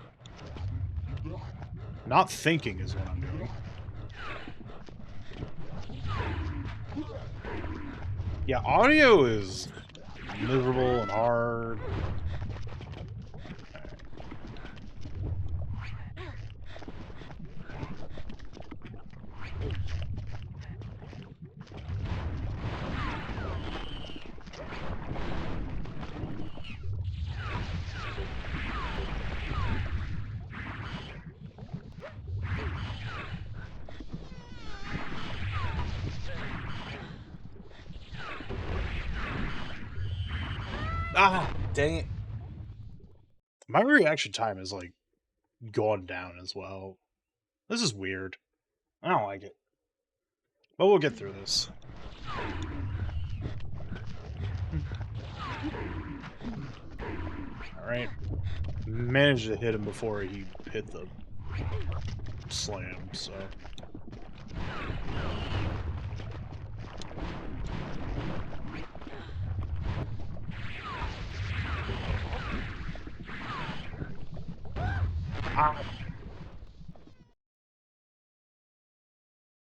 Not thinking is what I'm doing. Yeah, audio is miserable and hard. Ah, dang it. My reaction time is, like, gone down as well. This is weird. I don't like it. But we'll get through this. Alright. Managed to hit him before he hit the slam, so...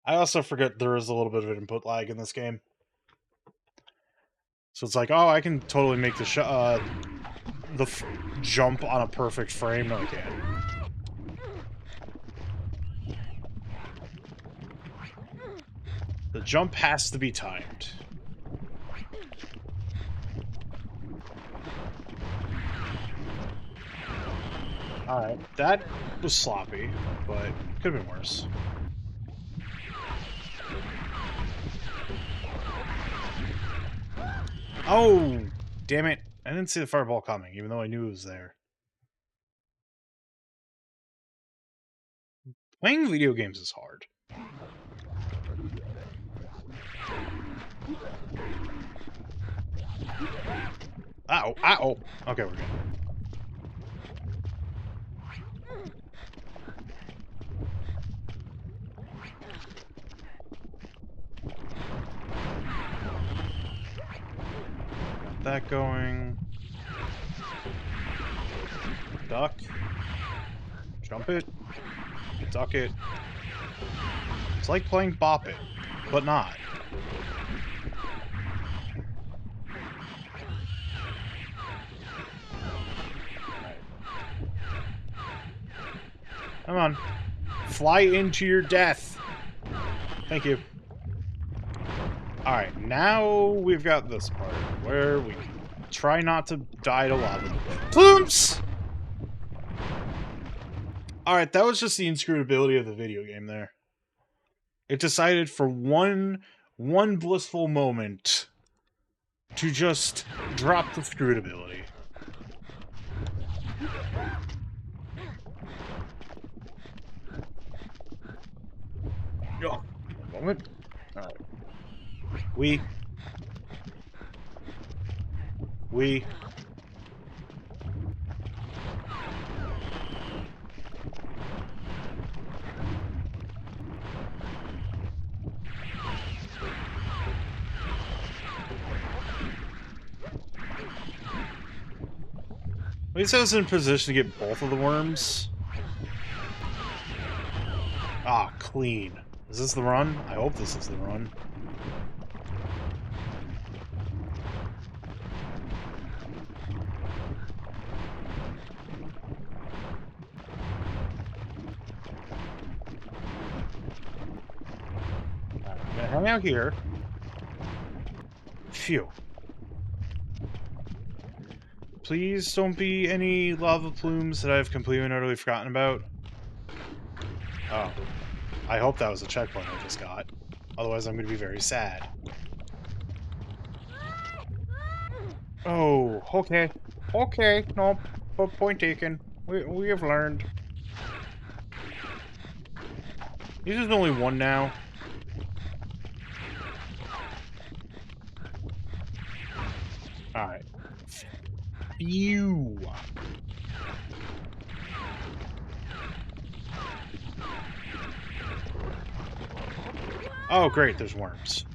I also forget there is a little bit of input lag in this game. So it's like, oh, I can totally make the jump on a perfect frame. No, I can't. The jump has to be timed. Alright, that was sloppy, but could have been worse. Oh, damn it. I didn't see the fireball coming, even though I knew it was there. Playing video games is hard. Uh-oh, uh-oh. Okay, we're good. Got that going. Duck. Jump it. Duck it. It's like playing Bop It, but not. Come on. Fly into your death. Thank you. Alright, now we've got this part where we try not to die to lava. Plumps! Alright, that was just the inscrutability of the video game there. It decided for one blissful moment to just drop the scrutability. Oh, moment. Alright. We. At least I was in position to get both of the worms. Ah, clean. Is this the run? I hope this is the run. Alright, I'm gonna hang out here. Phew. Please don't be any lava plumes that I've completely and utterly forgotten about. Oh. I hope that was a checkpoint I just got. Otherwise I'm gonna be very sad. Oh, okay. Okay, no, but point taken. We have learned. There's only one now. Alright. Phew. Oh, great, there's worms.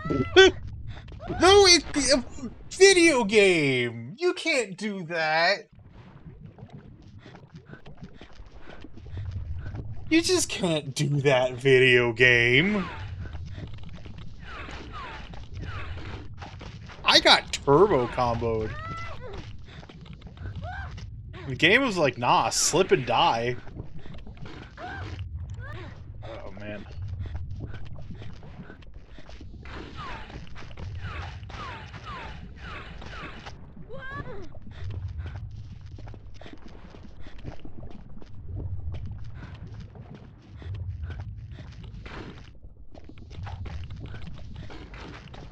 No, it's a video game! You can't do that! You just can't do that, video game! I got turbo comboed. The game was like, nah, slip and die. Oh, man.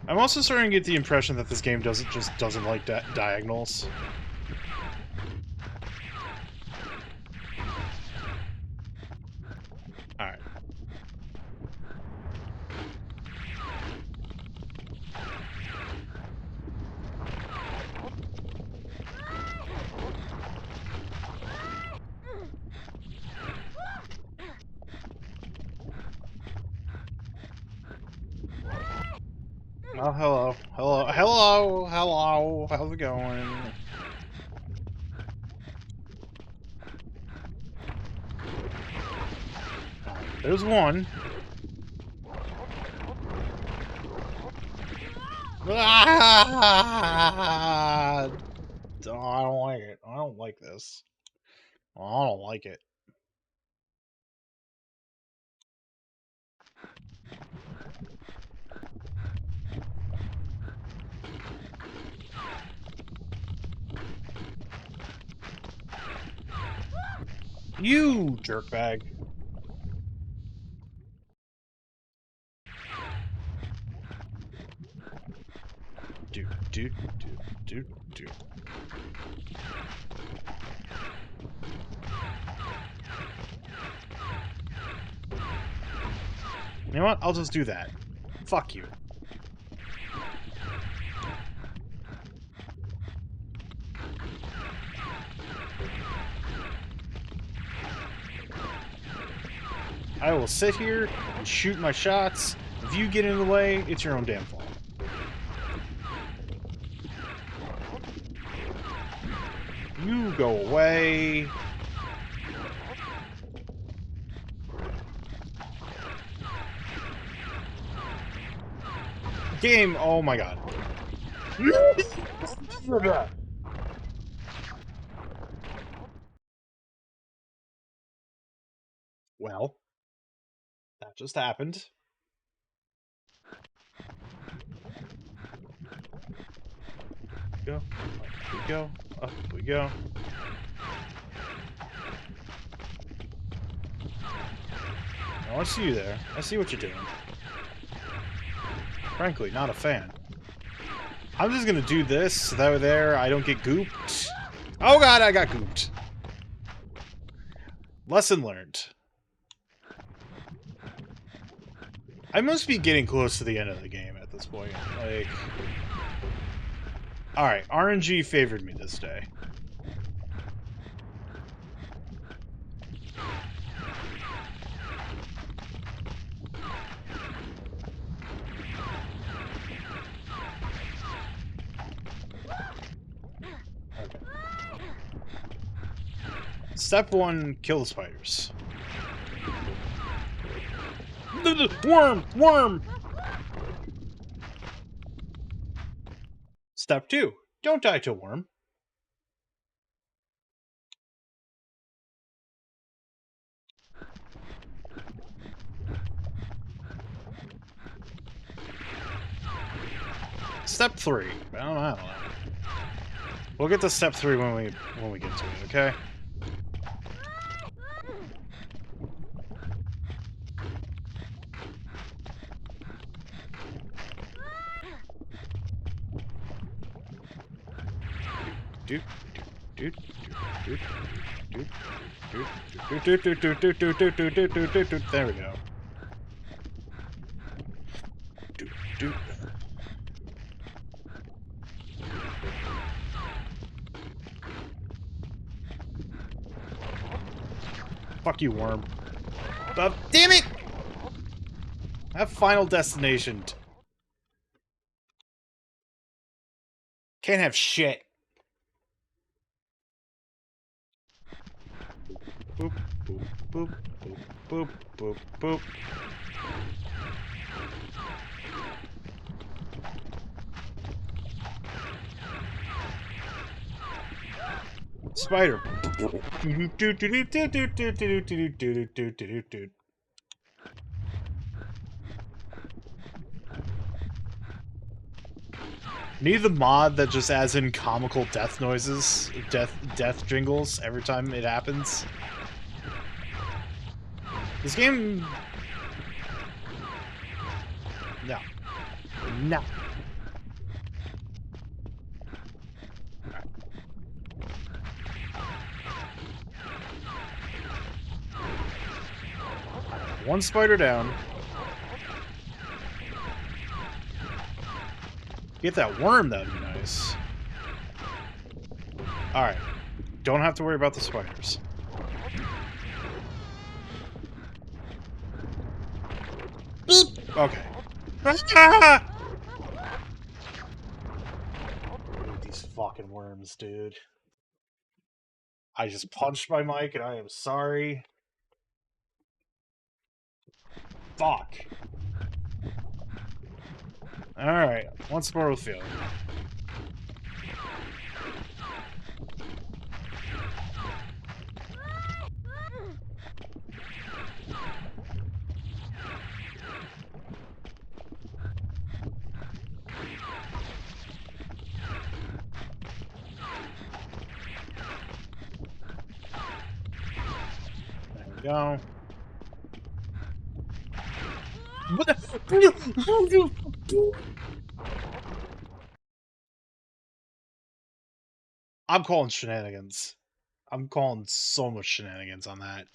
I'm also starting to get the impression that this game doesn't like diagonals. Alright. Oh, hello. Hello. Hello. Hello. How's it going? There's one. Ah! Oh, I don't like it. I don't like this. I don't like it. You jerkbag. Do, do, do, do, do. You know what? I'll just do that. Fuck you. I will sit here and shoot my shots. If you get in the way, it's your own damn fault. You go away. Game, oh my god. Well, that just happened. Go. Up we go. Up we go. Oh, I see you there. I see what you're doing. Frankly, not a fan. I'm just gonna do this so that there I don't get gooped. Oh god, I got gooped. Lesson learned. I must be getting close to the end of the game at this point. Like... Alright, RNG favored me this day. Okay. Step 1, kill the spiders. Worm! Worm! Step 2, don't die to worm. Step 3. I don't know. We'll get to step 3 when we get to it, okay? There we go. Fuck you, worm. Damn it! I have Final Destination. Can't have shit. Boop, boop, boop, boop, boop, boop, boop. Spider. Need the mod that just adds in comical death noises, death jingles every time it happens. This game... No. No. One spider down. Get that worm, that'd be nice. Alright. Don't have to worry about the spiders. Beep! Okay. These fucking worms, dude. I just punched my mic and I am sorry. Fuck. Alright, once more with feeling. There we go. What the? I'm calling shenanigans. I'm calling so much shenanigans on that.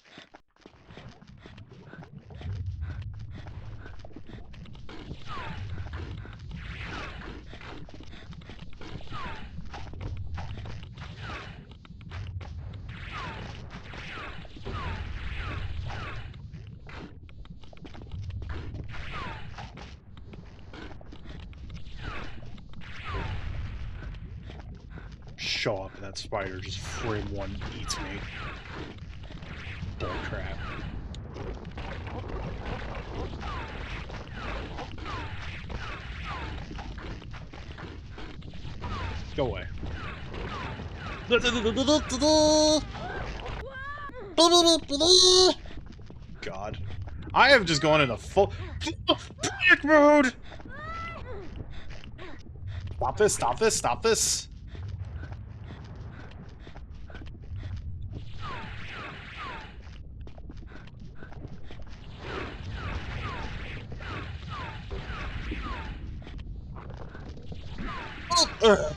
Show up and that spider just frame one eats me. Bull crap. Go away. God. I have just gone into full panic mode! Stop this, stop this, stop this! Ugh.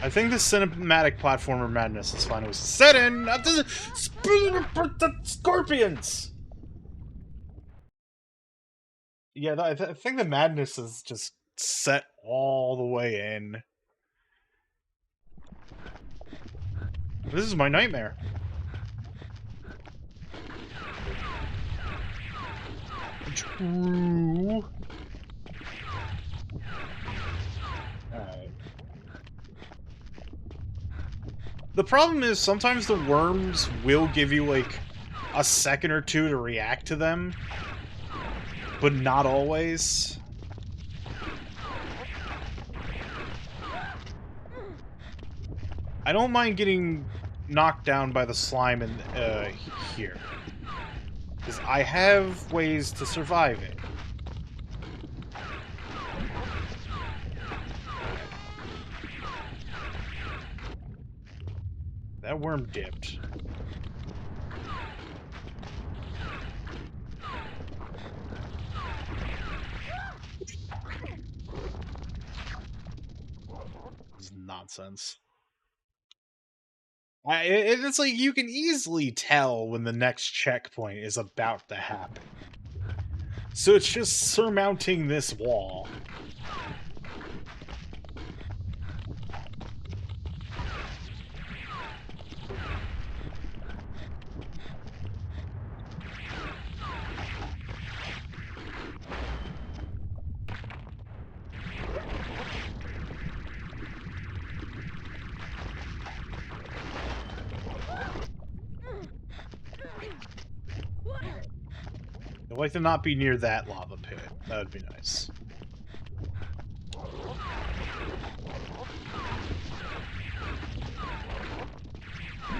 I think the cinematic platformer madness is finally set in after the scorpions. Yeah, I think the madness is just set all the way in. This is my nightmare. True. Alright. The problem is sometimes the worms will give you like a second or two to react to them, but not always. I don't mind getting knocked down by the slime in here, because I have ways to survive it. That worm dipped. This is nonsense. It's like you can easily tell when the next checkpoint is about to happen. So it's just surmounting this wall. I'd like to not be near that lava pit. That would be nice.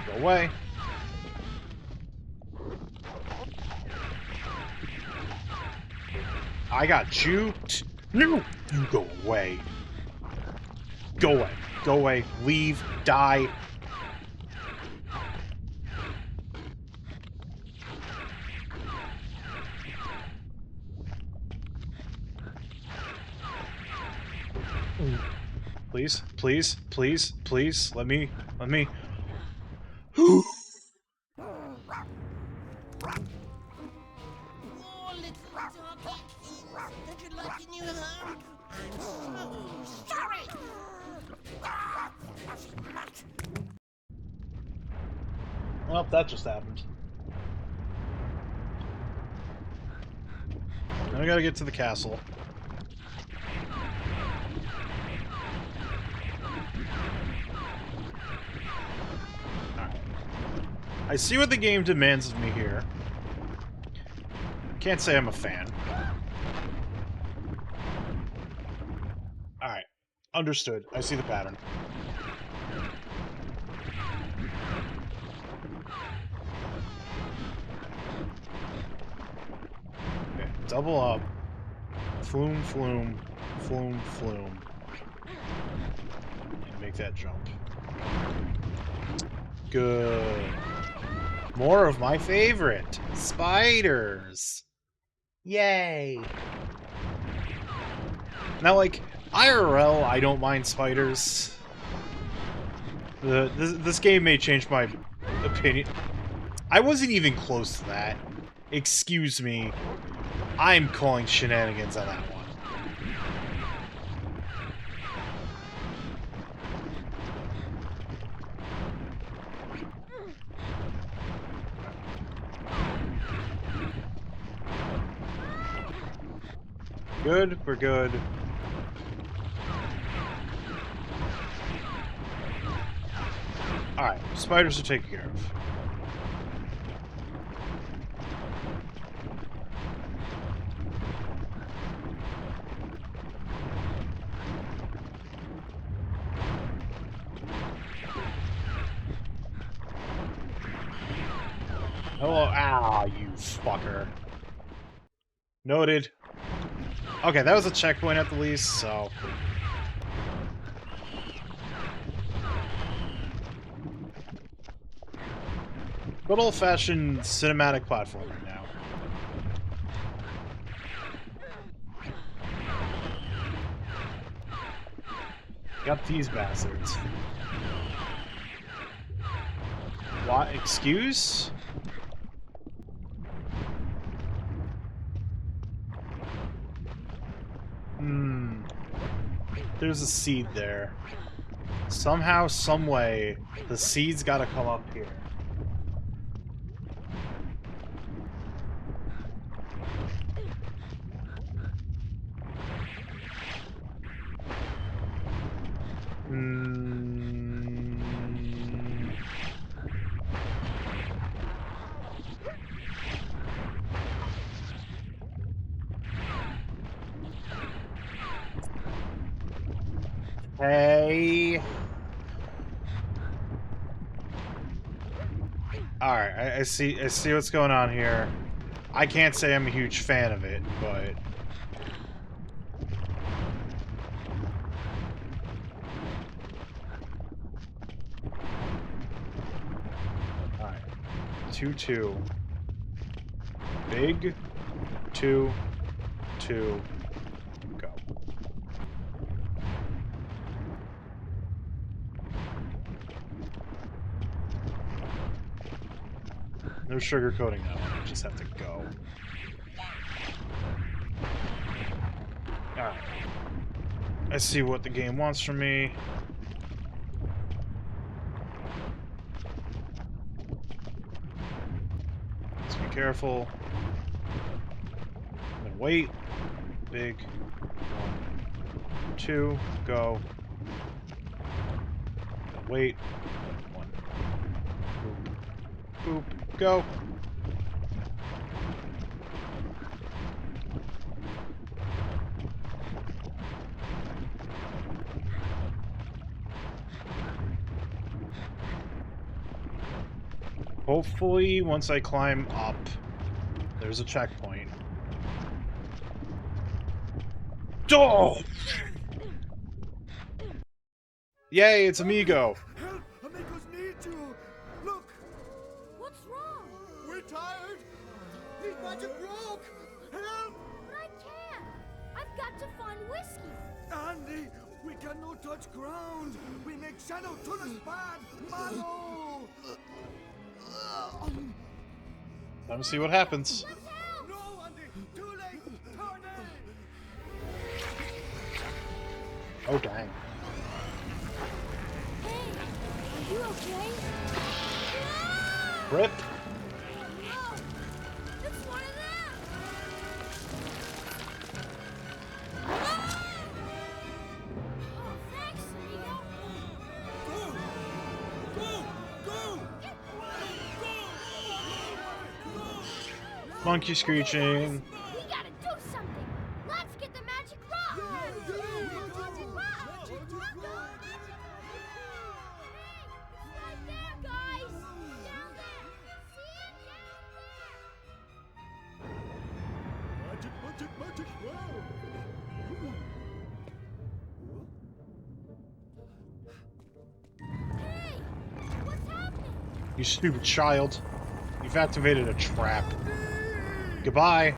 Go away. I got juked. No! You go away. Go away. Go away. Leave. Die. Please, please, please, please, let me. Oh, little doggy. Don't you like your new home? I'm so sorry. Well, that just happened. Now we gotta get to the castle. Alright. I see what the game demands of me here. Can't say I'm a fan. Alright. Understood. I see the pattern. Okay, double up. Flume, flume. Flume, flume. And make that jump. Good. More of my favorite. Spiders. Yay. Now, like, IRL, I don't mind spiders. This game may change my opinion. I wasn't even close to that. Excuse me. I'm calling shenanigans on that one. Good, we're good. Alright, spiders are taken care of. Hello, you fucker. Noted. Okay, that was a checkpoint at the least, so... Good old-fashioned cinematic platforming now. Got these bastards. What? Excuse? There's a seed there. Somehow, someway, the seed's gotta come up here. Hey. Alright, I see what's going on here. I can't say I'm a huge fan of it, but alright. 2-2. Big 2-2 go. No sugarcoating that one, I just have to go. Alright. I see what the game wants from me. Let's be careful. And then wait. Big. 1, 2, go. Then wait. 1. Boop. Boop. Go. Hopefully, once I climb up, there's a checkpoint. Oh! Yay, it's Amigo! Help! Amigos need you! Look! What's wrong? We're tired! His magic broke! Help! But I can't. I've got to find whiskey. Andy, we cannot touch ground! We make Shadow turn us bad! Malo! Time to see what happens. Let's help! No, Andy! Too late! Turn Oh, dang. Hey, are you okay? Rip. No! It's one of them! Oh, thanks, Amigo. Monkey screeching. We gotta do something. Let's get the magic rock. Magic rock. Hey, it's right there, guys. Down there. See it Magic, magic, magic! down there. Hey, what's happening? You stupid child. You've activated a trap. Goodbye.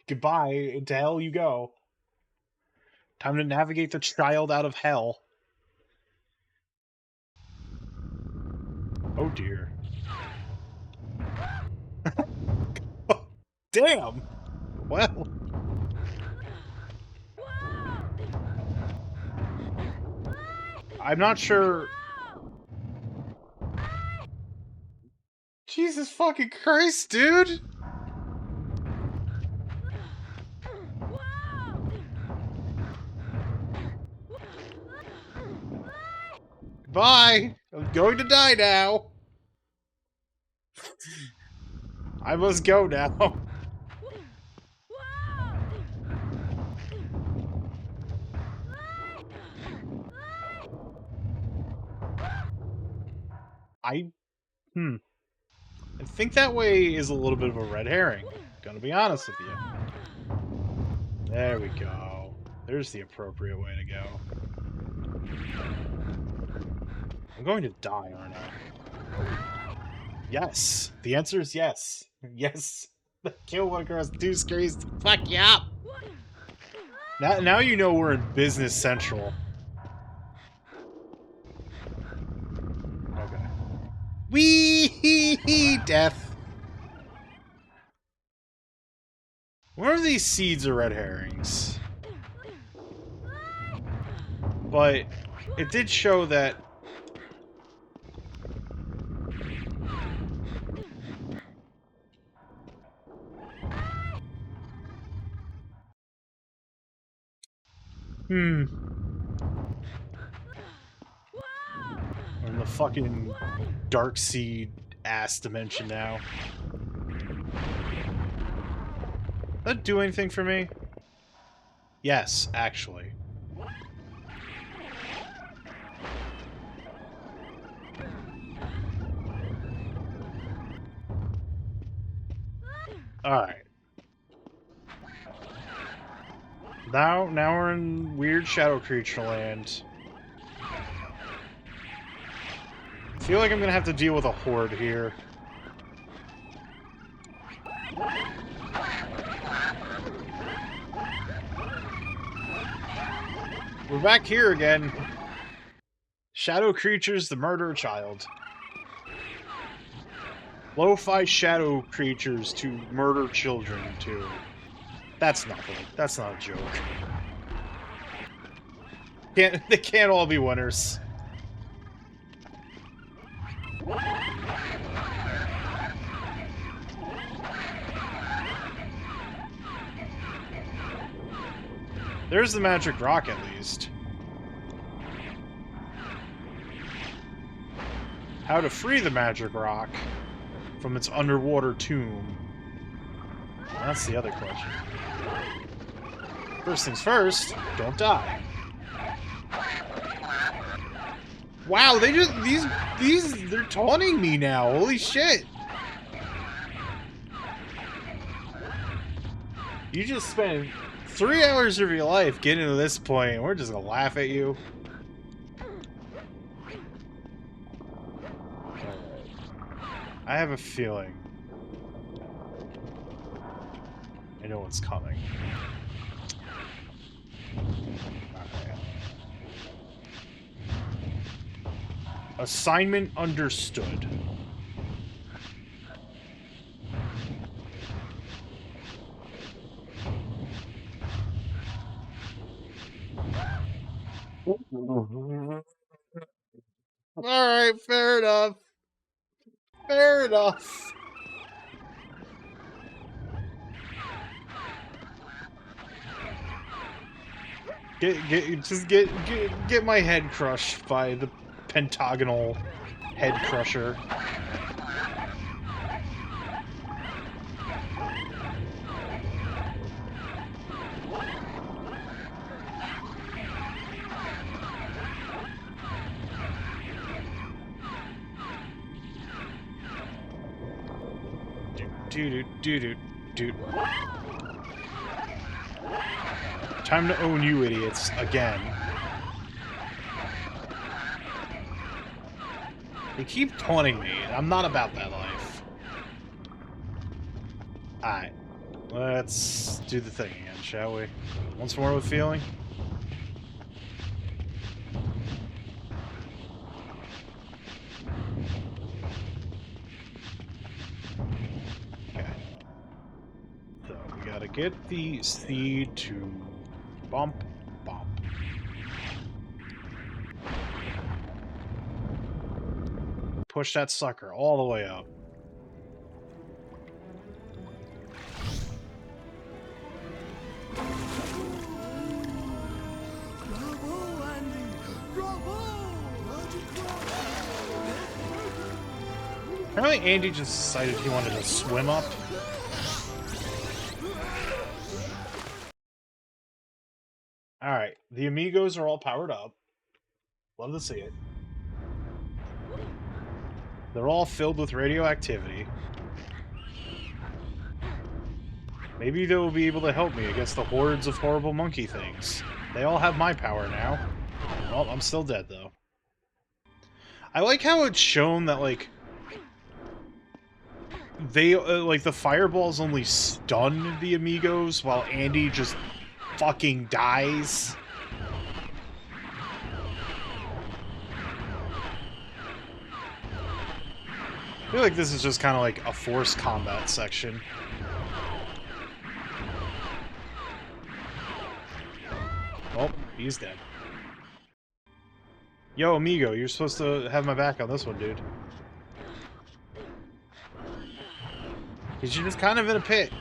Goodbye. To hell you go. Time to navigate the child out of hell. Oh dear. Damn! Well. I'm not sure. Jesus fucking Christ, dude! Bye! I'm going to die now! I must go now. I think that way is a little bit of a red herring. Gonna be honest with you. There we go. There's the appropriate way to go. I'm going to die, aren't I? Yes. The answer is yes. Yes. Kill one across two screens to fuck you up. Now you know we're in Business Central. Wee death. One of these seeds are red herrings. But it did show that I'm in the fucking dark seed ass dimension now. Does that do anything for me? Yes, actually. Alright. Now we're in weird shadow creature land. I feel like I'm gonna have to deal with a horde here. We're back here again. Shadow creatures, the murder child. Lo-fi shadow creatures to murder children too. That's nothing. That's not a joke. They can't all be winners. There's the magic rock, at least. How to free the magic rock from its underwater tomb. That's the other question. First things first, don't die. Wow, they just they're taunting me now. Holy shit. You just spent 3 hours of your life getting to this point, and we're just gonna laugh at you. I have a feeling I know what's coming. Okay. Assignment understood. Alright, fair enough. Fair enough. Get my head crushed by the pentagonal head crusher. Dude. Time to own you idiots again. They keep taunting me, and I'm not about that life. Alright. Let's do the thing again, shall we? Once more with feeling. Okay. So, we gotta get the seed to bump. Push that sucker all the way up. Bravo, Andy! Bravo! Apparently Andy just decided he wanted to swim up. Alright, the amigos are all powered up. Love to see it. They're all filled with radioactivity. Maybe they'll be able to help me against the hordes of horrible monkey things. They all have my power now. Well, I'm still dead, though. I like how it's shown that, like, they, like, the fireballs only stun the amigos, while Andy just fucking dies. feel like this is just kind of like a forced combat section. Oh, he's dead. Yo, amigo, you're supposed to have my back on this one, dude. Because you're just kind of in a pit.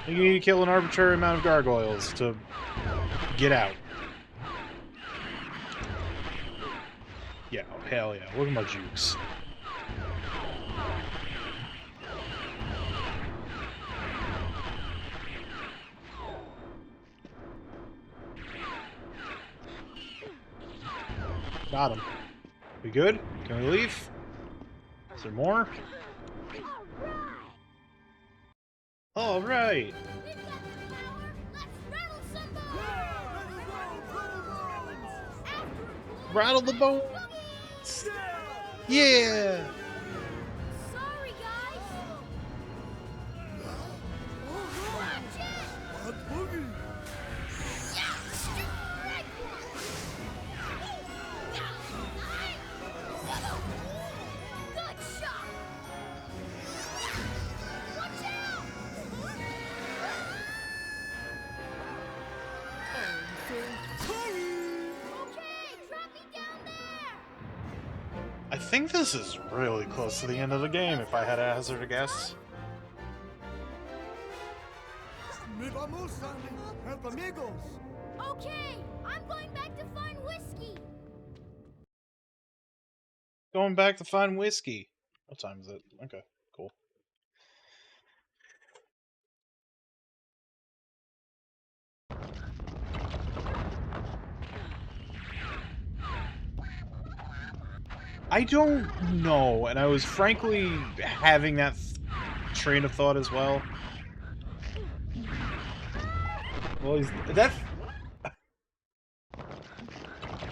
You need to kill an arbitrary amount of gargoyles to get out. Yeah, oh, hell yeah. Look at my jukes. Got him. We good? Can we leave? Is there more? All right. We've got the power. Let's rattle some bones. Rattle the bones. Yeah. Sorry, guys. Watch it. Hot boogie! Yeah, strike one. Good shot. Watch out. Okay, drop me down there. I think this is really close to the end of the game, if I had to hazard a guess. Me vamos, Sandy! Help amigos! Okay, I'm going back to find whiskey. Going back to find whiskey. What time is it? Okay, cool. I don't know, and I was frankly having that train of thought as well. Well, that's...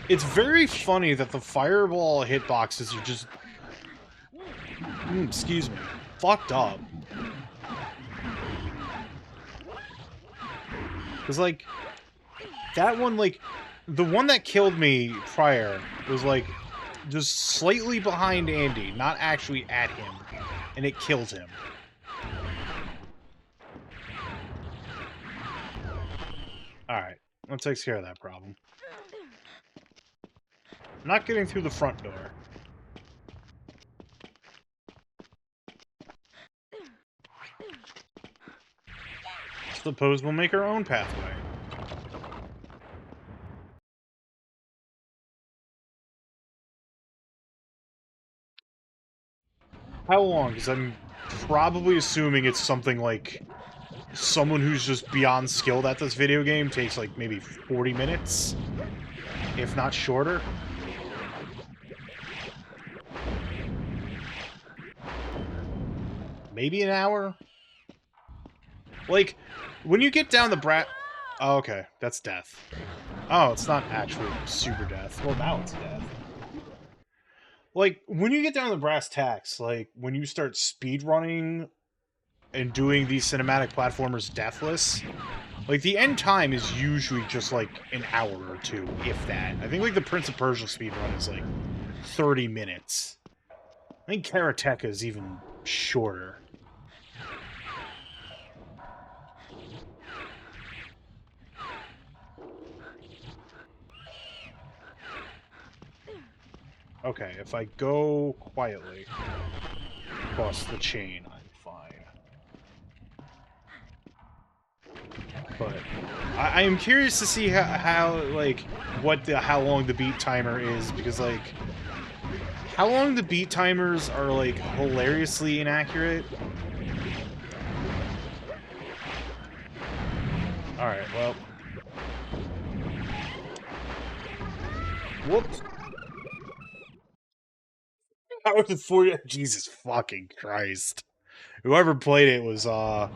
It's very funny that the fireball hitboxes are just... excuse me. Fucked up. Because, like, that one, like, the one that killed me prior was, like, just slightly behind Andy, not actually at him, and it killed him. Alright, that takes care of that problem. I'm not getting through the front door. Suppose we'll make our own pathway. How long? Because I'm probably assuming it's something like someone who's just beyond skilled at this video game takes like maybe 40 minutes, if not shorter. Maybe an hour? Like, when you get down the brat... Oh, okay, that's death. Oh, it's not actually super death. Well, now it's death. Like, when you get down to the brass tacks, like, when you start speedrunning and doing these cinematic platformers deathless, like, the end time is usually just, like, an hour or two, if that. I think, like, the Prince of Persia speedrun is, like, 30 minutes. I think Karateka is even shorter. Okay, if I go quietly across the chain, I'm fine. But I am curious to see how how long the beat timer is, because, like, how long the beat timers are, like, hilariously inaccurate. Alright, well. Whoops. How was it 40? Jesus fucking Christ. Whoever played it was, I'm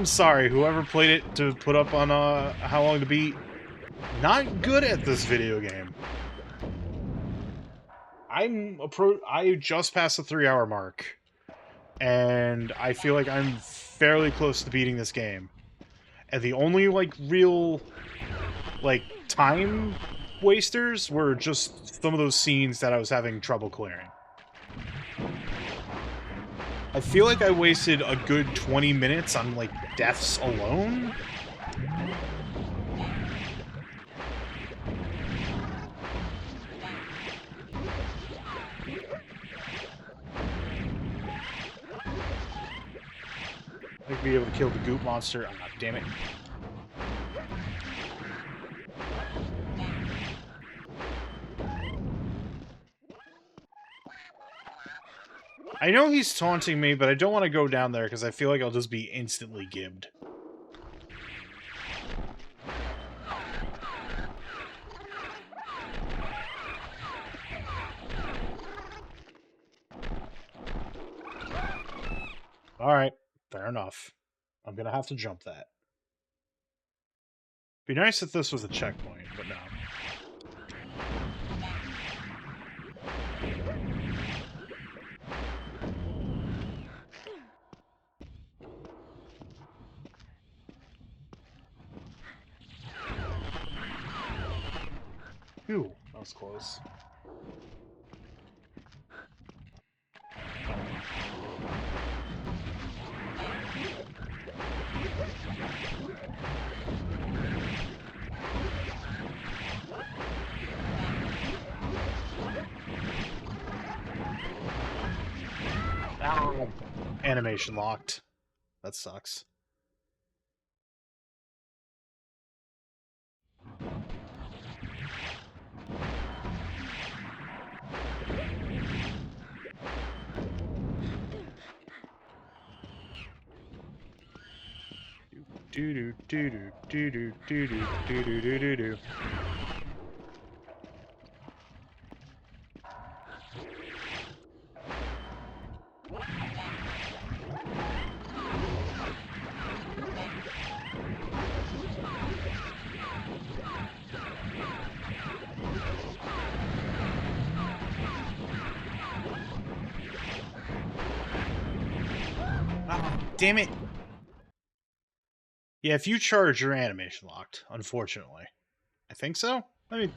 sorry, whoever played it to put up on, how long to beat. Not good at this video game. I just passed the 3-hour mark. And I feel like I'm fairly close to beating this game. And the only, like, real, like, time wasters were just some of those scenes that I was having trouble clearing. I feel like I wasted a good 20 minutes on, like, deaths alone. I'd be able to kill the goop monster. Oh, damn it. I know he's taunting me, but I don't want to go down there because I feel like I'll just be instantly gibbed. Alright, fair enough. I'm gonna have to jump that. Be nice if this was a checkpoint, but no. Phew, that was close. Ow. Animation locked. That sucks. Do do do do do do do do do do do do do. Ah, damn it! Yeah, if you charge, you're animation locked, unfortunately. I think so? Let me...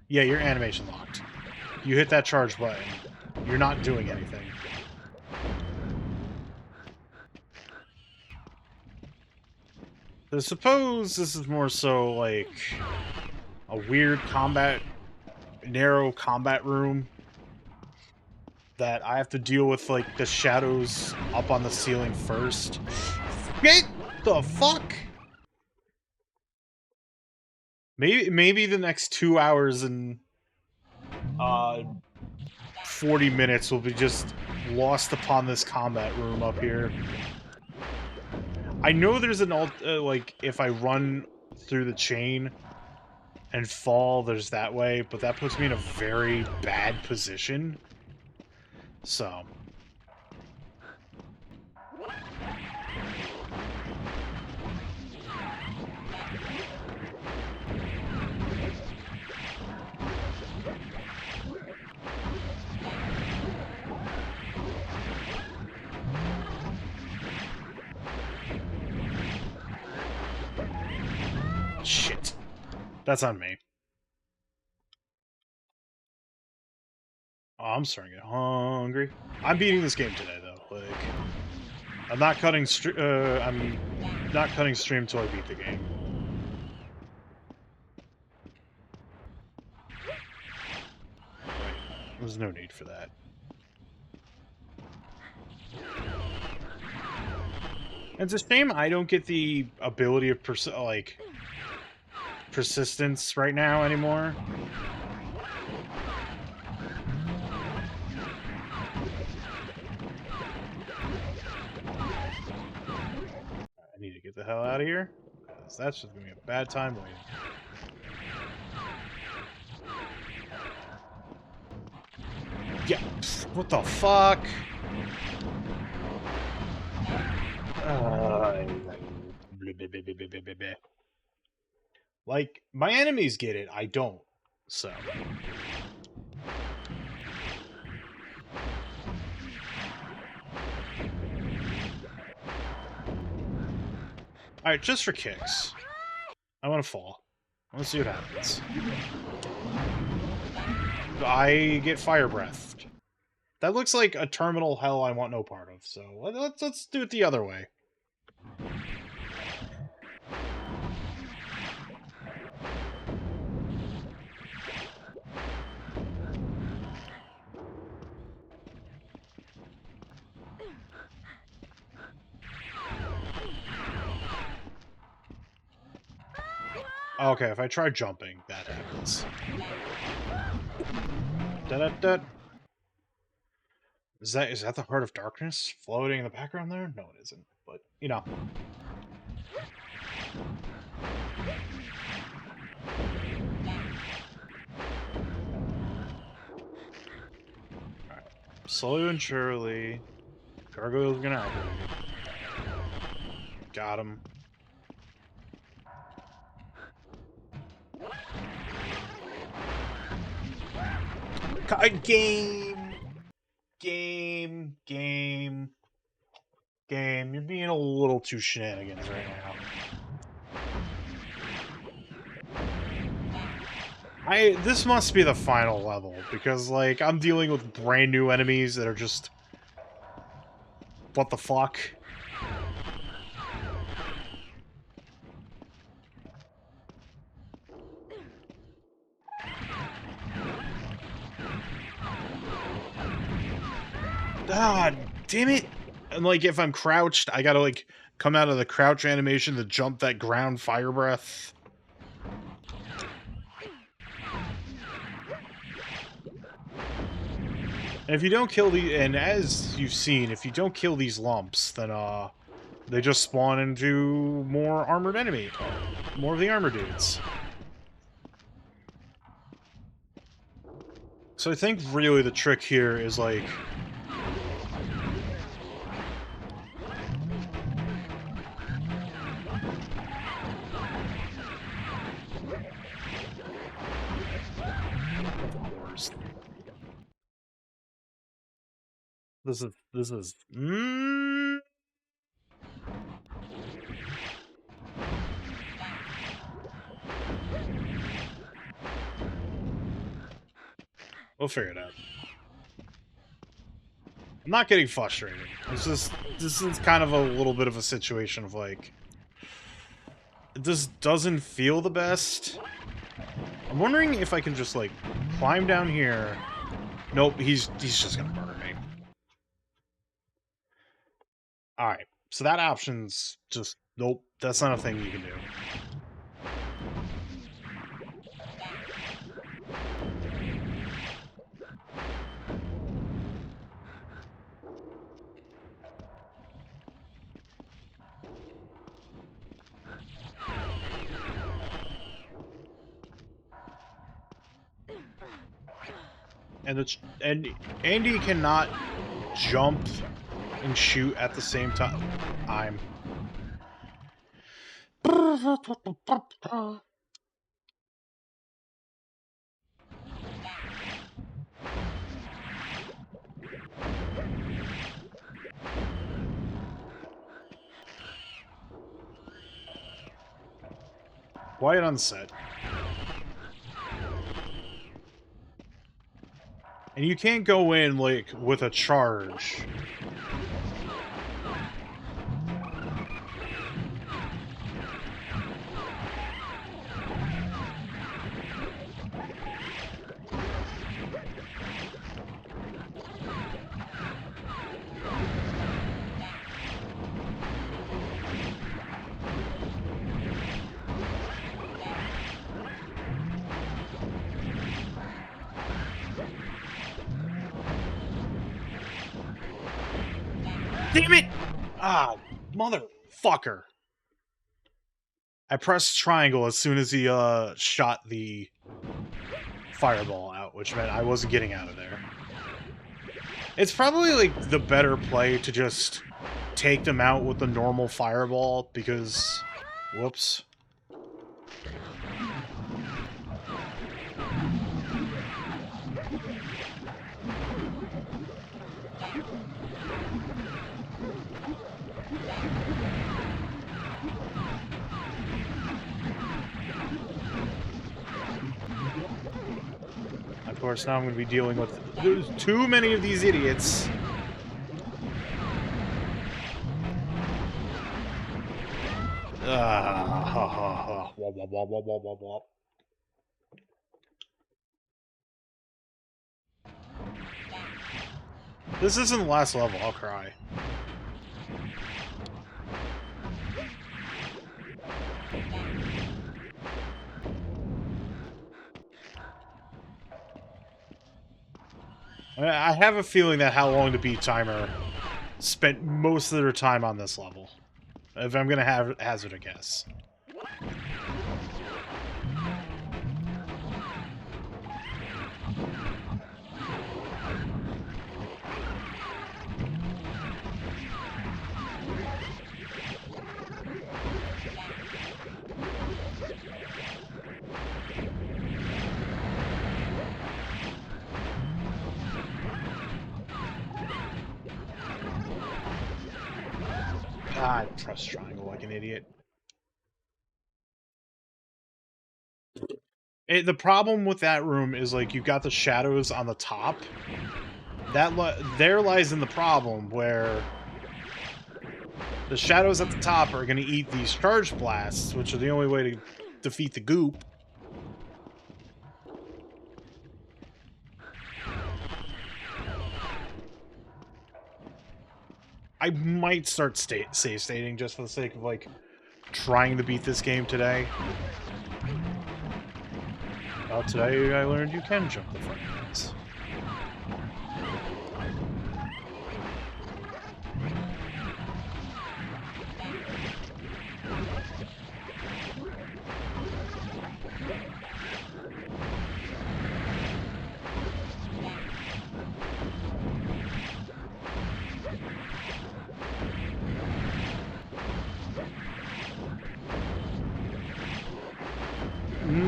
Yeah, you're animation locked. You hit that charge button, you're not doing anything. I suppose this is more so like a weird narrow combat room that I have to deal with, like, the shadows up on the ceiling first. Get the fuck? Maybe the next 2 hours and 40 minutes will be just lost upon this combat room up here. I know there's an like, if I run through the chain and fall, there's that way, but that puts me in a very bad position. So... Shit. That's on me. Oh, I'm starting to get hungry. I'm beating this game today, though. Like, I'm not cutting stream till I beat the game. Right. There's no need for that. It's a shame I don't get the ability of persistence right now anymore. I need to get the hell out of here, because that's just gonna be a bad time waiting. Yeah, what the fuck? Like, my enemies get it, I don't. So... Alright, just for kicks. I want to fall. Let's see what happens. I get fire breathed. That looks like a terminal hell I want no part of. So let's do it the other way. Okay, if I try jumping, that happens. Da-da-da. Is that the Heart of Darkness floating in the background there? No, it isn't. But, you know. Alright. Slowly and surely, Gargoyle's gonna activate. Got him. Game! Game. You're being a little too shenanigans right now. This must be the final level, because, like, I'm dealing with brand new enemies that are just... What the fuck? Ah, damn it! And, like, if I'm crouched, I gotta, like, come out of the crouch animation to jump that ground fire breath. And if you don't kill and as you've seen, if you don't kill these lumps, then, they just spawn into more armored enemy. More of the armor dudes. So I think really the trick here is, like... This is... We'll figure it out. I'm not getting frustrated. It's just... This is kind of a little bit of a situation of, like... This doesn't feel the best. I'm wondering if I can just, like, climb down here. Nope, he's just gonna murder me. Alright, so that option's just... Nope, that's not a thing you can do. And Andy cannot jump and shoot at the same time. Quiet on set. And you can't go in, like, with a charge. Damn it! Ah, motherfucker. I pressed triangle as soon as he, shot the fireball out, which meant I wasn't getting out of there. It's probably, like, the better play to just take them out with the normal fireball, because... Whoops. course, now I'm going to be dealing with there's too many of these idiots. Wah, wah, wah, wah, wah, wah, wah. This isn't the last level, I'll cry. I have a feeling that How Long to Beat timer spent most of their time on this level. If I'm gonna hazard a guess. I press triangle like an idiot. The problem with that room is like you've got the shadows on the top. There lies in the problem where the shadows at the top are going to eat these charge blasts, which are the only way to defeat the goop. I might start save stating just for the sake of like trying to beat this game today. Today I learned you can jump the front ones.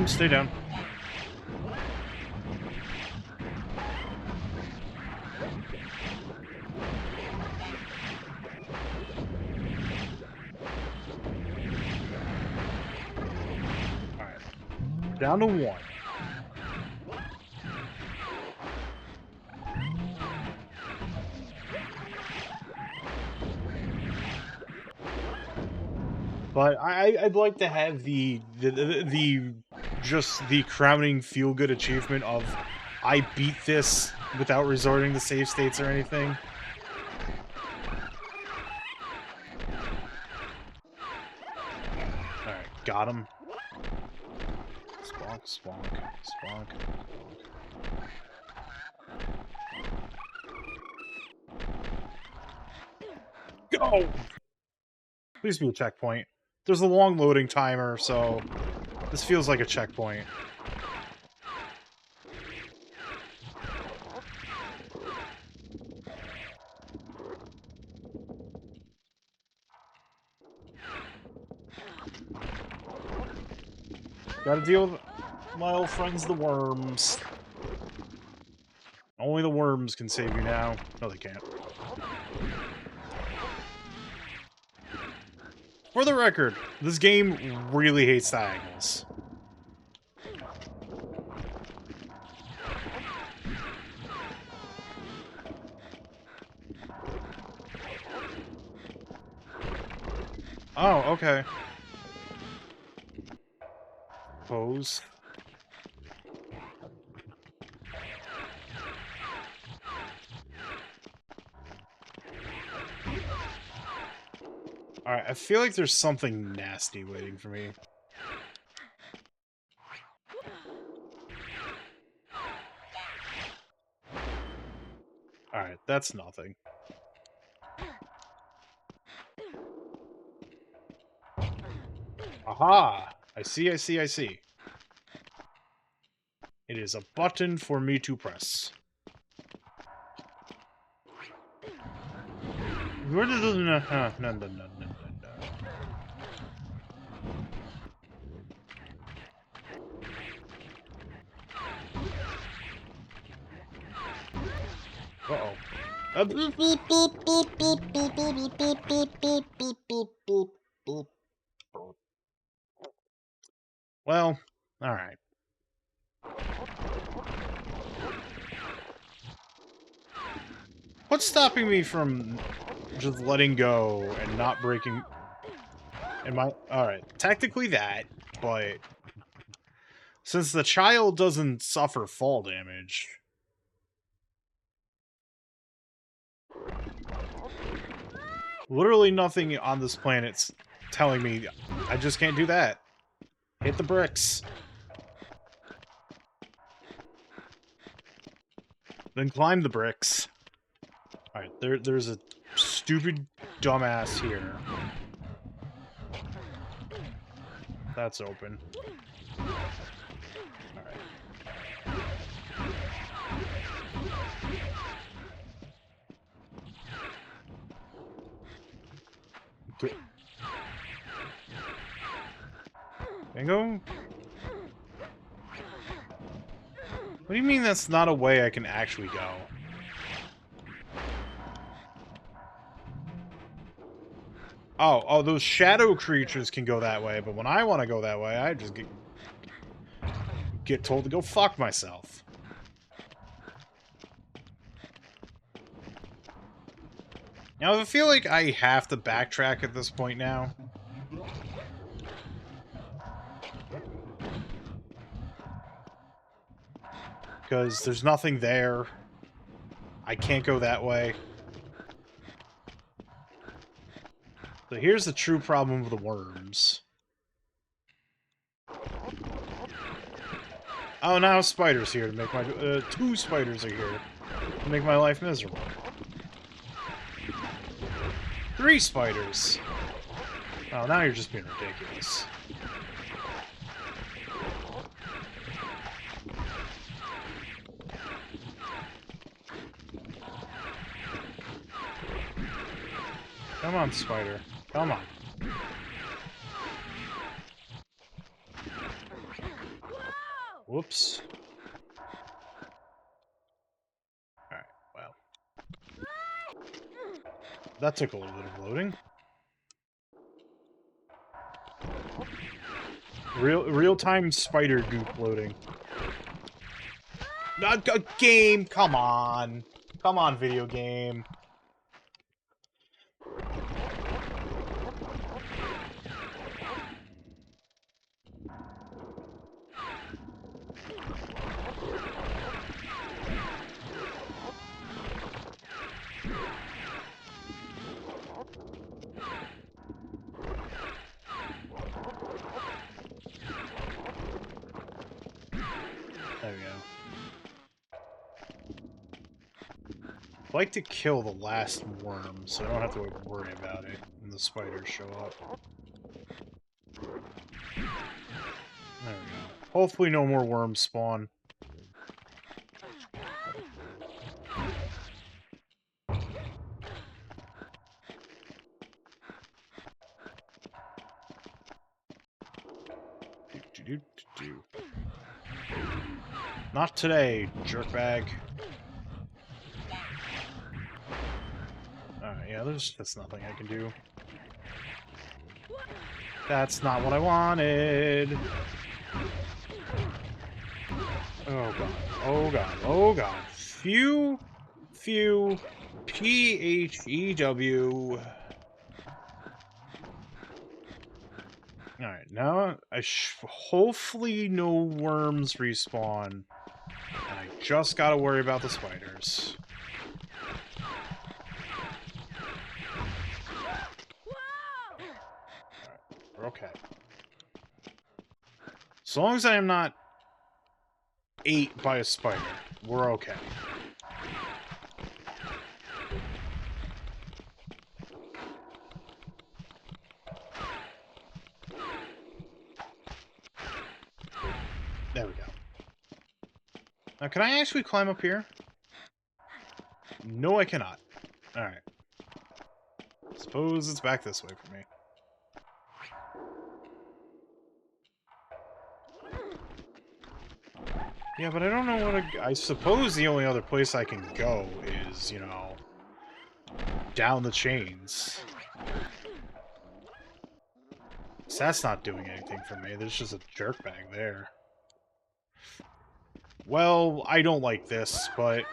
Stay down. Alright. Down to one. But I'd like to have the just the crowning feel good achievement of I beat this without resorting to save states or anything. Alright, got him. Splonk, splonk, splonk, splonk. Go! Please be a checkpoint. There's a long loading timer, so this feels like a checkpoint. Gotta deal with my old friends, the worms. Only the worms can save you now. No, they can't. For the record, this game really hates diagonals. Oh, okay. Pose. Alright, I feel like there's something nasty waiting for me. Alright, that's nothing. Aha! I see, I see, I see. It is a button for me to press. Where did the... No, no, no, no, no, no. Uh-oh. Boop, boop, boop, boop, boop, boop, boop, boop, boop, boop, boop, boop, boop, boop, boop. Well, alright. What's stopping me from just letting go and not breaking... Alright, technically that, but... Since the child doesn't suffer fall damage... Literally nothing on this planet's telling me I just can't do that. Hit the bricks. Then climb the bricks. Alright, there's a stupid dumbass here. That's open. Alright. Good. Bingo? What do you mean that's not a way I can actually go? Oh, those shadow creatures can go that way, but when I want to go that way, I just get told to go fuck myself. Now, I feel like I have to backtrack at this point now. Because there's nothing there. I can't go that way. So here's the true problem with the worms. Oh, now spiders here to make my... two spiders are here to make my life miserable. 3 spiders! Oh, now you're just being ridiculous. Come on, spider. Come on. Whoops. Alright, well. That took a little bit of loading. Real-time spider goop loading. Not a game! Come on! Come on, video game. There we go. I'd like to kill the last worm, so I don't have to worry about it when the spiders show up. There we go. Hopefully no more worms spawn. Not today, jerkbag. Alright, yeah, there's just nothing I can do. That's not what I wanted. Oh god, oh god, oh god. Phew, P-H-E-W. Alright, now hopefully no worms respawn. And I just gotta worry about the spiders. We're okay. As long as I am not ate by a spider, we're okay. There we go. Now, can I actually climb up here? No, I cannot. Alright. Suppose it's back this way for me. Yeah, but I don't know what I suppose the only other place I can go is, you know, down the chains. So that's not doing anything for me. There's just a jerkbag there. Well, I don't like this, but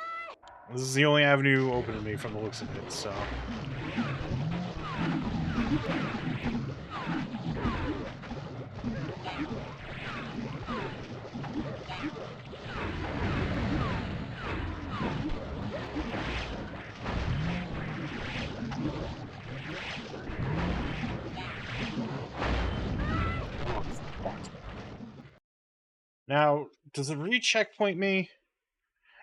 This is the only avenue open to me from the looks of it, so. Now, does it re-checkpoint me?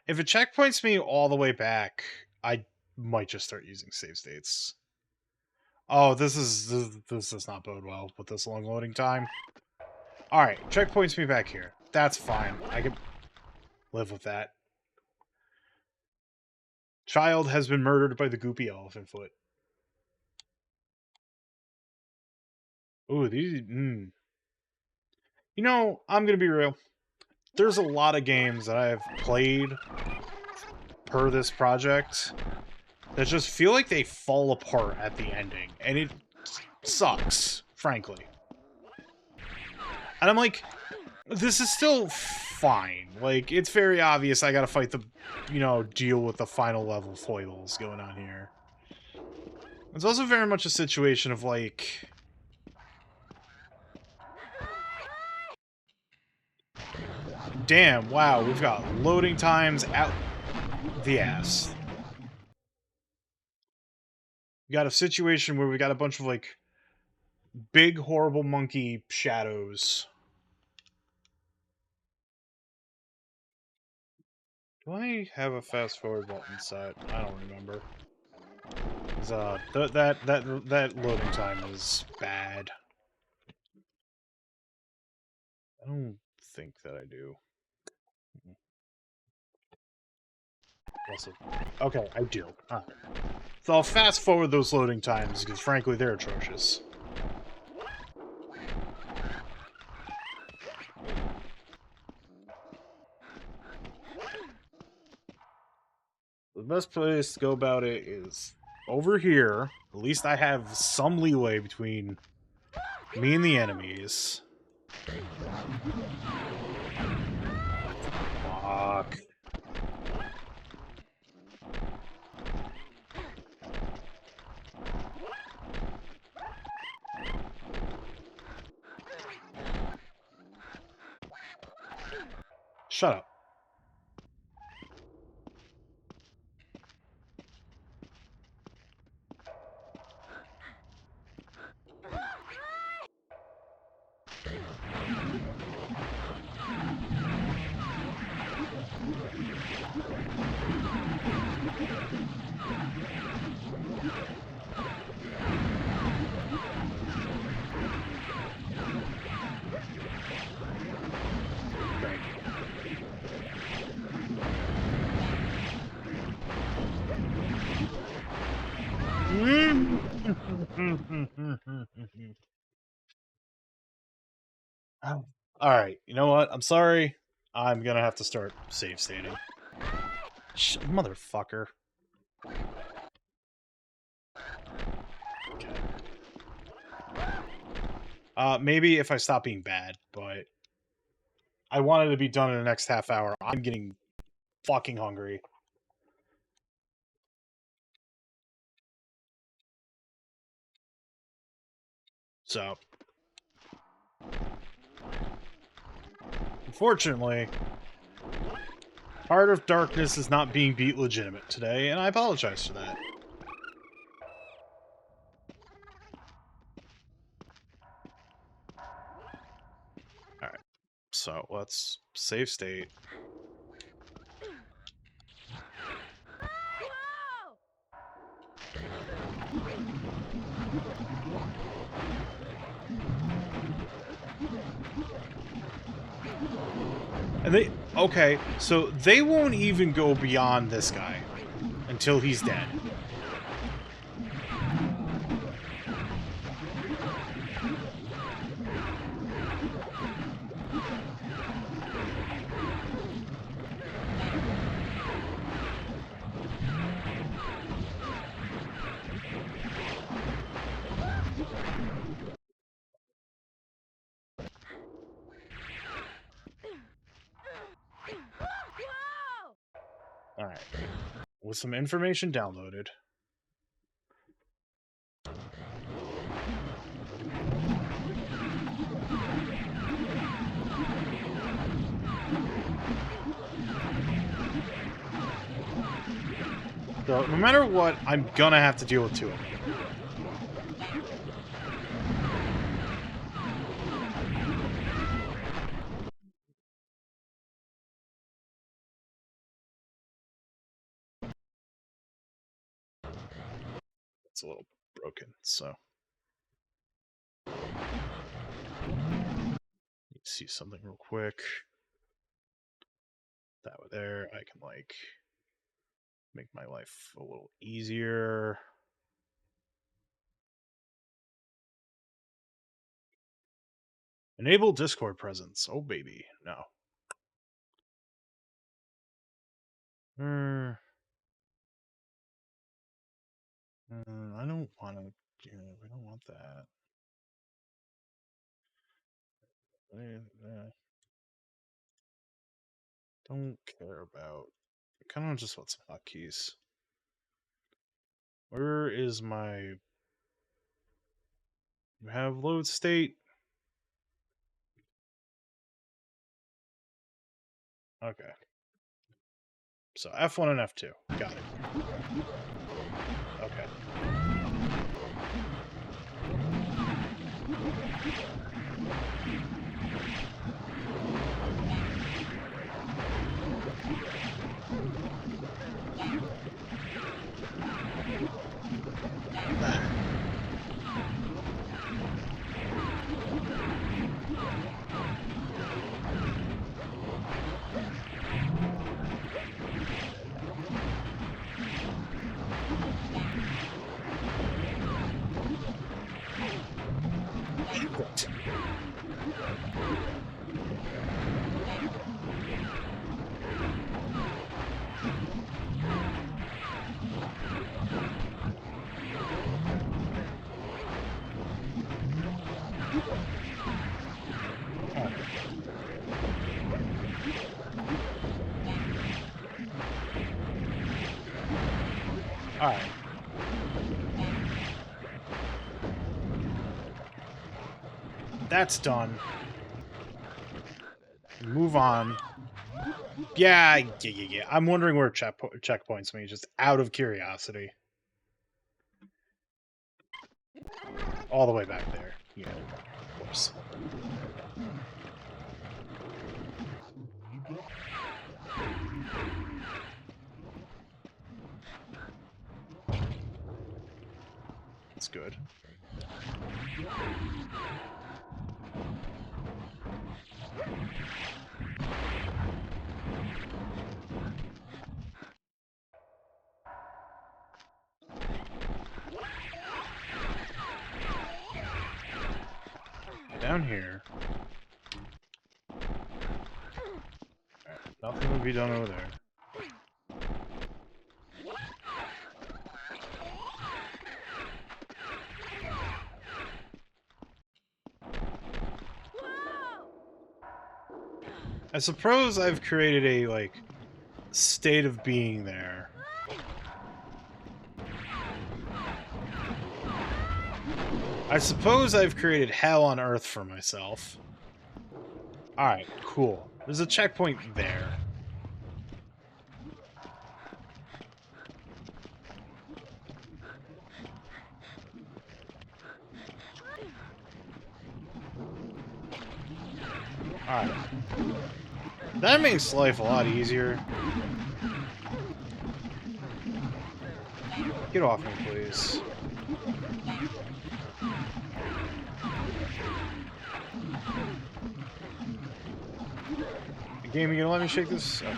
If it checkpoints me all the way back, I might just start using save states. Oh, this does not bode well with this long loading time. Alright, checkpoints me back here. That's fine. I can live with that. Child has been murdered by the goopy elephant foot. Ooh, these... You know, I'm gonna be real. There's a lot of games that I have played per this project that just feel like they fall apart at the ending, and it sucks, frankly. And I'm like, this is still fine. Like, it's very obvious I gotta fight the, deal with the final level foibles going on here. It's also very much a situation of, like... Damn, wow, we've got loading times out the ass. We got a situation where we got a bunch of, like, big, horrible monkey shadows. Do I have a fast forward button set? I don't remember. That loading time is bad. I don't think that I do. Also, okay, I do. Alright. So I'll fast forward those loading times because frankly they're atrocious. The best place to go about it is over here. At least I have some leeway between me and the enemies. Fuck. Shut up. Alright, you know what? I'm sorry. I'm gonna have to start save stating. Motherfucker. Okay. Maybe if I stop being bad, but I wanted to be done in the next half hour. I'm getting fucking hungry. So, unfortunately, Heart of Darkness is not being beat legitimate today, and I apologize for that. Alright, so let's save state. And okay, so they won't even go beyond this guy until he's dead. Alright. with some information downloaded. So no matter what, I'm gonna have to deal with two of them. It's a little broken, so need to see something real quick. That way there, I can like make my life a little easier. Enable Discord presence. Oh baby, no. I don't want to. We don't want that. Don't care about. I kind of just want some hotkeys. Where is my? You have load state. Okay. So F1 and F2. Got it. Okay. Alright. That's done. Move on. Yeah. I'm wondering where checkpoints mean, just out of curiosity. All the way back there. Yeah. Whoops. That's good. Down here. Right, nothing will be done over there. I suppose I've created a, like, state of being there. I suppose I've created hell on earth for myself. Alright, cool. There's a checkpoint there. Alright. That makes life a lot easier. Get off me, please. Game, you gonna let me shake this? Okay.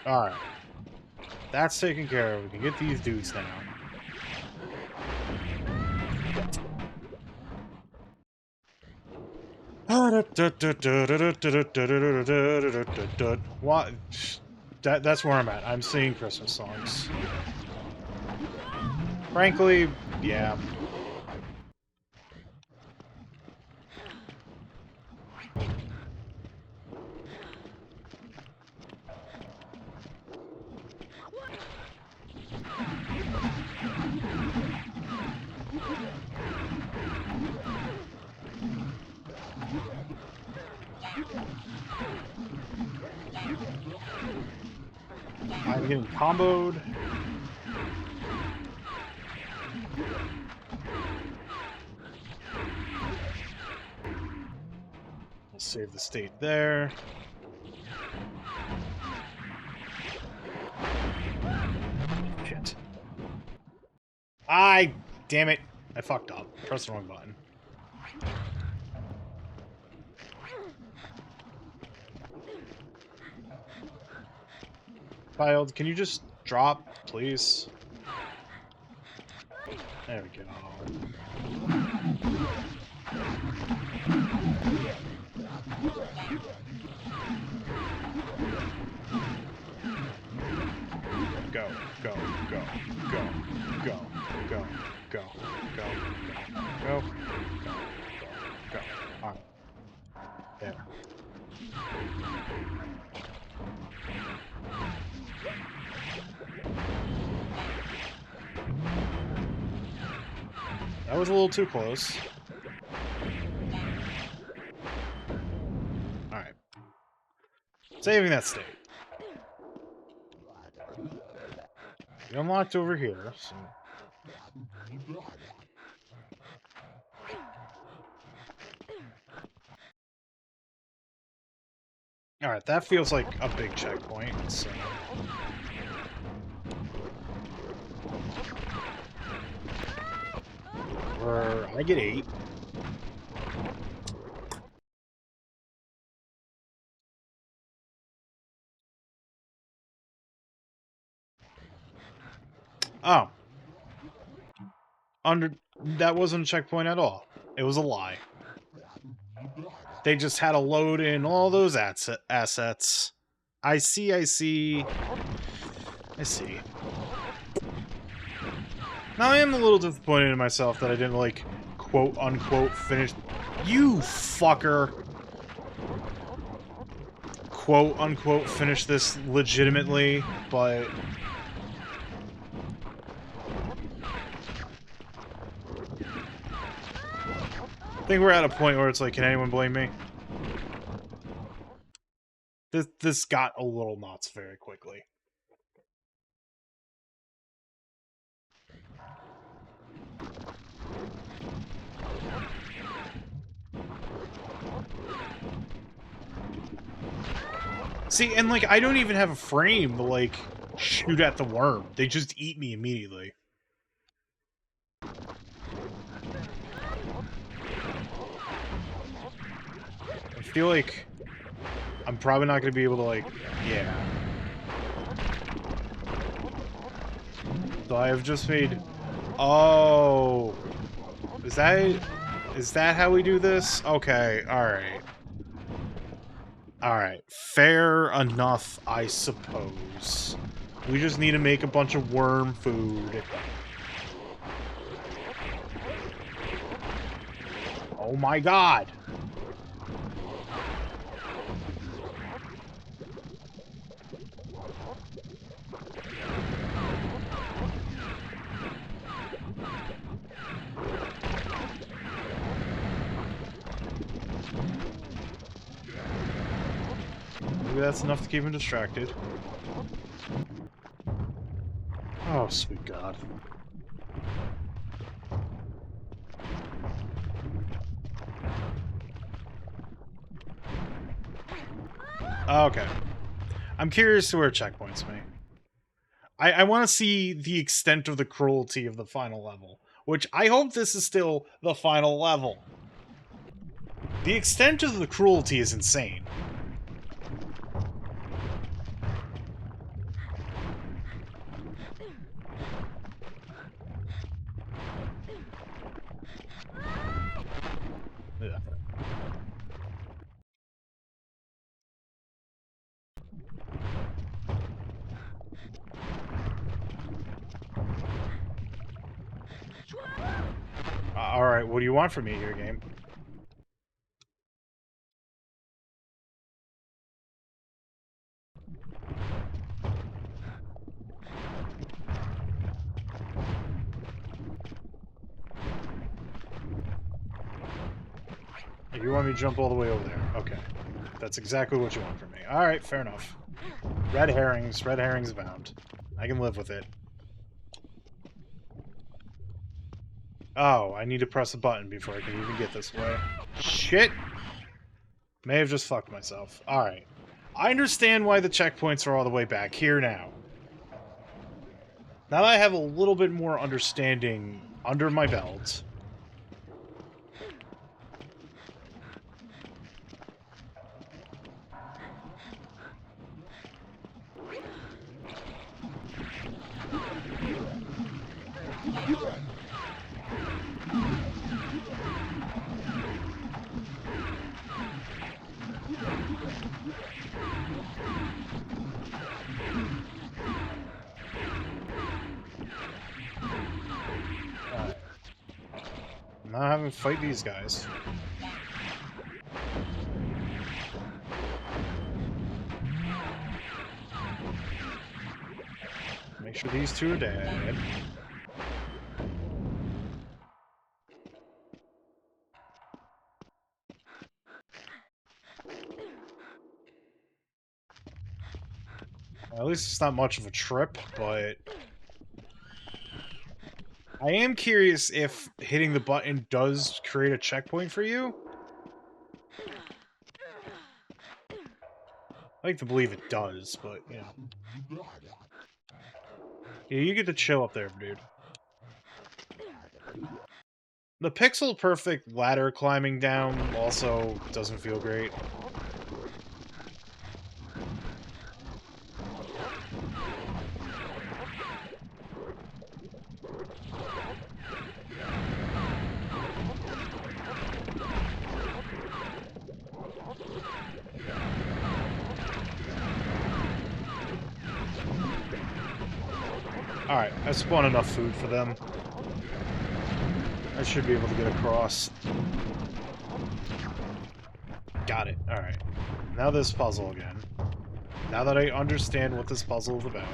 Alright. That's taken care of. We can get these dudes now. What? That's where I'm at. I'm singing Christmas songs. Frankly, yeah. I'm getting comboed. We'll save the state there. Shit. Damn it. I fucked up. Pressed the wrong button. Child, can you just drop, please? There we go. Go, go, go, go, go, go, go, go, go, go. Alright. There. That was a little too close. Alright. Saving that state. We unlocked over here, so... Alright, that feels like a big checkpoint, so... I get 8. Oh. That wasn't a checkpoint at all. It was a lie. They just had to load in all those assets. I see, I see. I see. Now I am a little disappointed in myself that I didn't, like, quote-unquote finish... You fucker! Quote-unquote finish this legitimately, but... I think we're at a point where it's like, can anyone blame me? This got a little nuts very quickly. See, and like, I don't even have a frame to like shoot at the worm. They just eat me immediately. I feel like I'm probably not going to be able to, like, yeah. So I have just made... Oh. Is that how we do this? Okay, alright. Alright, fair enough, I suppose. We just need to make a bunch of worm food. Oh my god! Maybe that's enough to keep him distracted. Oh, sweet God. Okay. I'm curious to where checkpoints me. I want to see the extent of the cruelty of the final level, which I hope this is still the final level. The extent of the cruelty is insane. Yeah. Alright, what do you want from me here, game? You want me to jump all the way over there? Okay. That's exactly what you want from me. Alright, fair enough. Red herrings abound. I can live with it. Oh, I need to press a button before I can even get this way. Shit! May have just fucked myself. Alright. I understand why the checkpoints are all the way back here now. Now that I have a little bit more understanding under my belt... I'm not having to fight these guys. Make sure these two are dead. Well, at least it's not much of a trip, but... I am curious if hitting the button does create a checkpoint for you. I like to believe it does, but, you know. Yeah, you get to chill up there, dude. The pixel-perfect ladder climbing down also doesn't feel great. Alright, I spawned enough food for them. I should be able to get across. Got it. Alright. Now this puzzle again. Now that I understand what this puzzle is about.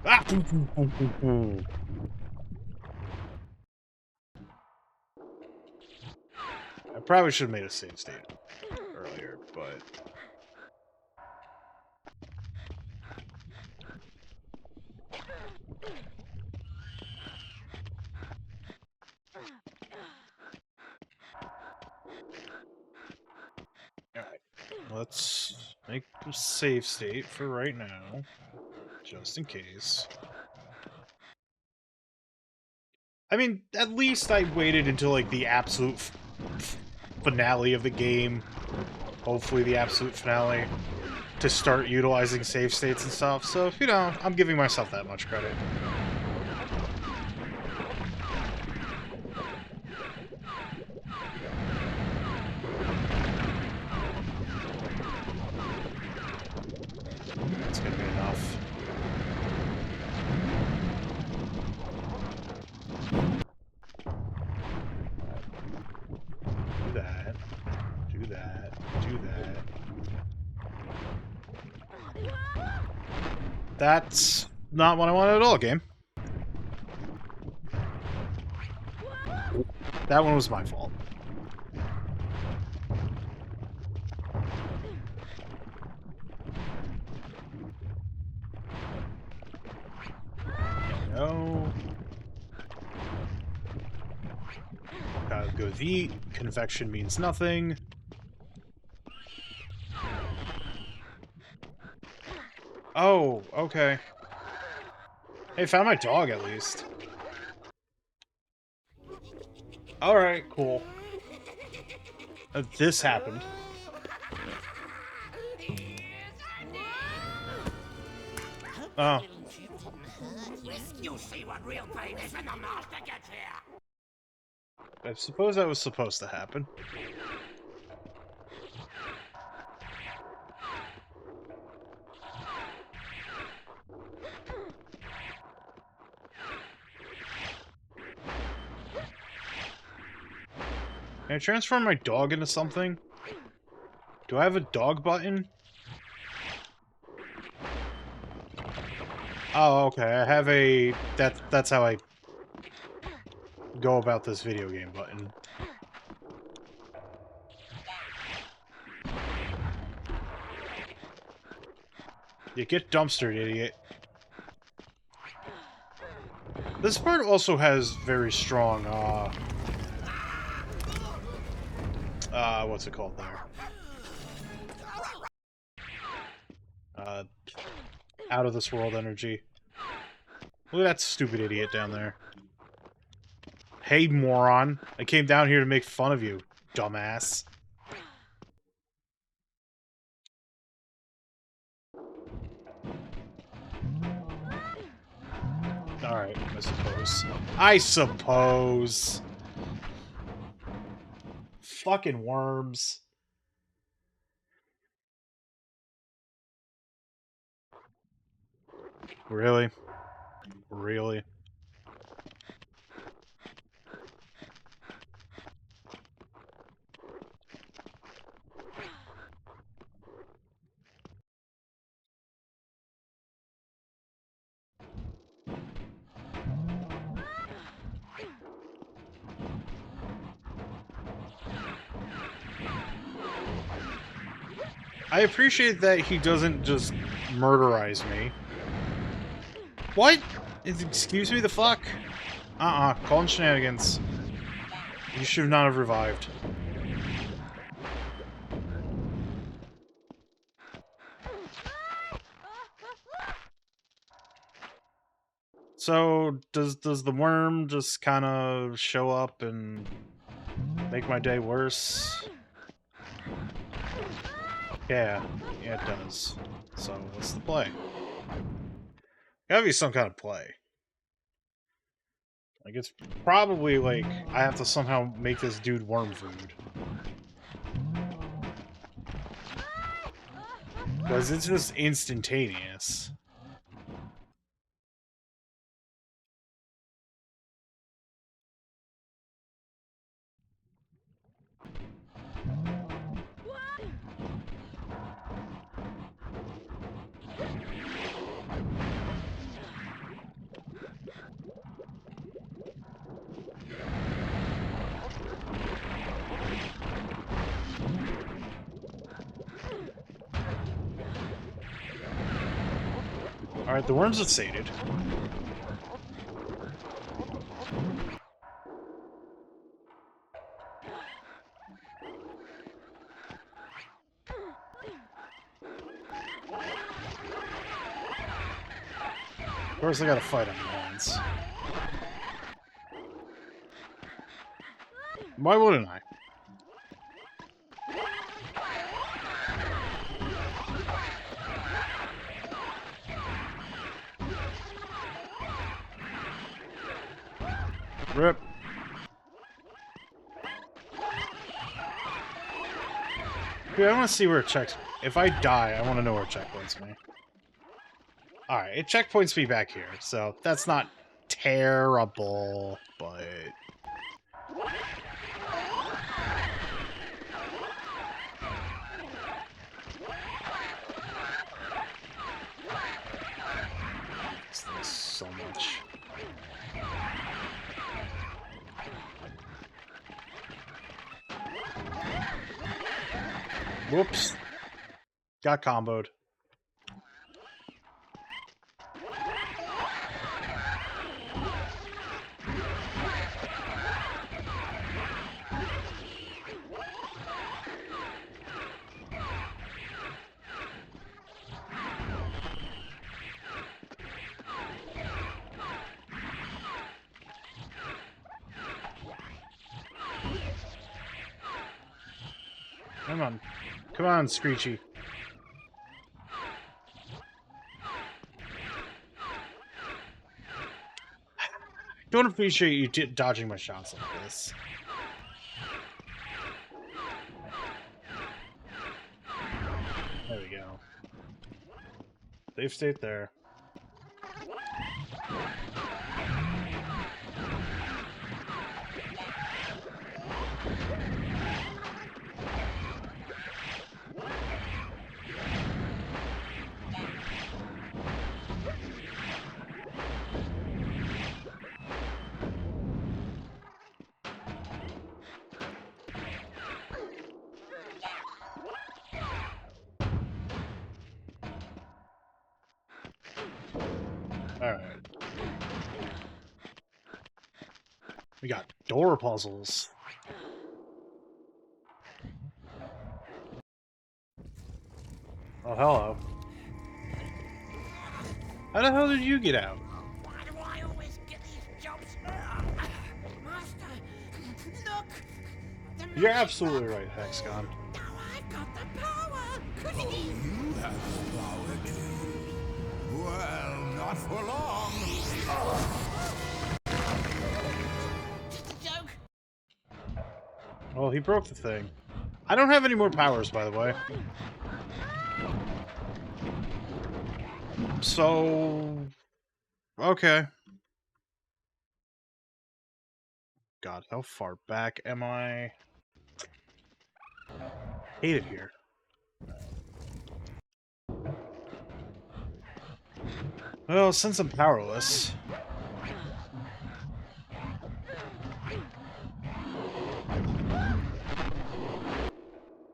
Ah! I probably should have made a save state earlier, but... Alright. Let's make a save state for right now. Just in case. I mean, at least I waited until, like, the absolute finale of the game. Hopefully the absolute finale. To start utilizing save states and stuff. So, you know, I'm giving myself that much credit. That's gonna be enough. Do that. Do that. Do that. That's not what I wanted at all, game. That one was my fault. No. Gotta go with eat. Convection means nothing. Oh, okay. Hey, found my dog at least. Alright, cool. This happened. Oh. You'll see what real pain is when the master gets here. I suppose that was supposed to happen. Can I transform my dog into something? Do I have a dog button? Oh, okay. I have a... That's how I go about this video game button. You get dumpstered, idiot. This part also has very strong, what's it called there? Out of this world energy. Look at that stupid idiot down there. Hey, moron. I came down here to make fun of you, dumbass. Alright, I suppose. I suppose. Fucking worms. Really? Really? I appreciate that he doesn't just murderize me. What? Excuse me, the fuck? Calling shenanigans. You should not have revived. So, does the worm just kind of show up and make my day worse? Yeah, it does. So, what's the play? Gotta be some kind of play. Like, it's probably like I have to somehow make this dude worm food. Because it's just instantaneous. Alright, the worms are sated. Of course, I gotta fight on my hands. Why wouldn't I? Rip. Dude, I want to see where it checks. If I die, I want to know where it checkpoints me. Alright, it checkpoints me back here, so that's not terrible, but... This thing's so much. Whoops. Got comboed. Come on. Come on, Screechy. Don't appreciate you dodging my shots like this. There we go. Safe state there. Alright. We got door puzzles. Oh, hello. How the hell did you get out? Why do I always get these jobs? Master, look! The You're magic absolutely lock. right, Hexagon. Now I've got the power! You have the power, do you? Well, not for long. Just a joke. Well, he broke the thing. I don't have any more powers, by the way. So... Okay. God, how far back am I? Hate it here. Well, since I'm powerless...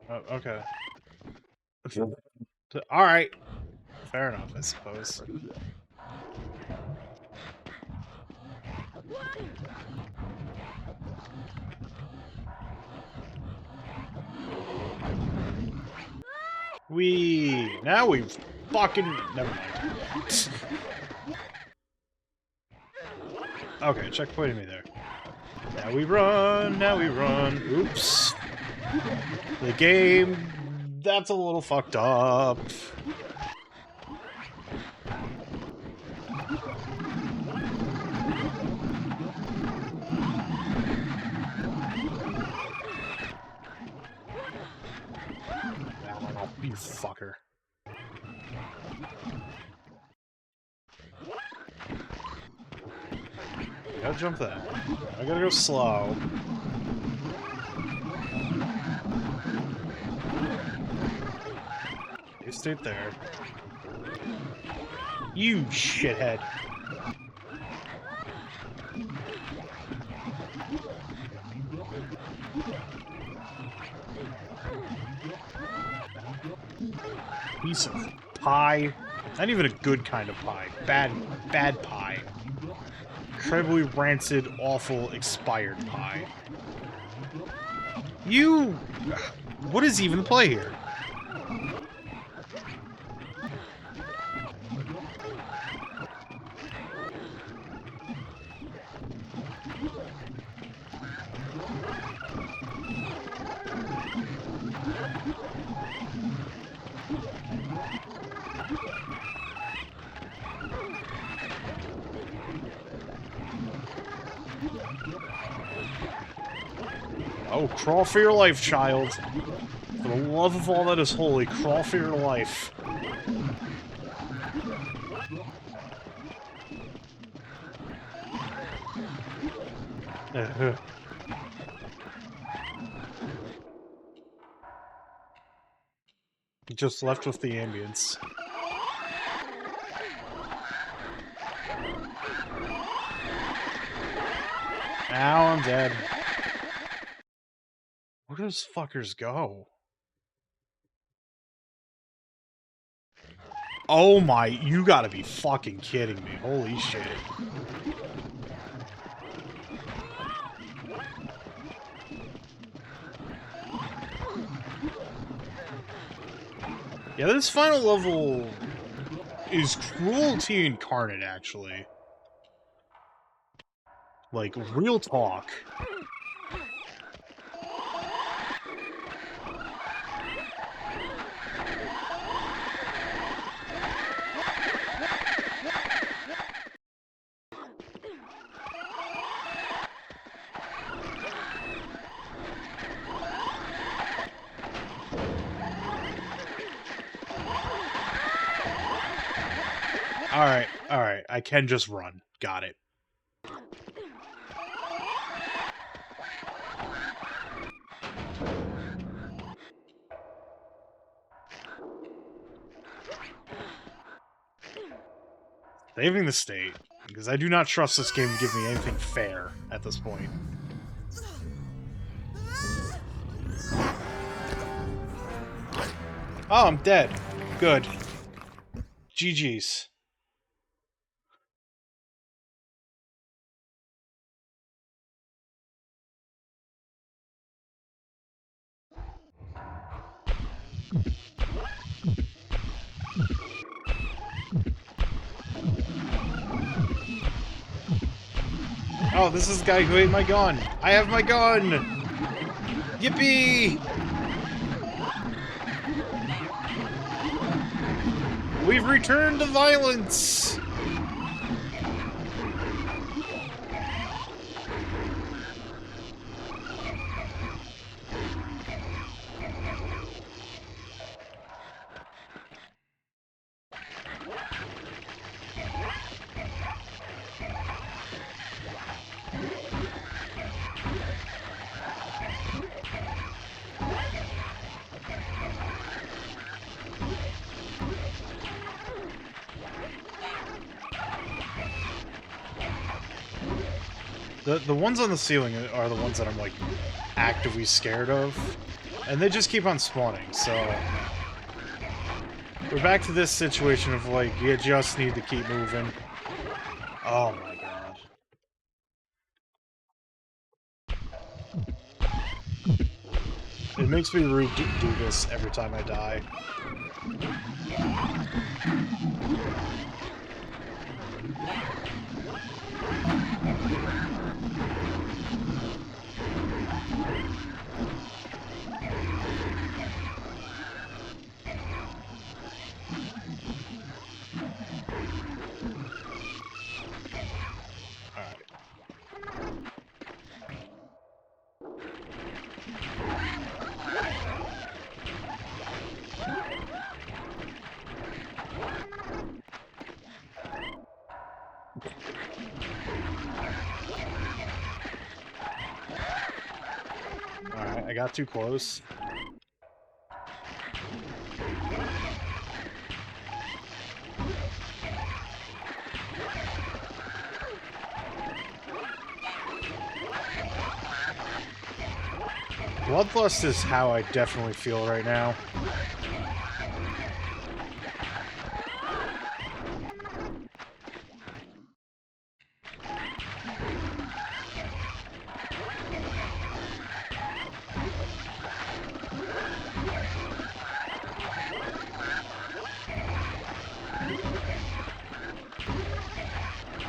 Oh, okay. Alright. Fair enough, I suppose. Now we fucking... Never mind. Okay, checkpointed me there. Now we run, now we run. Oops. The game... That's a little fucked up. You fucker. Gotta jump that. I gotta go slow. You stayed there. You shithead. Piece of pie. Not even a good kind of pie. Bad pie. Incredibly rancid, awful, expired pie. You... What is even the play here? Oh, crawl for your life, child. For the love of all that is holy, crawl for your life. Just left with the ambience. Now I'm dead. Where do those fuckers go? Oh my, you gotta be fucking kidding me. Holy shit. Yeah, this final level is cruelty incarnate, actually. Like, real talk. Alright, I can just run. Got it. Saving the state, because I do not trust this game to give me anything fair at this point. Oh, I'm dead. Good. GG's. Oh, this is the guy who ate my gun. I have my gun! Yippee! We've returned to violence! The ones on the ceiling are the ones that I'm, like, actively scared of. And they just keep on spawning, so... We're back to this situation of, like, you just need to keep moving. Oh my god. It makes me do this every time I die. Alright, I got too close. Bloodlust is how I definitely feel right now.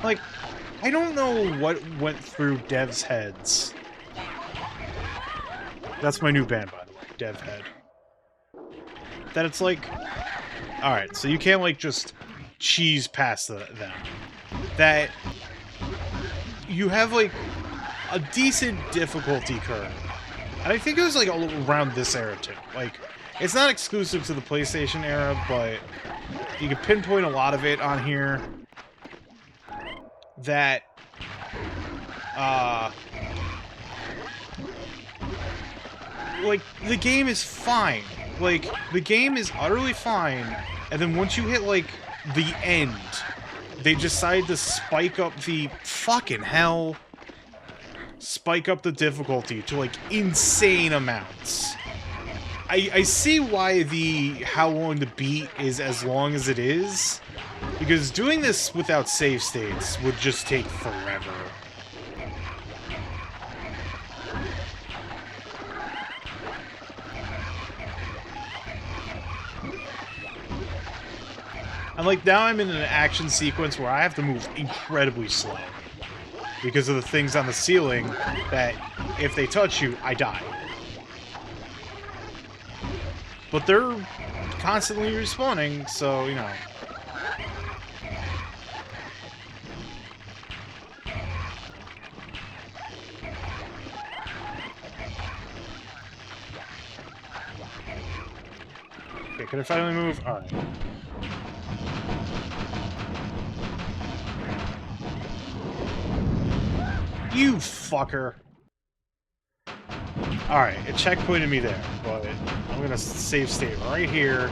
Like, I don't know what went through devs' heads. That's my new band, by the way, Dev Head. That it's like... Alright, so you can't, like, just cheese past them. That you have, like, a decent difficulty curve. And I think it was, like, all around this era, too. Like, it's not exclusive to the PlayStation era, but you can pinpoint a lot of it on here. That, like, the game is fine. Like, the game is utterly fine, and then once you hit, like, the end, they decide to spike up the fucking hell. Spike up the difficulty to, like, insane amounts. I see why the how long to beat is as long as it is, because doing this without save states would just take forever. And, like, now I'm in an action sequence where I have to move incredibly slow. Because of the things on the ceiling that, if they touch you, I die. But they're constantly respawning, so, you know. Okay, can I finally move? Alright. You fucker! Alright, it checkpointed me there, but I'm gonna save state right here.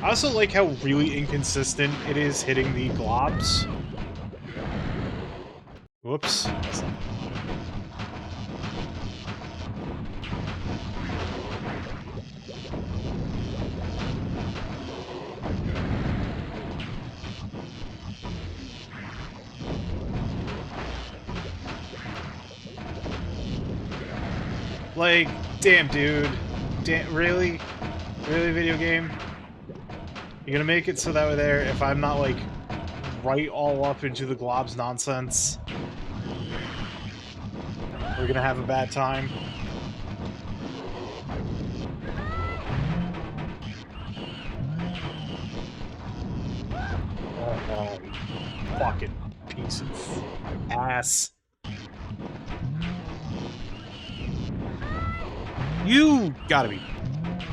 I also like how really inconsistent it is hitting the globs. Whoops. That's not Like, damn, dude. Damn, really? Really, video game? You're gonna make it so that way there, if I'm not, like, right all up into the glob's nonsense, we're gonna have a bad time? Oh, fucking piece of ass. You gotta be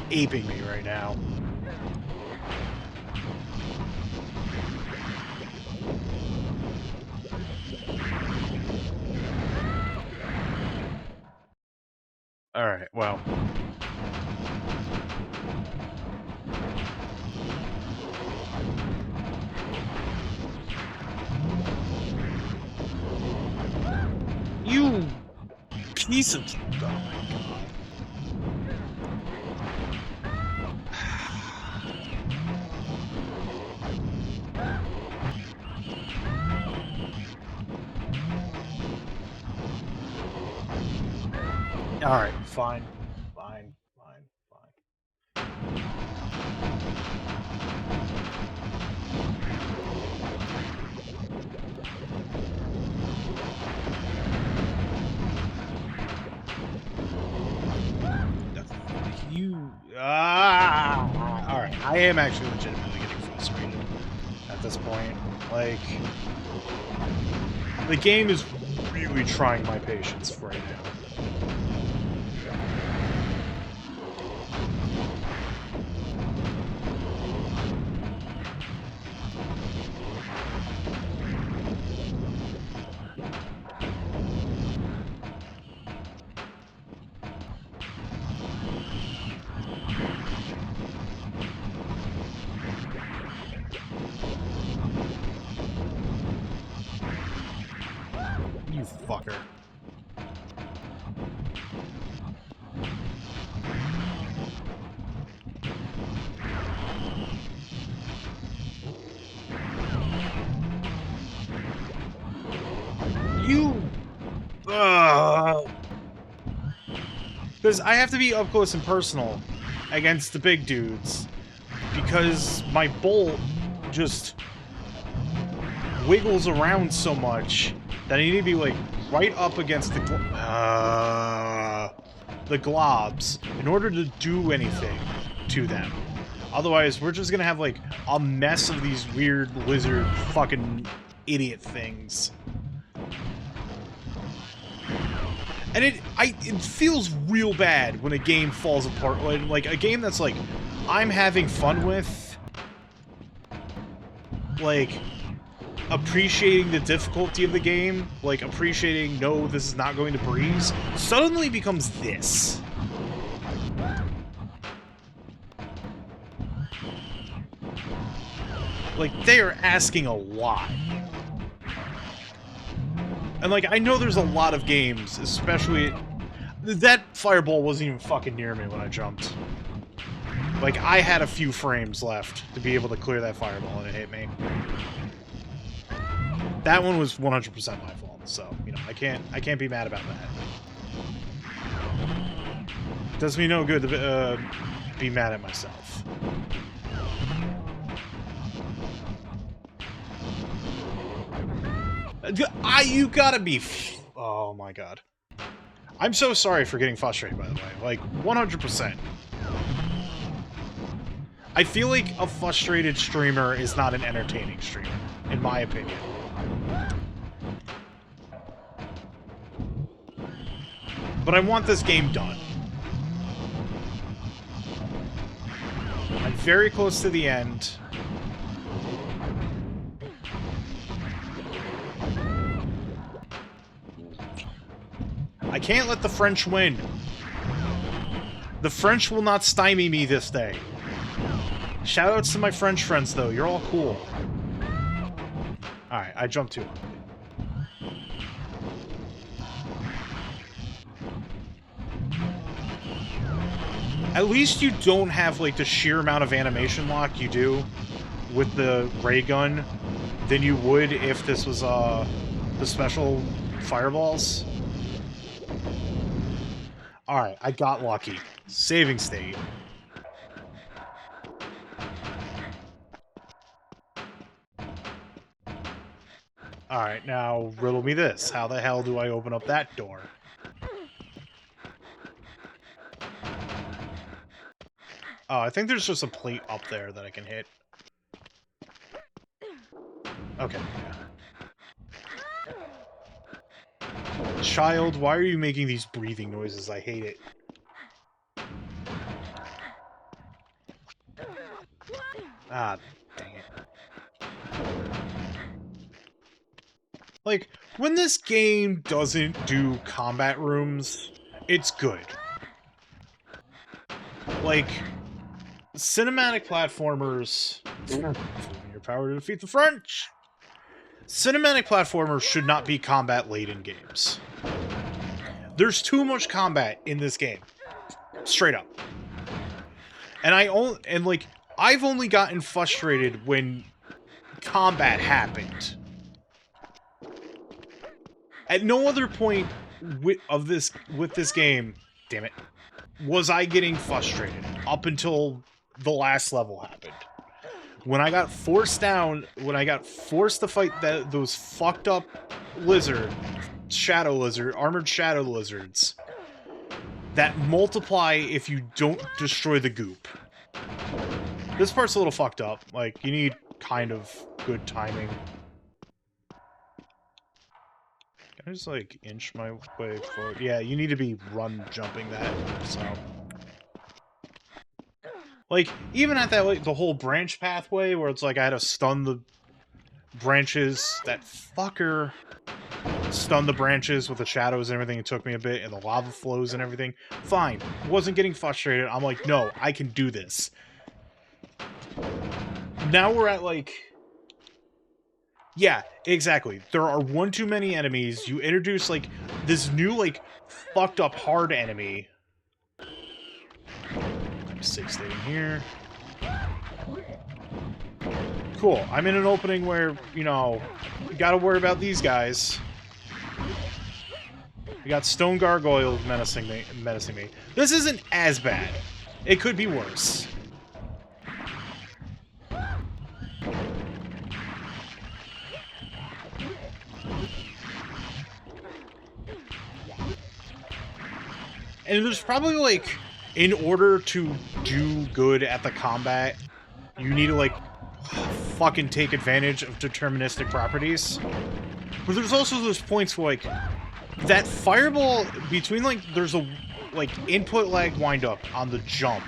aping me right now. Alright, well. You piece of... Oh my god. Alright, fine. Fine, fine, fine. You... Alright, I am actually legitimately getting frustrated at this point. Like... The game is really trying my patience right now. You fucker. You... Because I have to be up close and personal against the big dudes. Because my bolt just wiggles around so much that I need to be, like, right up against the globs in order to do anything to them. Otherwise, we're just gonna have, like, a mess of these weird lizard fucking idiot things. And it feels real bad when a game falls apart. Like, a game that's, like, I'm having fun with, like, appreciating the difficulty of the game, like, appreciating, no, this is not going to breeze, suddenly becomes this. Like, they are asking a lot. And, like, I know there's a lot of games, especially... That fireball wasn't even fucking near me when I jumped. Like, I had a few frames left to be able to clear that fireball, and it hit me. That one was 100% my fault, so, you know, I can't be mad about that. Does me no good to be mad at myself. You gotta be... Oh my god. I'm so sorry for getting frustrated, by the way. Like, 100%. I feel like a frustrated streamer is not an entertaining streamer, in my opinion. But I want this game done. I'm very close to the end. I can't let the French win. The French will not stymie me this day. Shoutouts to my French friends, though. You're all cool. Alright, I jumped too early. At least you don't have, like, the sheer amount of animation lock you do with the ray gun than you would if this was, the special fireballs. Alright, I got lucky. Saving state. Alright, now riddle me this. How the hell do I open up that door? Oh, I think there's just a plate up there that I can hit. Okay, yeah. Child, why are you making these breathing noises? I hate it. Ah, dang it. Like, when this game doesn't do combat rooms, it's good. Like, cinematic platformers... your power to defeat the French! Cinematic platformers should not be combat-laden games. There's too much combat in this game. Straight up. And I've only gotten frustrated when combat happened. At no other point with this game, damn it, was I getting frustrated up until the last level happened. When I got forced down, when I got forced to fight those fucked up armored shadow lizards that multiply if you don't destroy the goop. This part's a little fucked up. Like, you need kind of good timing. Can I just, like, inch my way forward? Yeah, you need to be jumping that, so... Like, even at that, like, the whole branch pathway, where it's like I had to stun the branches, that fucker stunned the branches with the shadows and everything, it took me a bit, and the lava flows and everything. Fine. Wasn't getting frustrated. I'm like, no, I can do this. Now we're at, like... Yeah, exactly. There are one too many enemies. You introduce, like, this new, like, fucked up hard enemy. I'm safe staying here. Cool. I'm in an opening where, you know, you gotta worry about these guys. We got stone gargoyles menacing me. This isn't as bad. It could be worse. And there's probably, like, in order to do good at the combat, you need to, like, fucking take advantage of deterministic properties. But there's also those points where, like, that fireball between, like, there's a, like, input lag windup on the jump.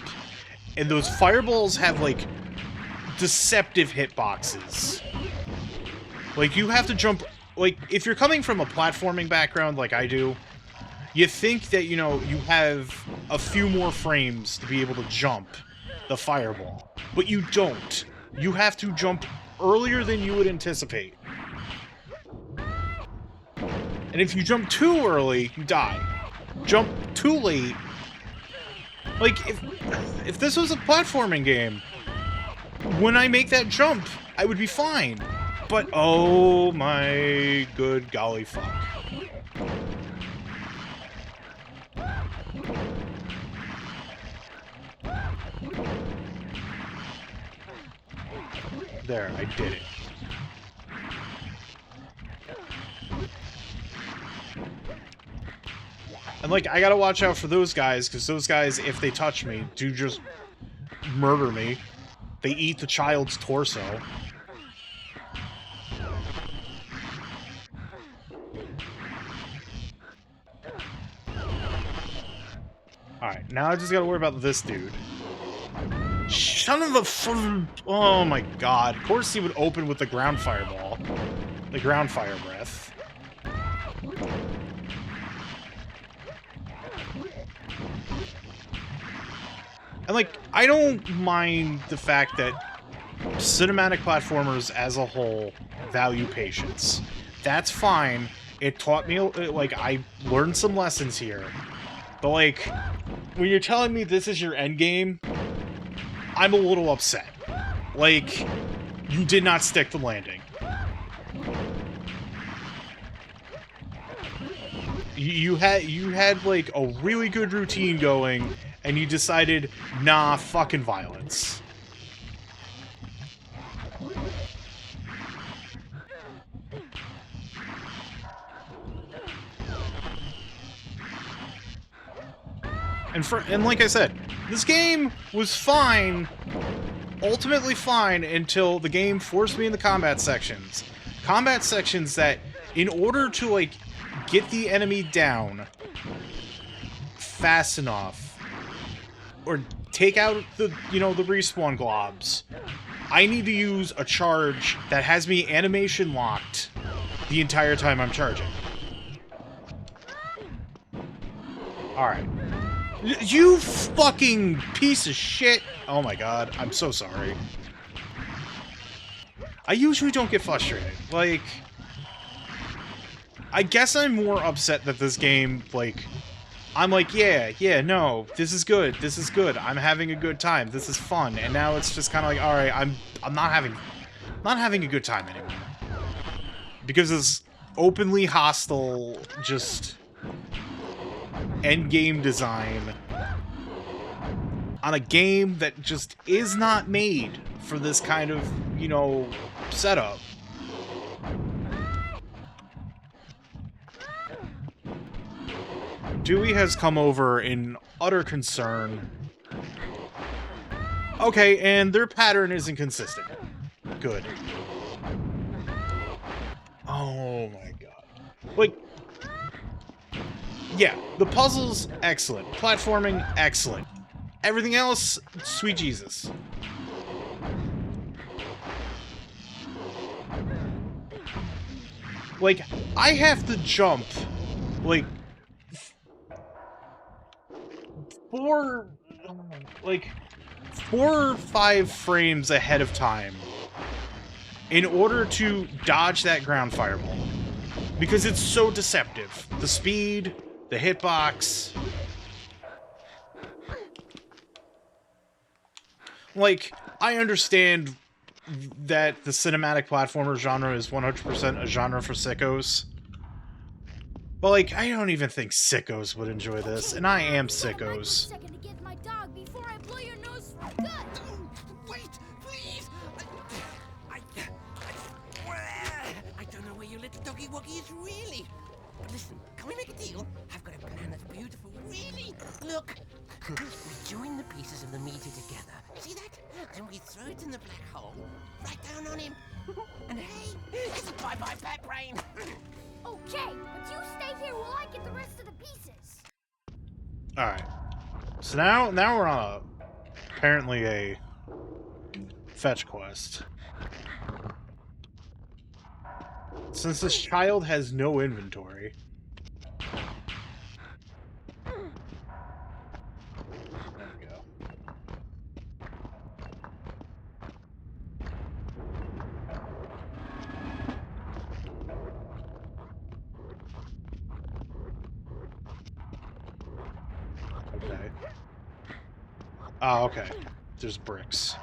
And those fireballs have, like, deceptive hitboxes. Like, you have to jump... Like, if you're coming from a platforming background like I do, you think that, you know, you have a few more frames to be able to jump the fireball. But you don't. You have to jump earlier than you would anticipate. And if you jump too early, you die. Jump too late. Like, if this was a platforming game, when I make that jump, I would be fine. But, oh my good golly fuck. There, I did it. And, like, I gotta watch out for those guys, because those guys, if they touch me, do just murder me. They eat the child's torso. Alright, now I just gotta worry about this dude. Son of a oh my god. Of course he would open with the ground fireball. The ground fire breath. And, like, I don't mind the fact that cinematic platformers as a whole value patience. That's fine. It taught me, like, I learned some lessons here. But, like, when you're telling me this is your endgame, I'm a little upset. Like, you did not stick the landing. You had like a really good routine going, and you decided, nah, fucking violence. And like I said, this game was fine, ultimately fine, until the game forced me in the combat sections. Combat sections that, in order to like get the enemy down fast enough, or take out the the respawn globs, I need to use a charge that has me animation locked the entire time I'm charging. Alright. You fucking piece of shit! Oh my god, I'm so sorry. I usually don't get frustrated. Like, I guess I'm more upset that this game, like, I'm like, yeah, no, this is good, I'm having a good time, this is fun, and now it's just kind of like, alright, I'm not having a good time anymore. Because this openly hostile, just endgame design on a game that just is not made for this kind of, setup. Dewey has come over in utter concern. Okay, and their pattern isn't consistent. Good. Oh my god. Like, yeah, the puzzles, excellent. Platforming, excellent. Everything else, sweet Jesus. Like, I have to jump, like, four or five frames ahead of time in order to dodge that ground fireball. Because it's so deceptive. The speed, the hitbox. Like, I understand that the cinematic platformer genre is 100% a genre for sickos. But, like, I don't even think sickos would enjoy this, and I am sickos. Second to get my dog before I blow your nose for good. Wait, please! I don't know where your little doggy woggy is really. But listen, can we make a deal? I've got a plan that's beautiful, really. Look, we join the pieces of the meter together. See that? And we throw it in the black hole, right down on him. And hey, it's a bye-bye fat brain. Okay, but you stay here while I get the rest of the pieces. Alright. So now we're on apparently a fetch quest. Since this child has no inventory. There we go. Okay. Oh, okay. There's bricks.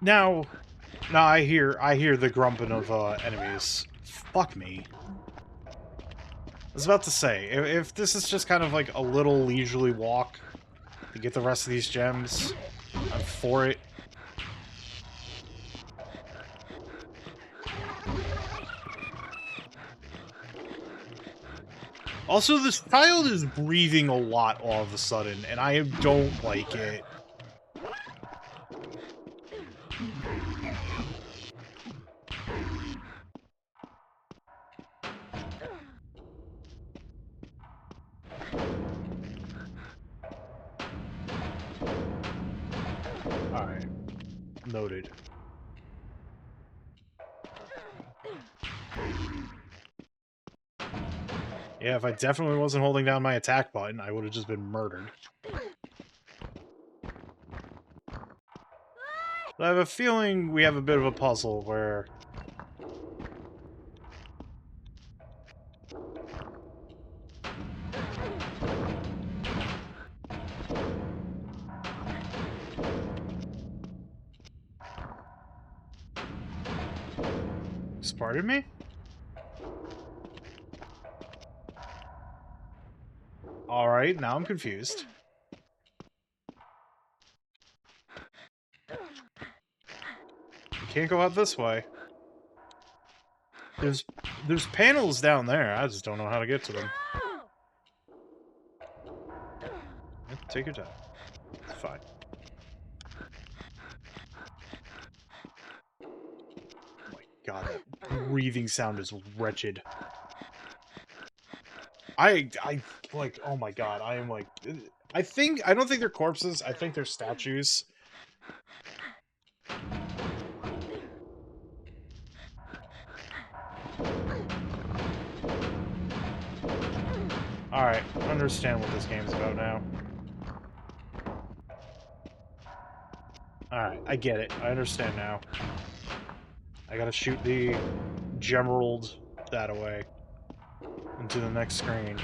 Now I hear the grumping of enemies. Fuck me. I was about to say, if this is just kind of like a little leisurely walk to get the rest of these gems, I'm for it. Also, this child is breathing a lot all of a sudden, and I don't like it. Alright. Noted. Yeah, if I definitely wasn't holding down my attack button, I would have just been murdered. I have a feeling we have a bit of a puzzle where... Pardon me? Alright, now I'm confused. You can't go out this way. There's panels down there. I just don't know how to get to them. Take your time. It's fine. Oh my god, that breathing sound is wretched. I like, oh my god, I am like, I don't think they're corpses, I think they're statues. Alright, I understand what this game's about now. Alright, I get it. I understand now. I gotta shoot the Gemerald that away. Into the next screen.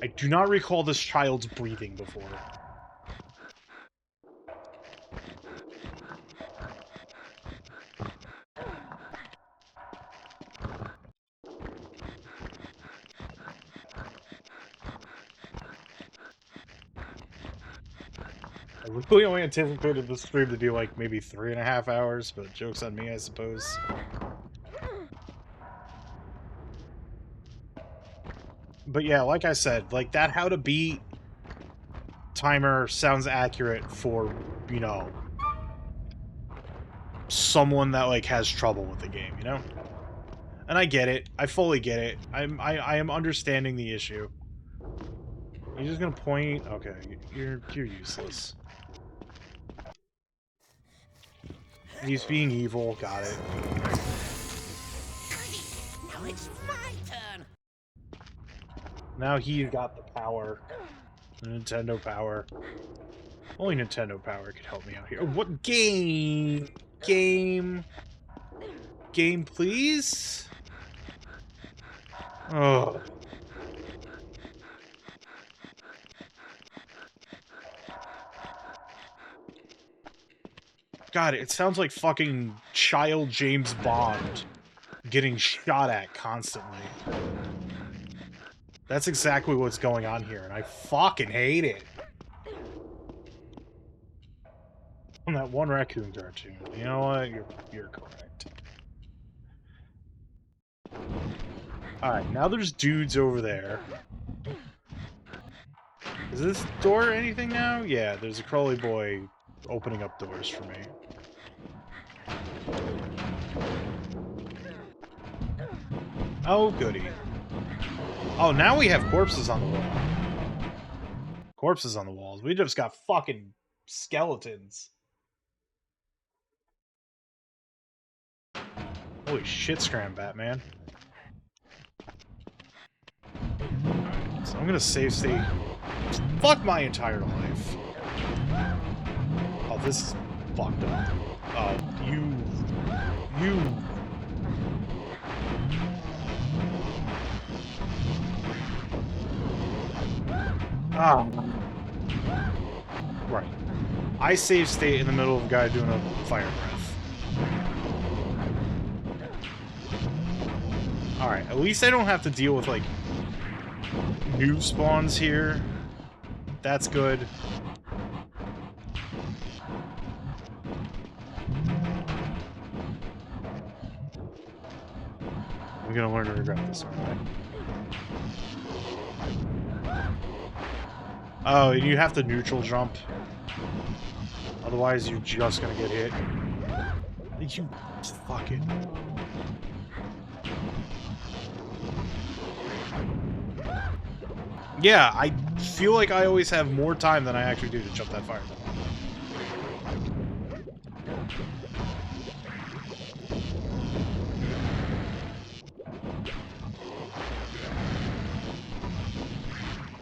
I do not recall this child's breathing before. I really only anticipated this stream to be like maybe 3.5 hours, but joke's on me, I suppose. But yeah, like I said, like that how to beat timer sounds accurate for, you know, someone that like has trouble with the game, you know? And I get it. I fully get it. I am understanding the issue. You're just gonna point? Okay, you're useless. He's being evil. Got it. Now it's my turn. Now he got the power. The Nintendo power. Only Nintendo power could help me out here. What game? Game, please? Oh. God, it sounds like fucking child James Bond getting shot at constantly. That's exactly what's going on here, and I fucking hate it. On that one raccoon cartoon. You know what? You're correct. Alright, now there's dudes over there. Is this door anything now? Yeah, there's a crawly boy opening up doors for me. Oh, goody. Oh, now we have corpses on the wall. Corpses on the walls. We just got fucking skeletons. Holy shit, Scram Batman. So I'm gonna save state. Fuck my entire life. Oh, this is fucked up. Oh, you. Ah. Right. I save state in the middle of a guy doing a fire breath. Alright, at least I don't have to deal with, like, new spawns here. That's good. I'm gonna learn to regret this, aren't I? Oh, and you have to neutral jump. Otherwise, you're just gonna get hit. You fucking... Yeah, I feel like I always have more time than I actually do to jump that fireball.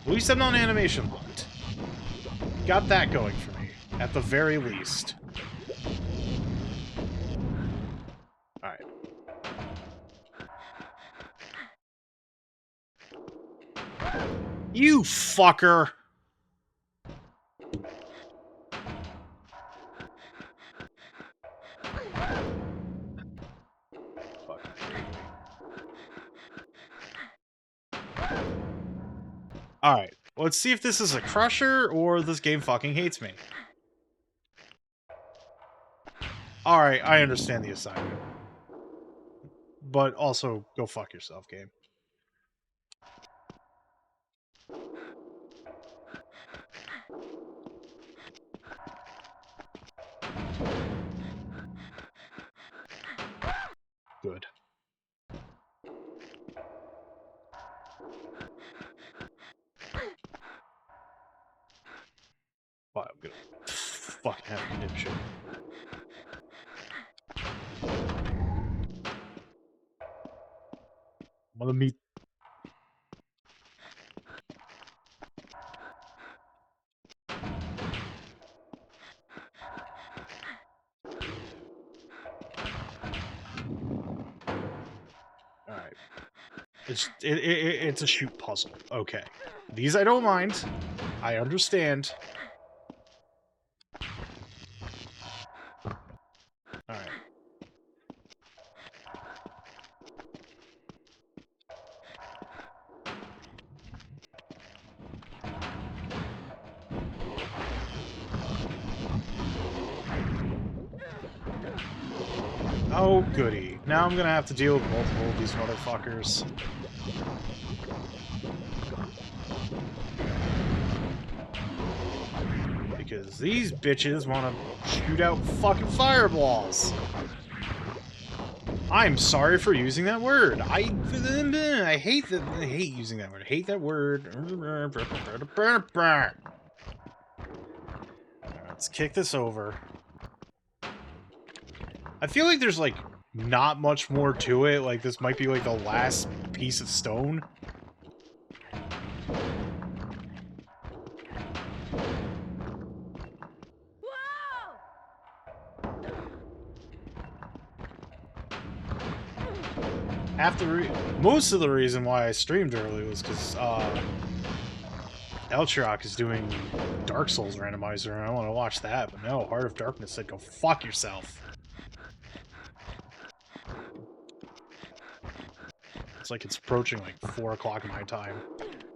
At least I'm not animation locked. Got that going for me, at the very least. Alright. You fucker! Alright, let's see if this is a crusher or this game fucking hates me. Alright, I understand the assignment. But also, go fuck yourself, game. Good. But I'm gonna fucking have a dipshit. I'm gonna meet. Alright. It's a shoot puzzle. Okay. These I don't mind. I understand. Alright. Oh, goody. Now I'm gonna have to deal with multiple of these motherfuckers. Because these bitches want to shoot out fucking fireballs. I'm sorry for using that word. I hate using that word. I hate that word. Let's kick this over. I feel like there's like not much more to it. Like this might be like the last piece of stone. Most of the reason why I streamed early was because Elchrock is doing Dark Souls randomizer, and I want to watch that. But no, Heart of Darkness said go fuck yourself. It's like it's approaching like 4 o'clock my time.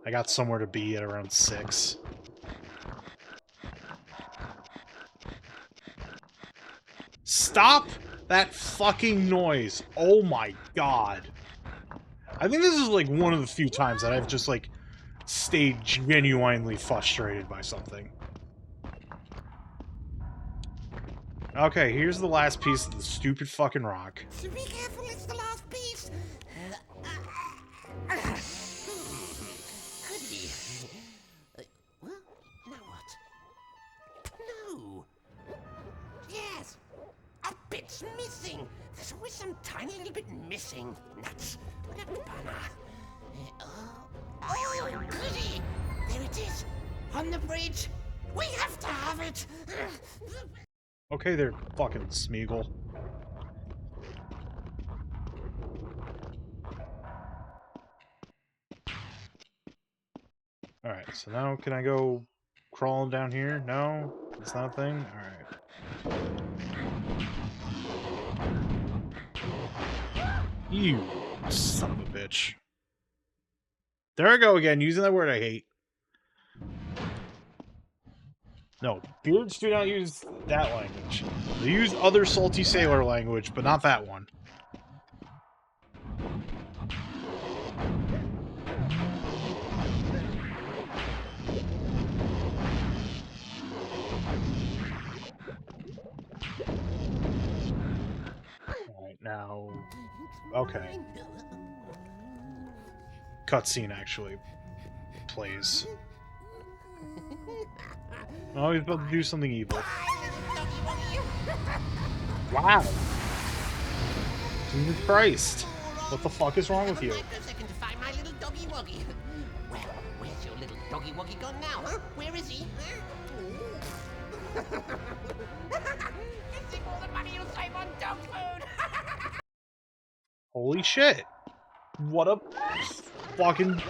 I got somewhere to be at around 6. Stop that fucking noise! Oh my god. I think this is like one of the few times that I've just like stayed genuinely frustrated by something. Okay, here's the last piece of the stupid fucking rock. So be careful, it's the last piece. Could be. Well, now what? No. Yes. A bit's missing. There's always some tiny little bit missing. Nuts. What a banana. Oh, goody. There it is. On the bridge. We have to have it. Okay, there, fucking Smeagol. Alright, so now can I go crawling down here? No? It's not a thing? Alright. You son of a bitch. There I go again, using that word I hate. No, beards do not use that language. They use other salty sailor language, but not that one. Alright, now... Okay. Cutscene actually plays. Oh, he's about to do something evil. Wow. Jesus Christ. What the fuck is wrong with you? A second to find my little doggy woggy. Well, where's your little doggy woggy gone now, huh? Where is he? Using all the money you'll save on dog food. Holy shit. What a fucking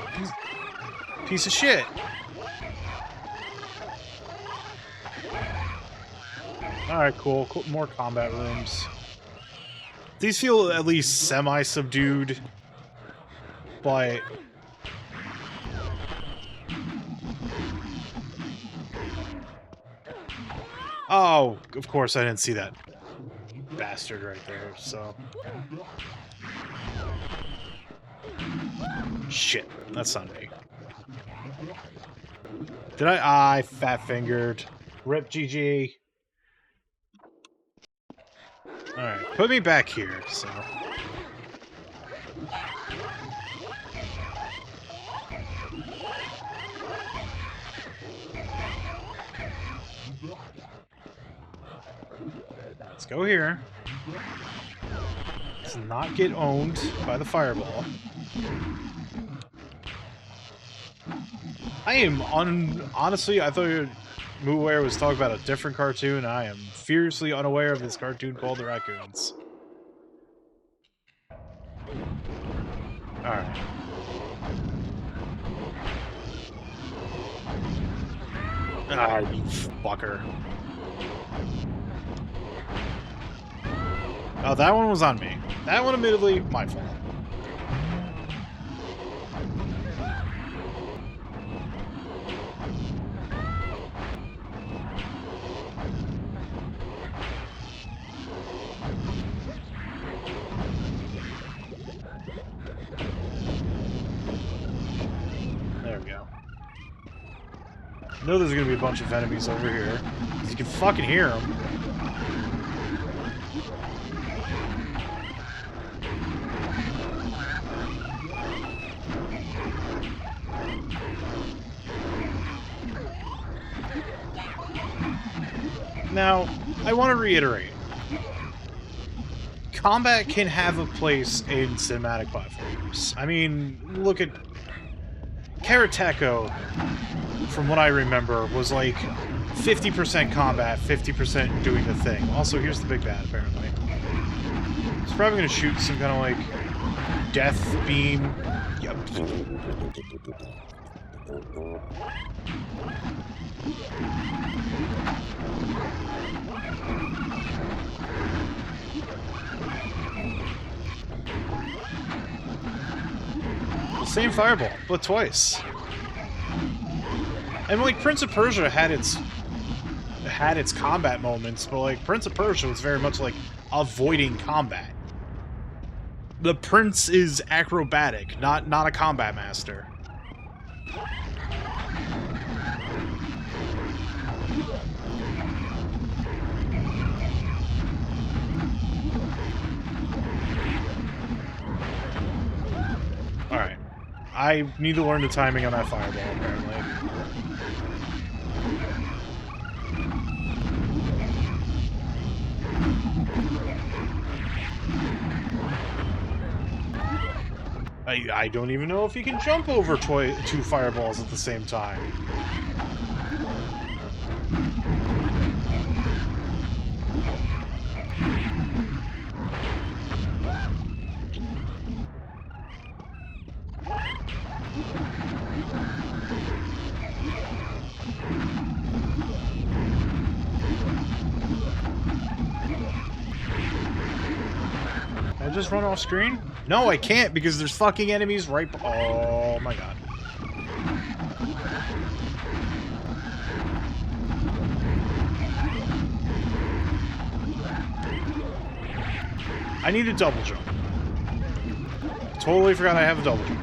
piece of shit. Alright, cool. More combat rooms. These feel at least semi-subdued, but Oh, of course I didn't see that bastard right there, so... Shit, that's not me. Did I fat-fingered. Rip GG. Alright, put me back here, so... Let's go here. Let's not get owned by the fireball. I am honestly, I thought MooWare was talking about a different cartoon. I am fiercely unaware of this cartoon called The Raccoons. Alright. Ah, you fucker. Oh, that one was on me. That one, admittedly, my fault. There we go. I know there's gonna be a bunch of enemies over here. 'Cause you can fucking hear them. Now, I want to reiterate. Combat can have a place in cinematic platforms. I mean, look at... Karateko, from what I remember, was like 50% combat, 50% doing the thing. Also, here's the big bad, apparently. He's probably going to shoot some kind of, like, death beam. Yep. Same fireball, but twice. And like Prince of Persia had its combat moments, but like Prince of Persia was very much like avoiding combat. The prince is acrobatic, not a combat master. Alright. I need to learn the timing on that fireball, apparently. I don't even know if he can jump over two fireballs at the same time. Can I just run off screen? No, I can't because there's fucking enemies right... Oh my god. I need a double jump. Totally forgot I have a double jump.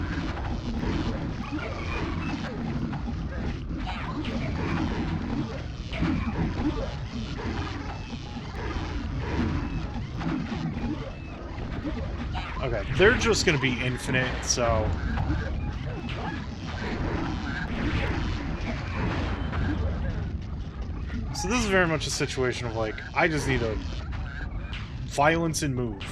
Okay, they're just gonna be infinite, so... So this is very much a situation of, like, I just need a violence and move.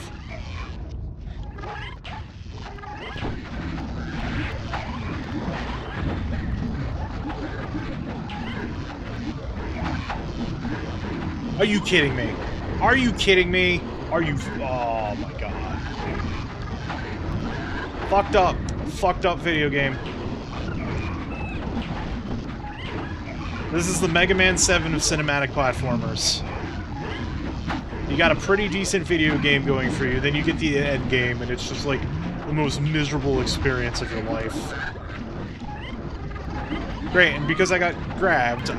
Are you kidding me? Are you kidding me? Are you... Oh my god. Fucked up. Fucked up video game. This is the Mega Man 7 of cinematic platformers. You got a pretty decent video game going for you, then you get the end game, and it's just like the most miserable experience of your life. Great, and because I got grabbed,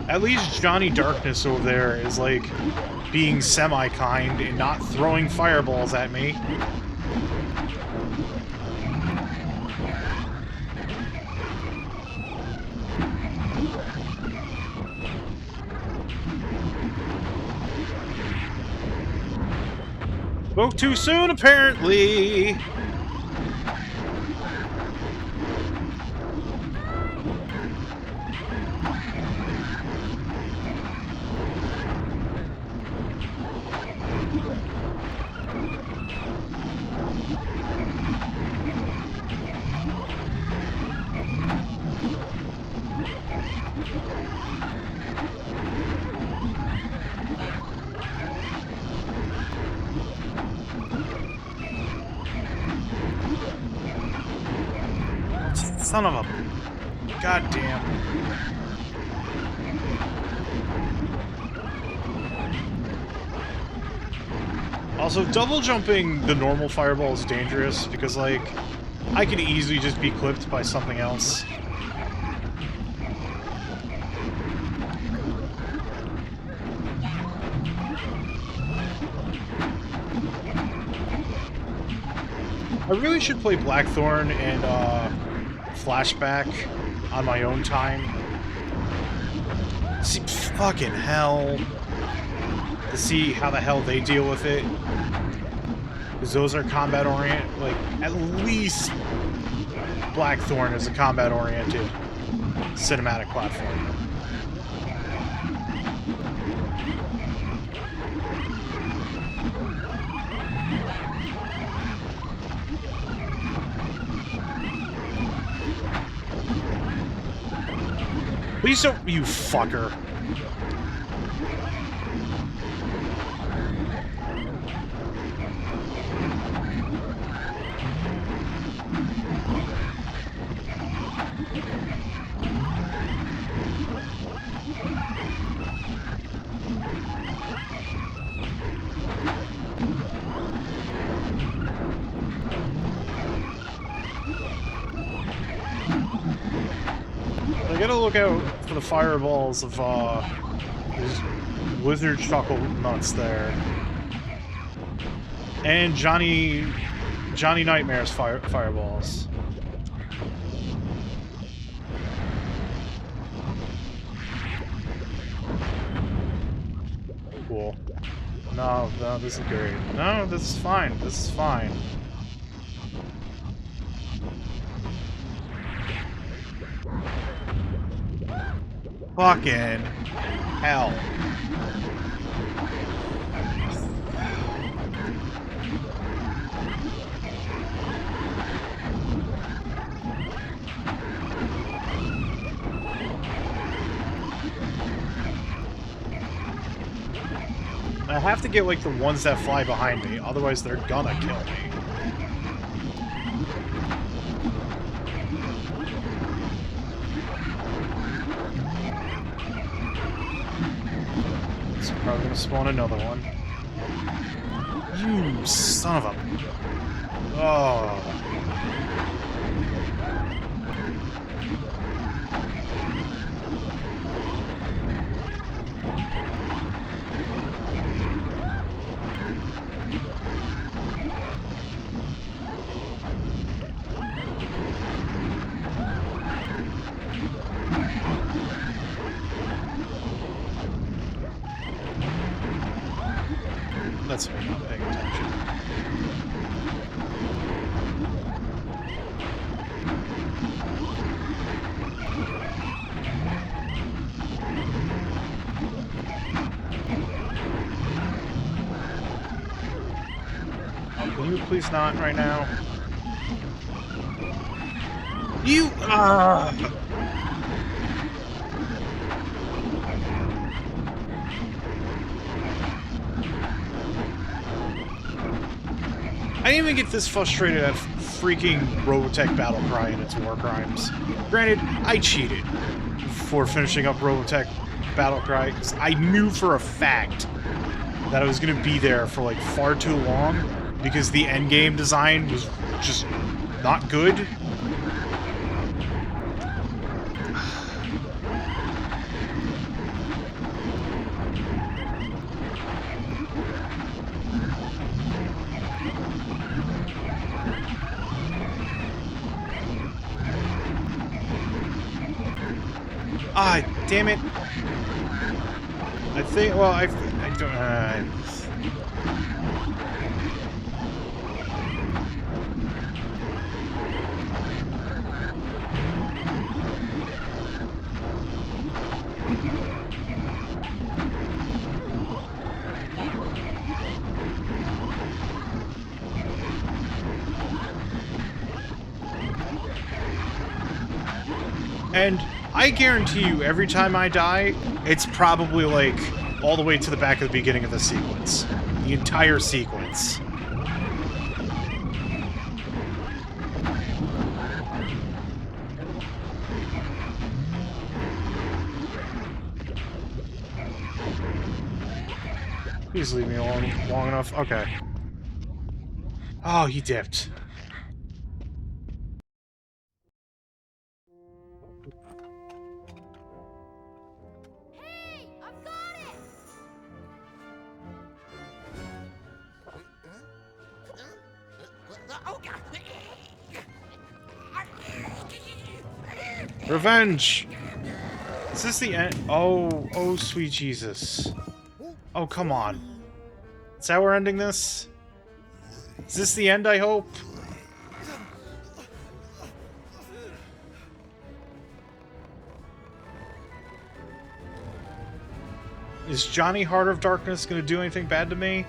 At least Johnny Darkness over there is, like, being semi-kind and not throwing fireballs at me. Spoke too soon, apparently! Son of a... goddamn. Also, double jumping the normal fireball is dangerous because, like, I could easily just be clipped by something else. I really should play Blackthorn and, Flashback on my own time. See, fucking hell. To see how the hell they deal with it. Because those are combat-oriented. Like, at least Blackthorn is a combat-oriented cinematic platform. Please don't, you fucker. I gotta look out for the fireballs of, these Wizard Chuckle Nuts there. And Johnny Nightmare's fireballs. Cool. No, this is great. No, this is fine. This is fine. Fucking hell. I have to get, like, the ones that fly behind me, otherwise they're gonna kill me. It's probably gonna spawn another one. You son of a... Oh... That's me not paying attention. Oh, can you please not right now? You I didn't even get this frustrated at freaking Robotech Battlecry and its war crimes. Granted, I cheated before finishing up Robotech Battlecry because I knew for a fact that I was going to be there for like far too long because the endgame design was just not good. Ah, damn it. I think, well, I don't, and I guarantee you, every time I die, it's probably, like, all the way to the back of the beginning of the sequence. The entire sequence. Please leave me alone long enough. Okay. Oh, he dipped. Hey, I've got it! Oh, God. Revenge! Is this the end? Oh, oh, sweet Jesus. Oh, come on. Is that how we're ending this? Is this the end, I hope? Is Johnny Heart of Darkness gonna do anything bad to me?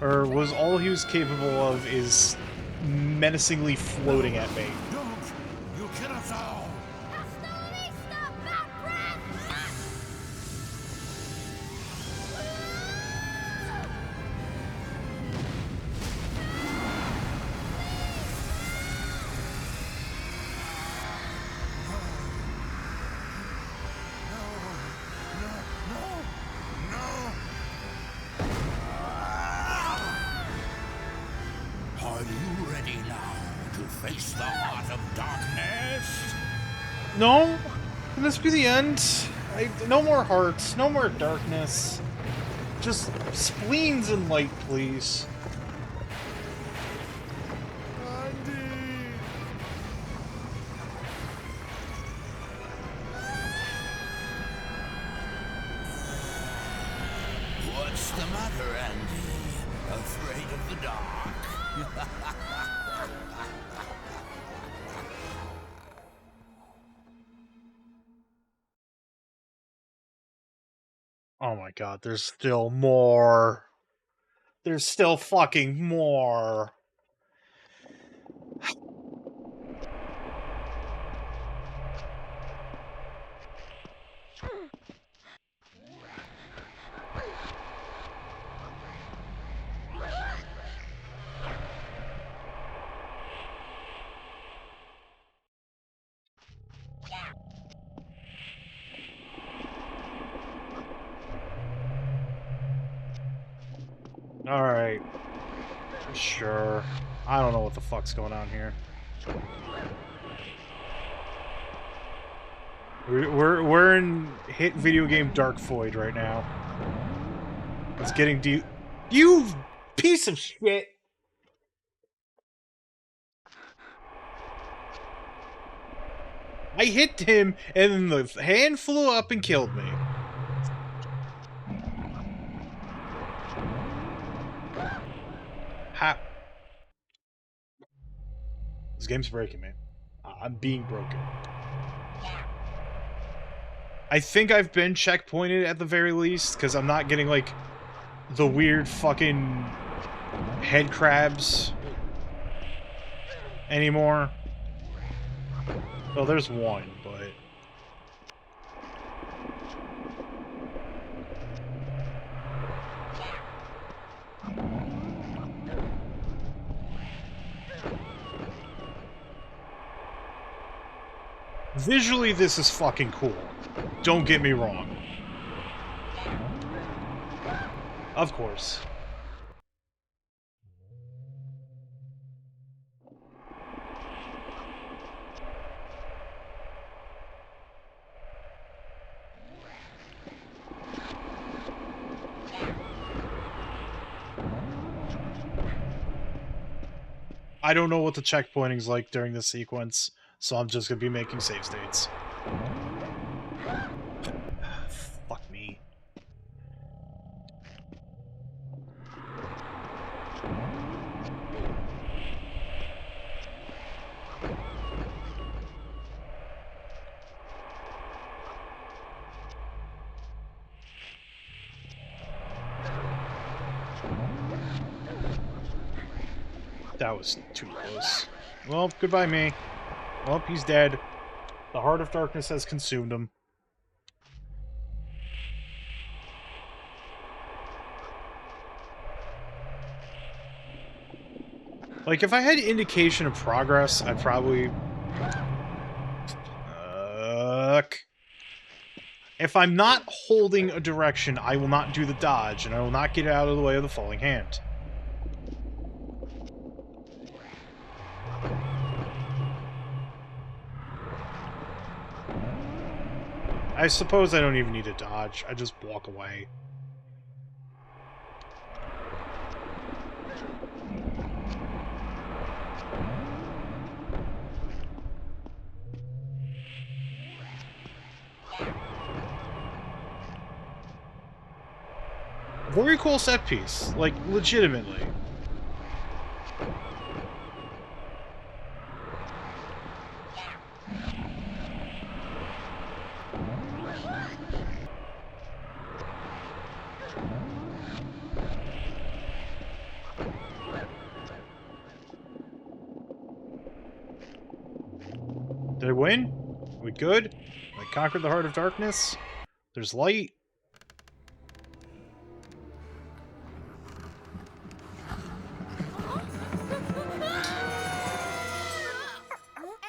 Or was all he was capable of is menacingly floating at me? Look, you kill us all. Hasta la vista, bad breath! Are you ready now to face the heart of darkness? No? Can this be the end? No more hearts, no more darkness. Just spleens and light, please. What's the matter, Andy? Afraid of the dark? Oh my god, there's still more. There's still fucking more. Alright. Sure. I don't know what the fuck's going on here. We're in hit video game Dark Void right now. It's getting deep. You piece of shit! I hit him, and then the hand flew up and killed me. Ha! This game's breaking me. I'm being broken. I think I've been checkpointed at the very least, because I'm not getting, like, the weird fucking head crabs anymore. Well, there's one, but... Visually, this is fucking cool. Don't get me wrong. Of course. I don't know what the checkpointing's like during this sequence, so I'm just gonna be making save states. That was too close. Well, goodbye, me. Well, he's dead. The Heart of Darkness has consumed him. Like, if I had indication of progress, I'd probably... If I'm not holding a direction, I will not do the dodge, and I will not get out of the way of the falling hand. I suppose I don't even need to dodge. I just walk away. Very cool set piece. Like, legitimately. Did I win? Are we good? I conquered the Heart of Darkness? There's light?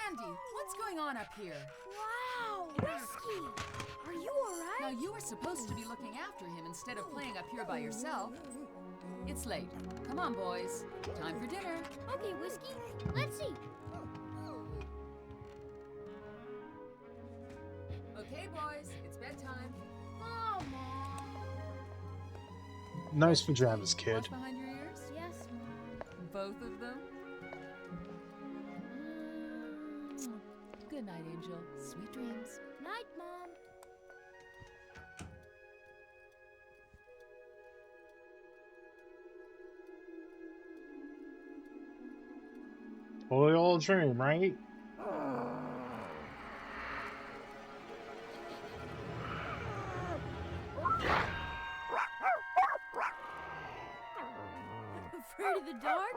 Andy, what's going on up here? Wow, Whiskey! Are you Now, alright? you were supposed to be looking after him instead of playing up here by yourself. It's late. Come on, boys. Time for dinner. Okay, Whiskey, let's see. Okay, boys, it's bedtime. Oh, Mom. Nice pajamas, kid. Watch behind your ears. Yes, Mom. Both of them. Good night, Angel. Sweet dreams. Night, Mom. Totally all a dream, right? Afraid of the dark?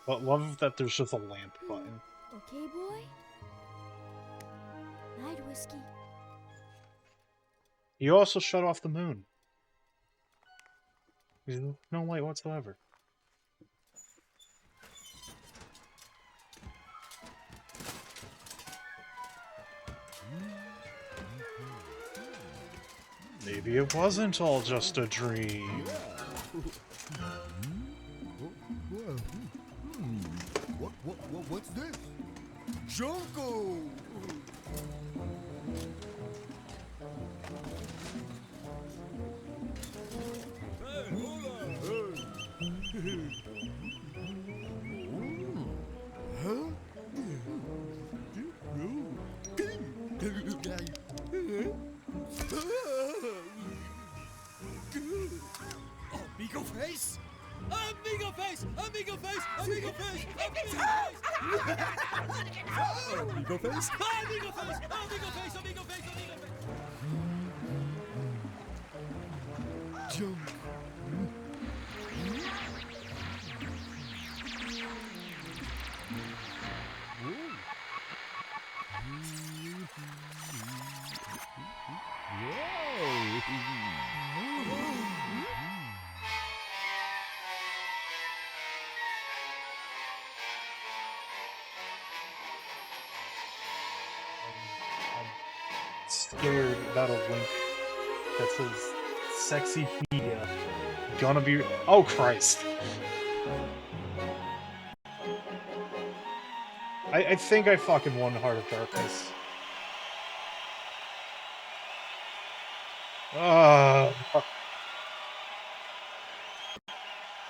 But love that there's just a lamp button. Okay, boy? Night, Whiskey. You also shut off the moon. There's no light whatsoever. Maybe it wasn't all just a dream. What's this? Junko! Hey, hold on! Huh? Amigo face? Amigo face! Amigo face! Amigo face! Amigo face! Amigo face! Amigo face! Amigo face! Amigo face! Amigo face! Jump. Scared about a link that says sexy media gonna be. Oh Christ! I think I fucking won Heart of Darkness. I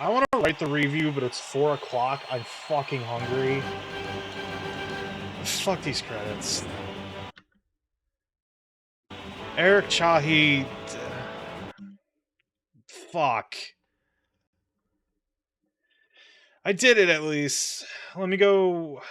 want to write the review, but it's 4 o'clock. I'm fucking hungry. Fuck these credits. Eric Chahi. Fuck. I did it at least. Let me go.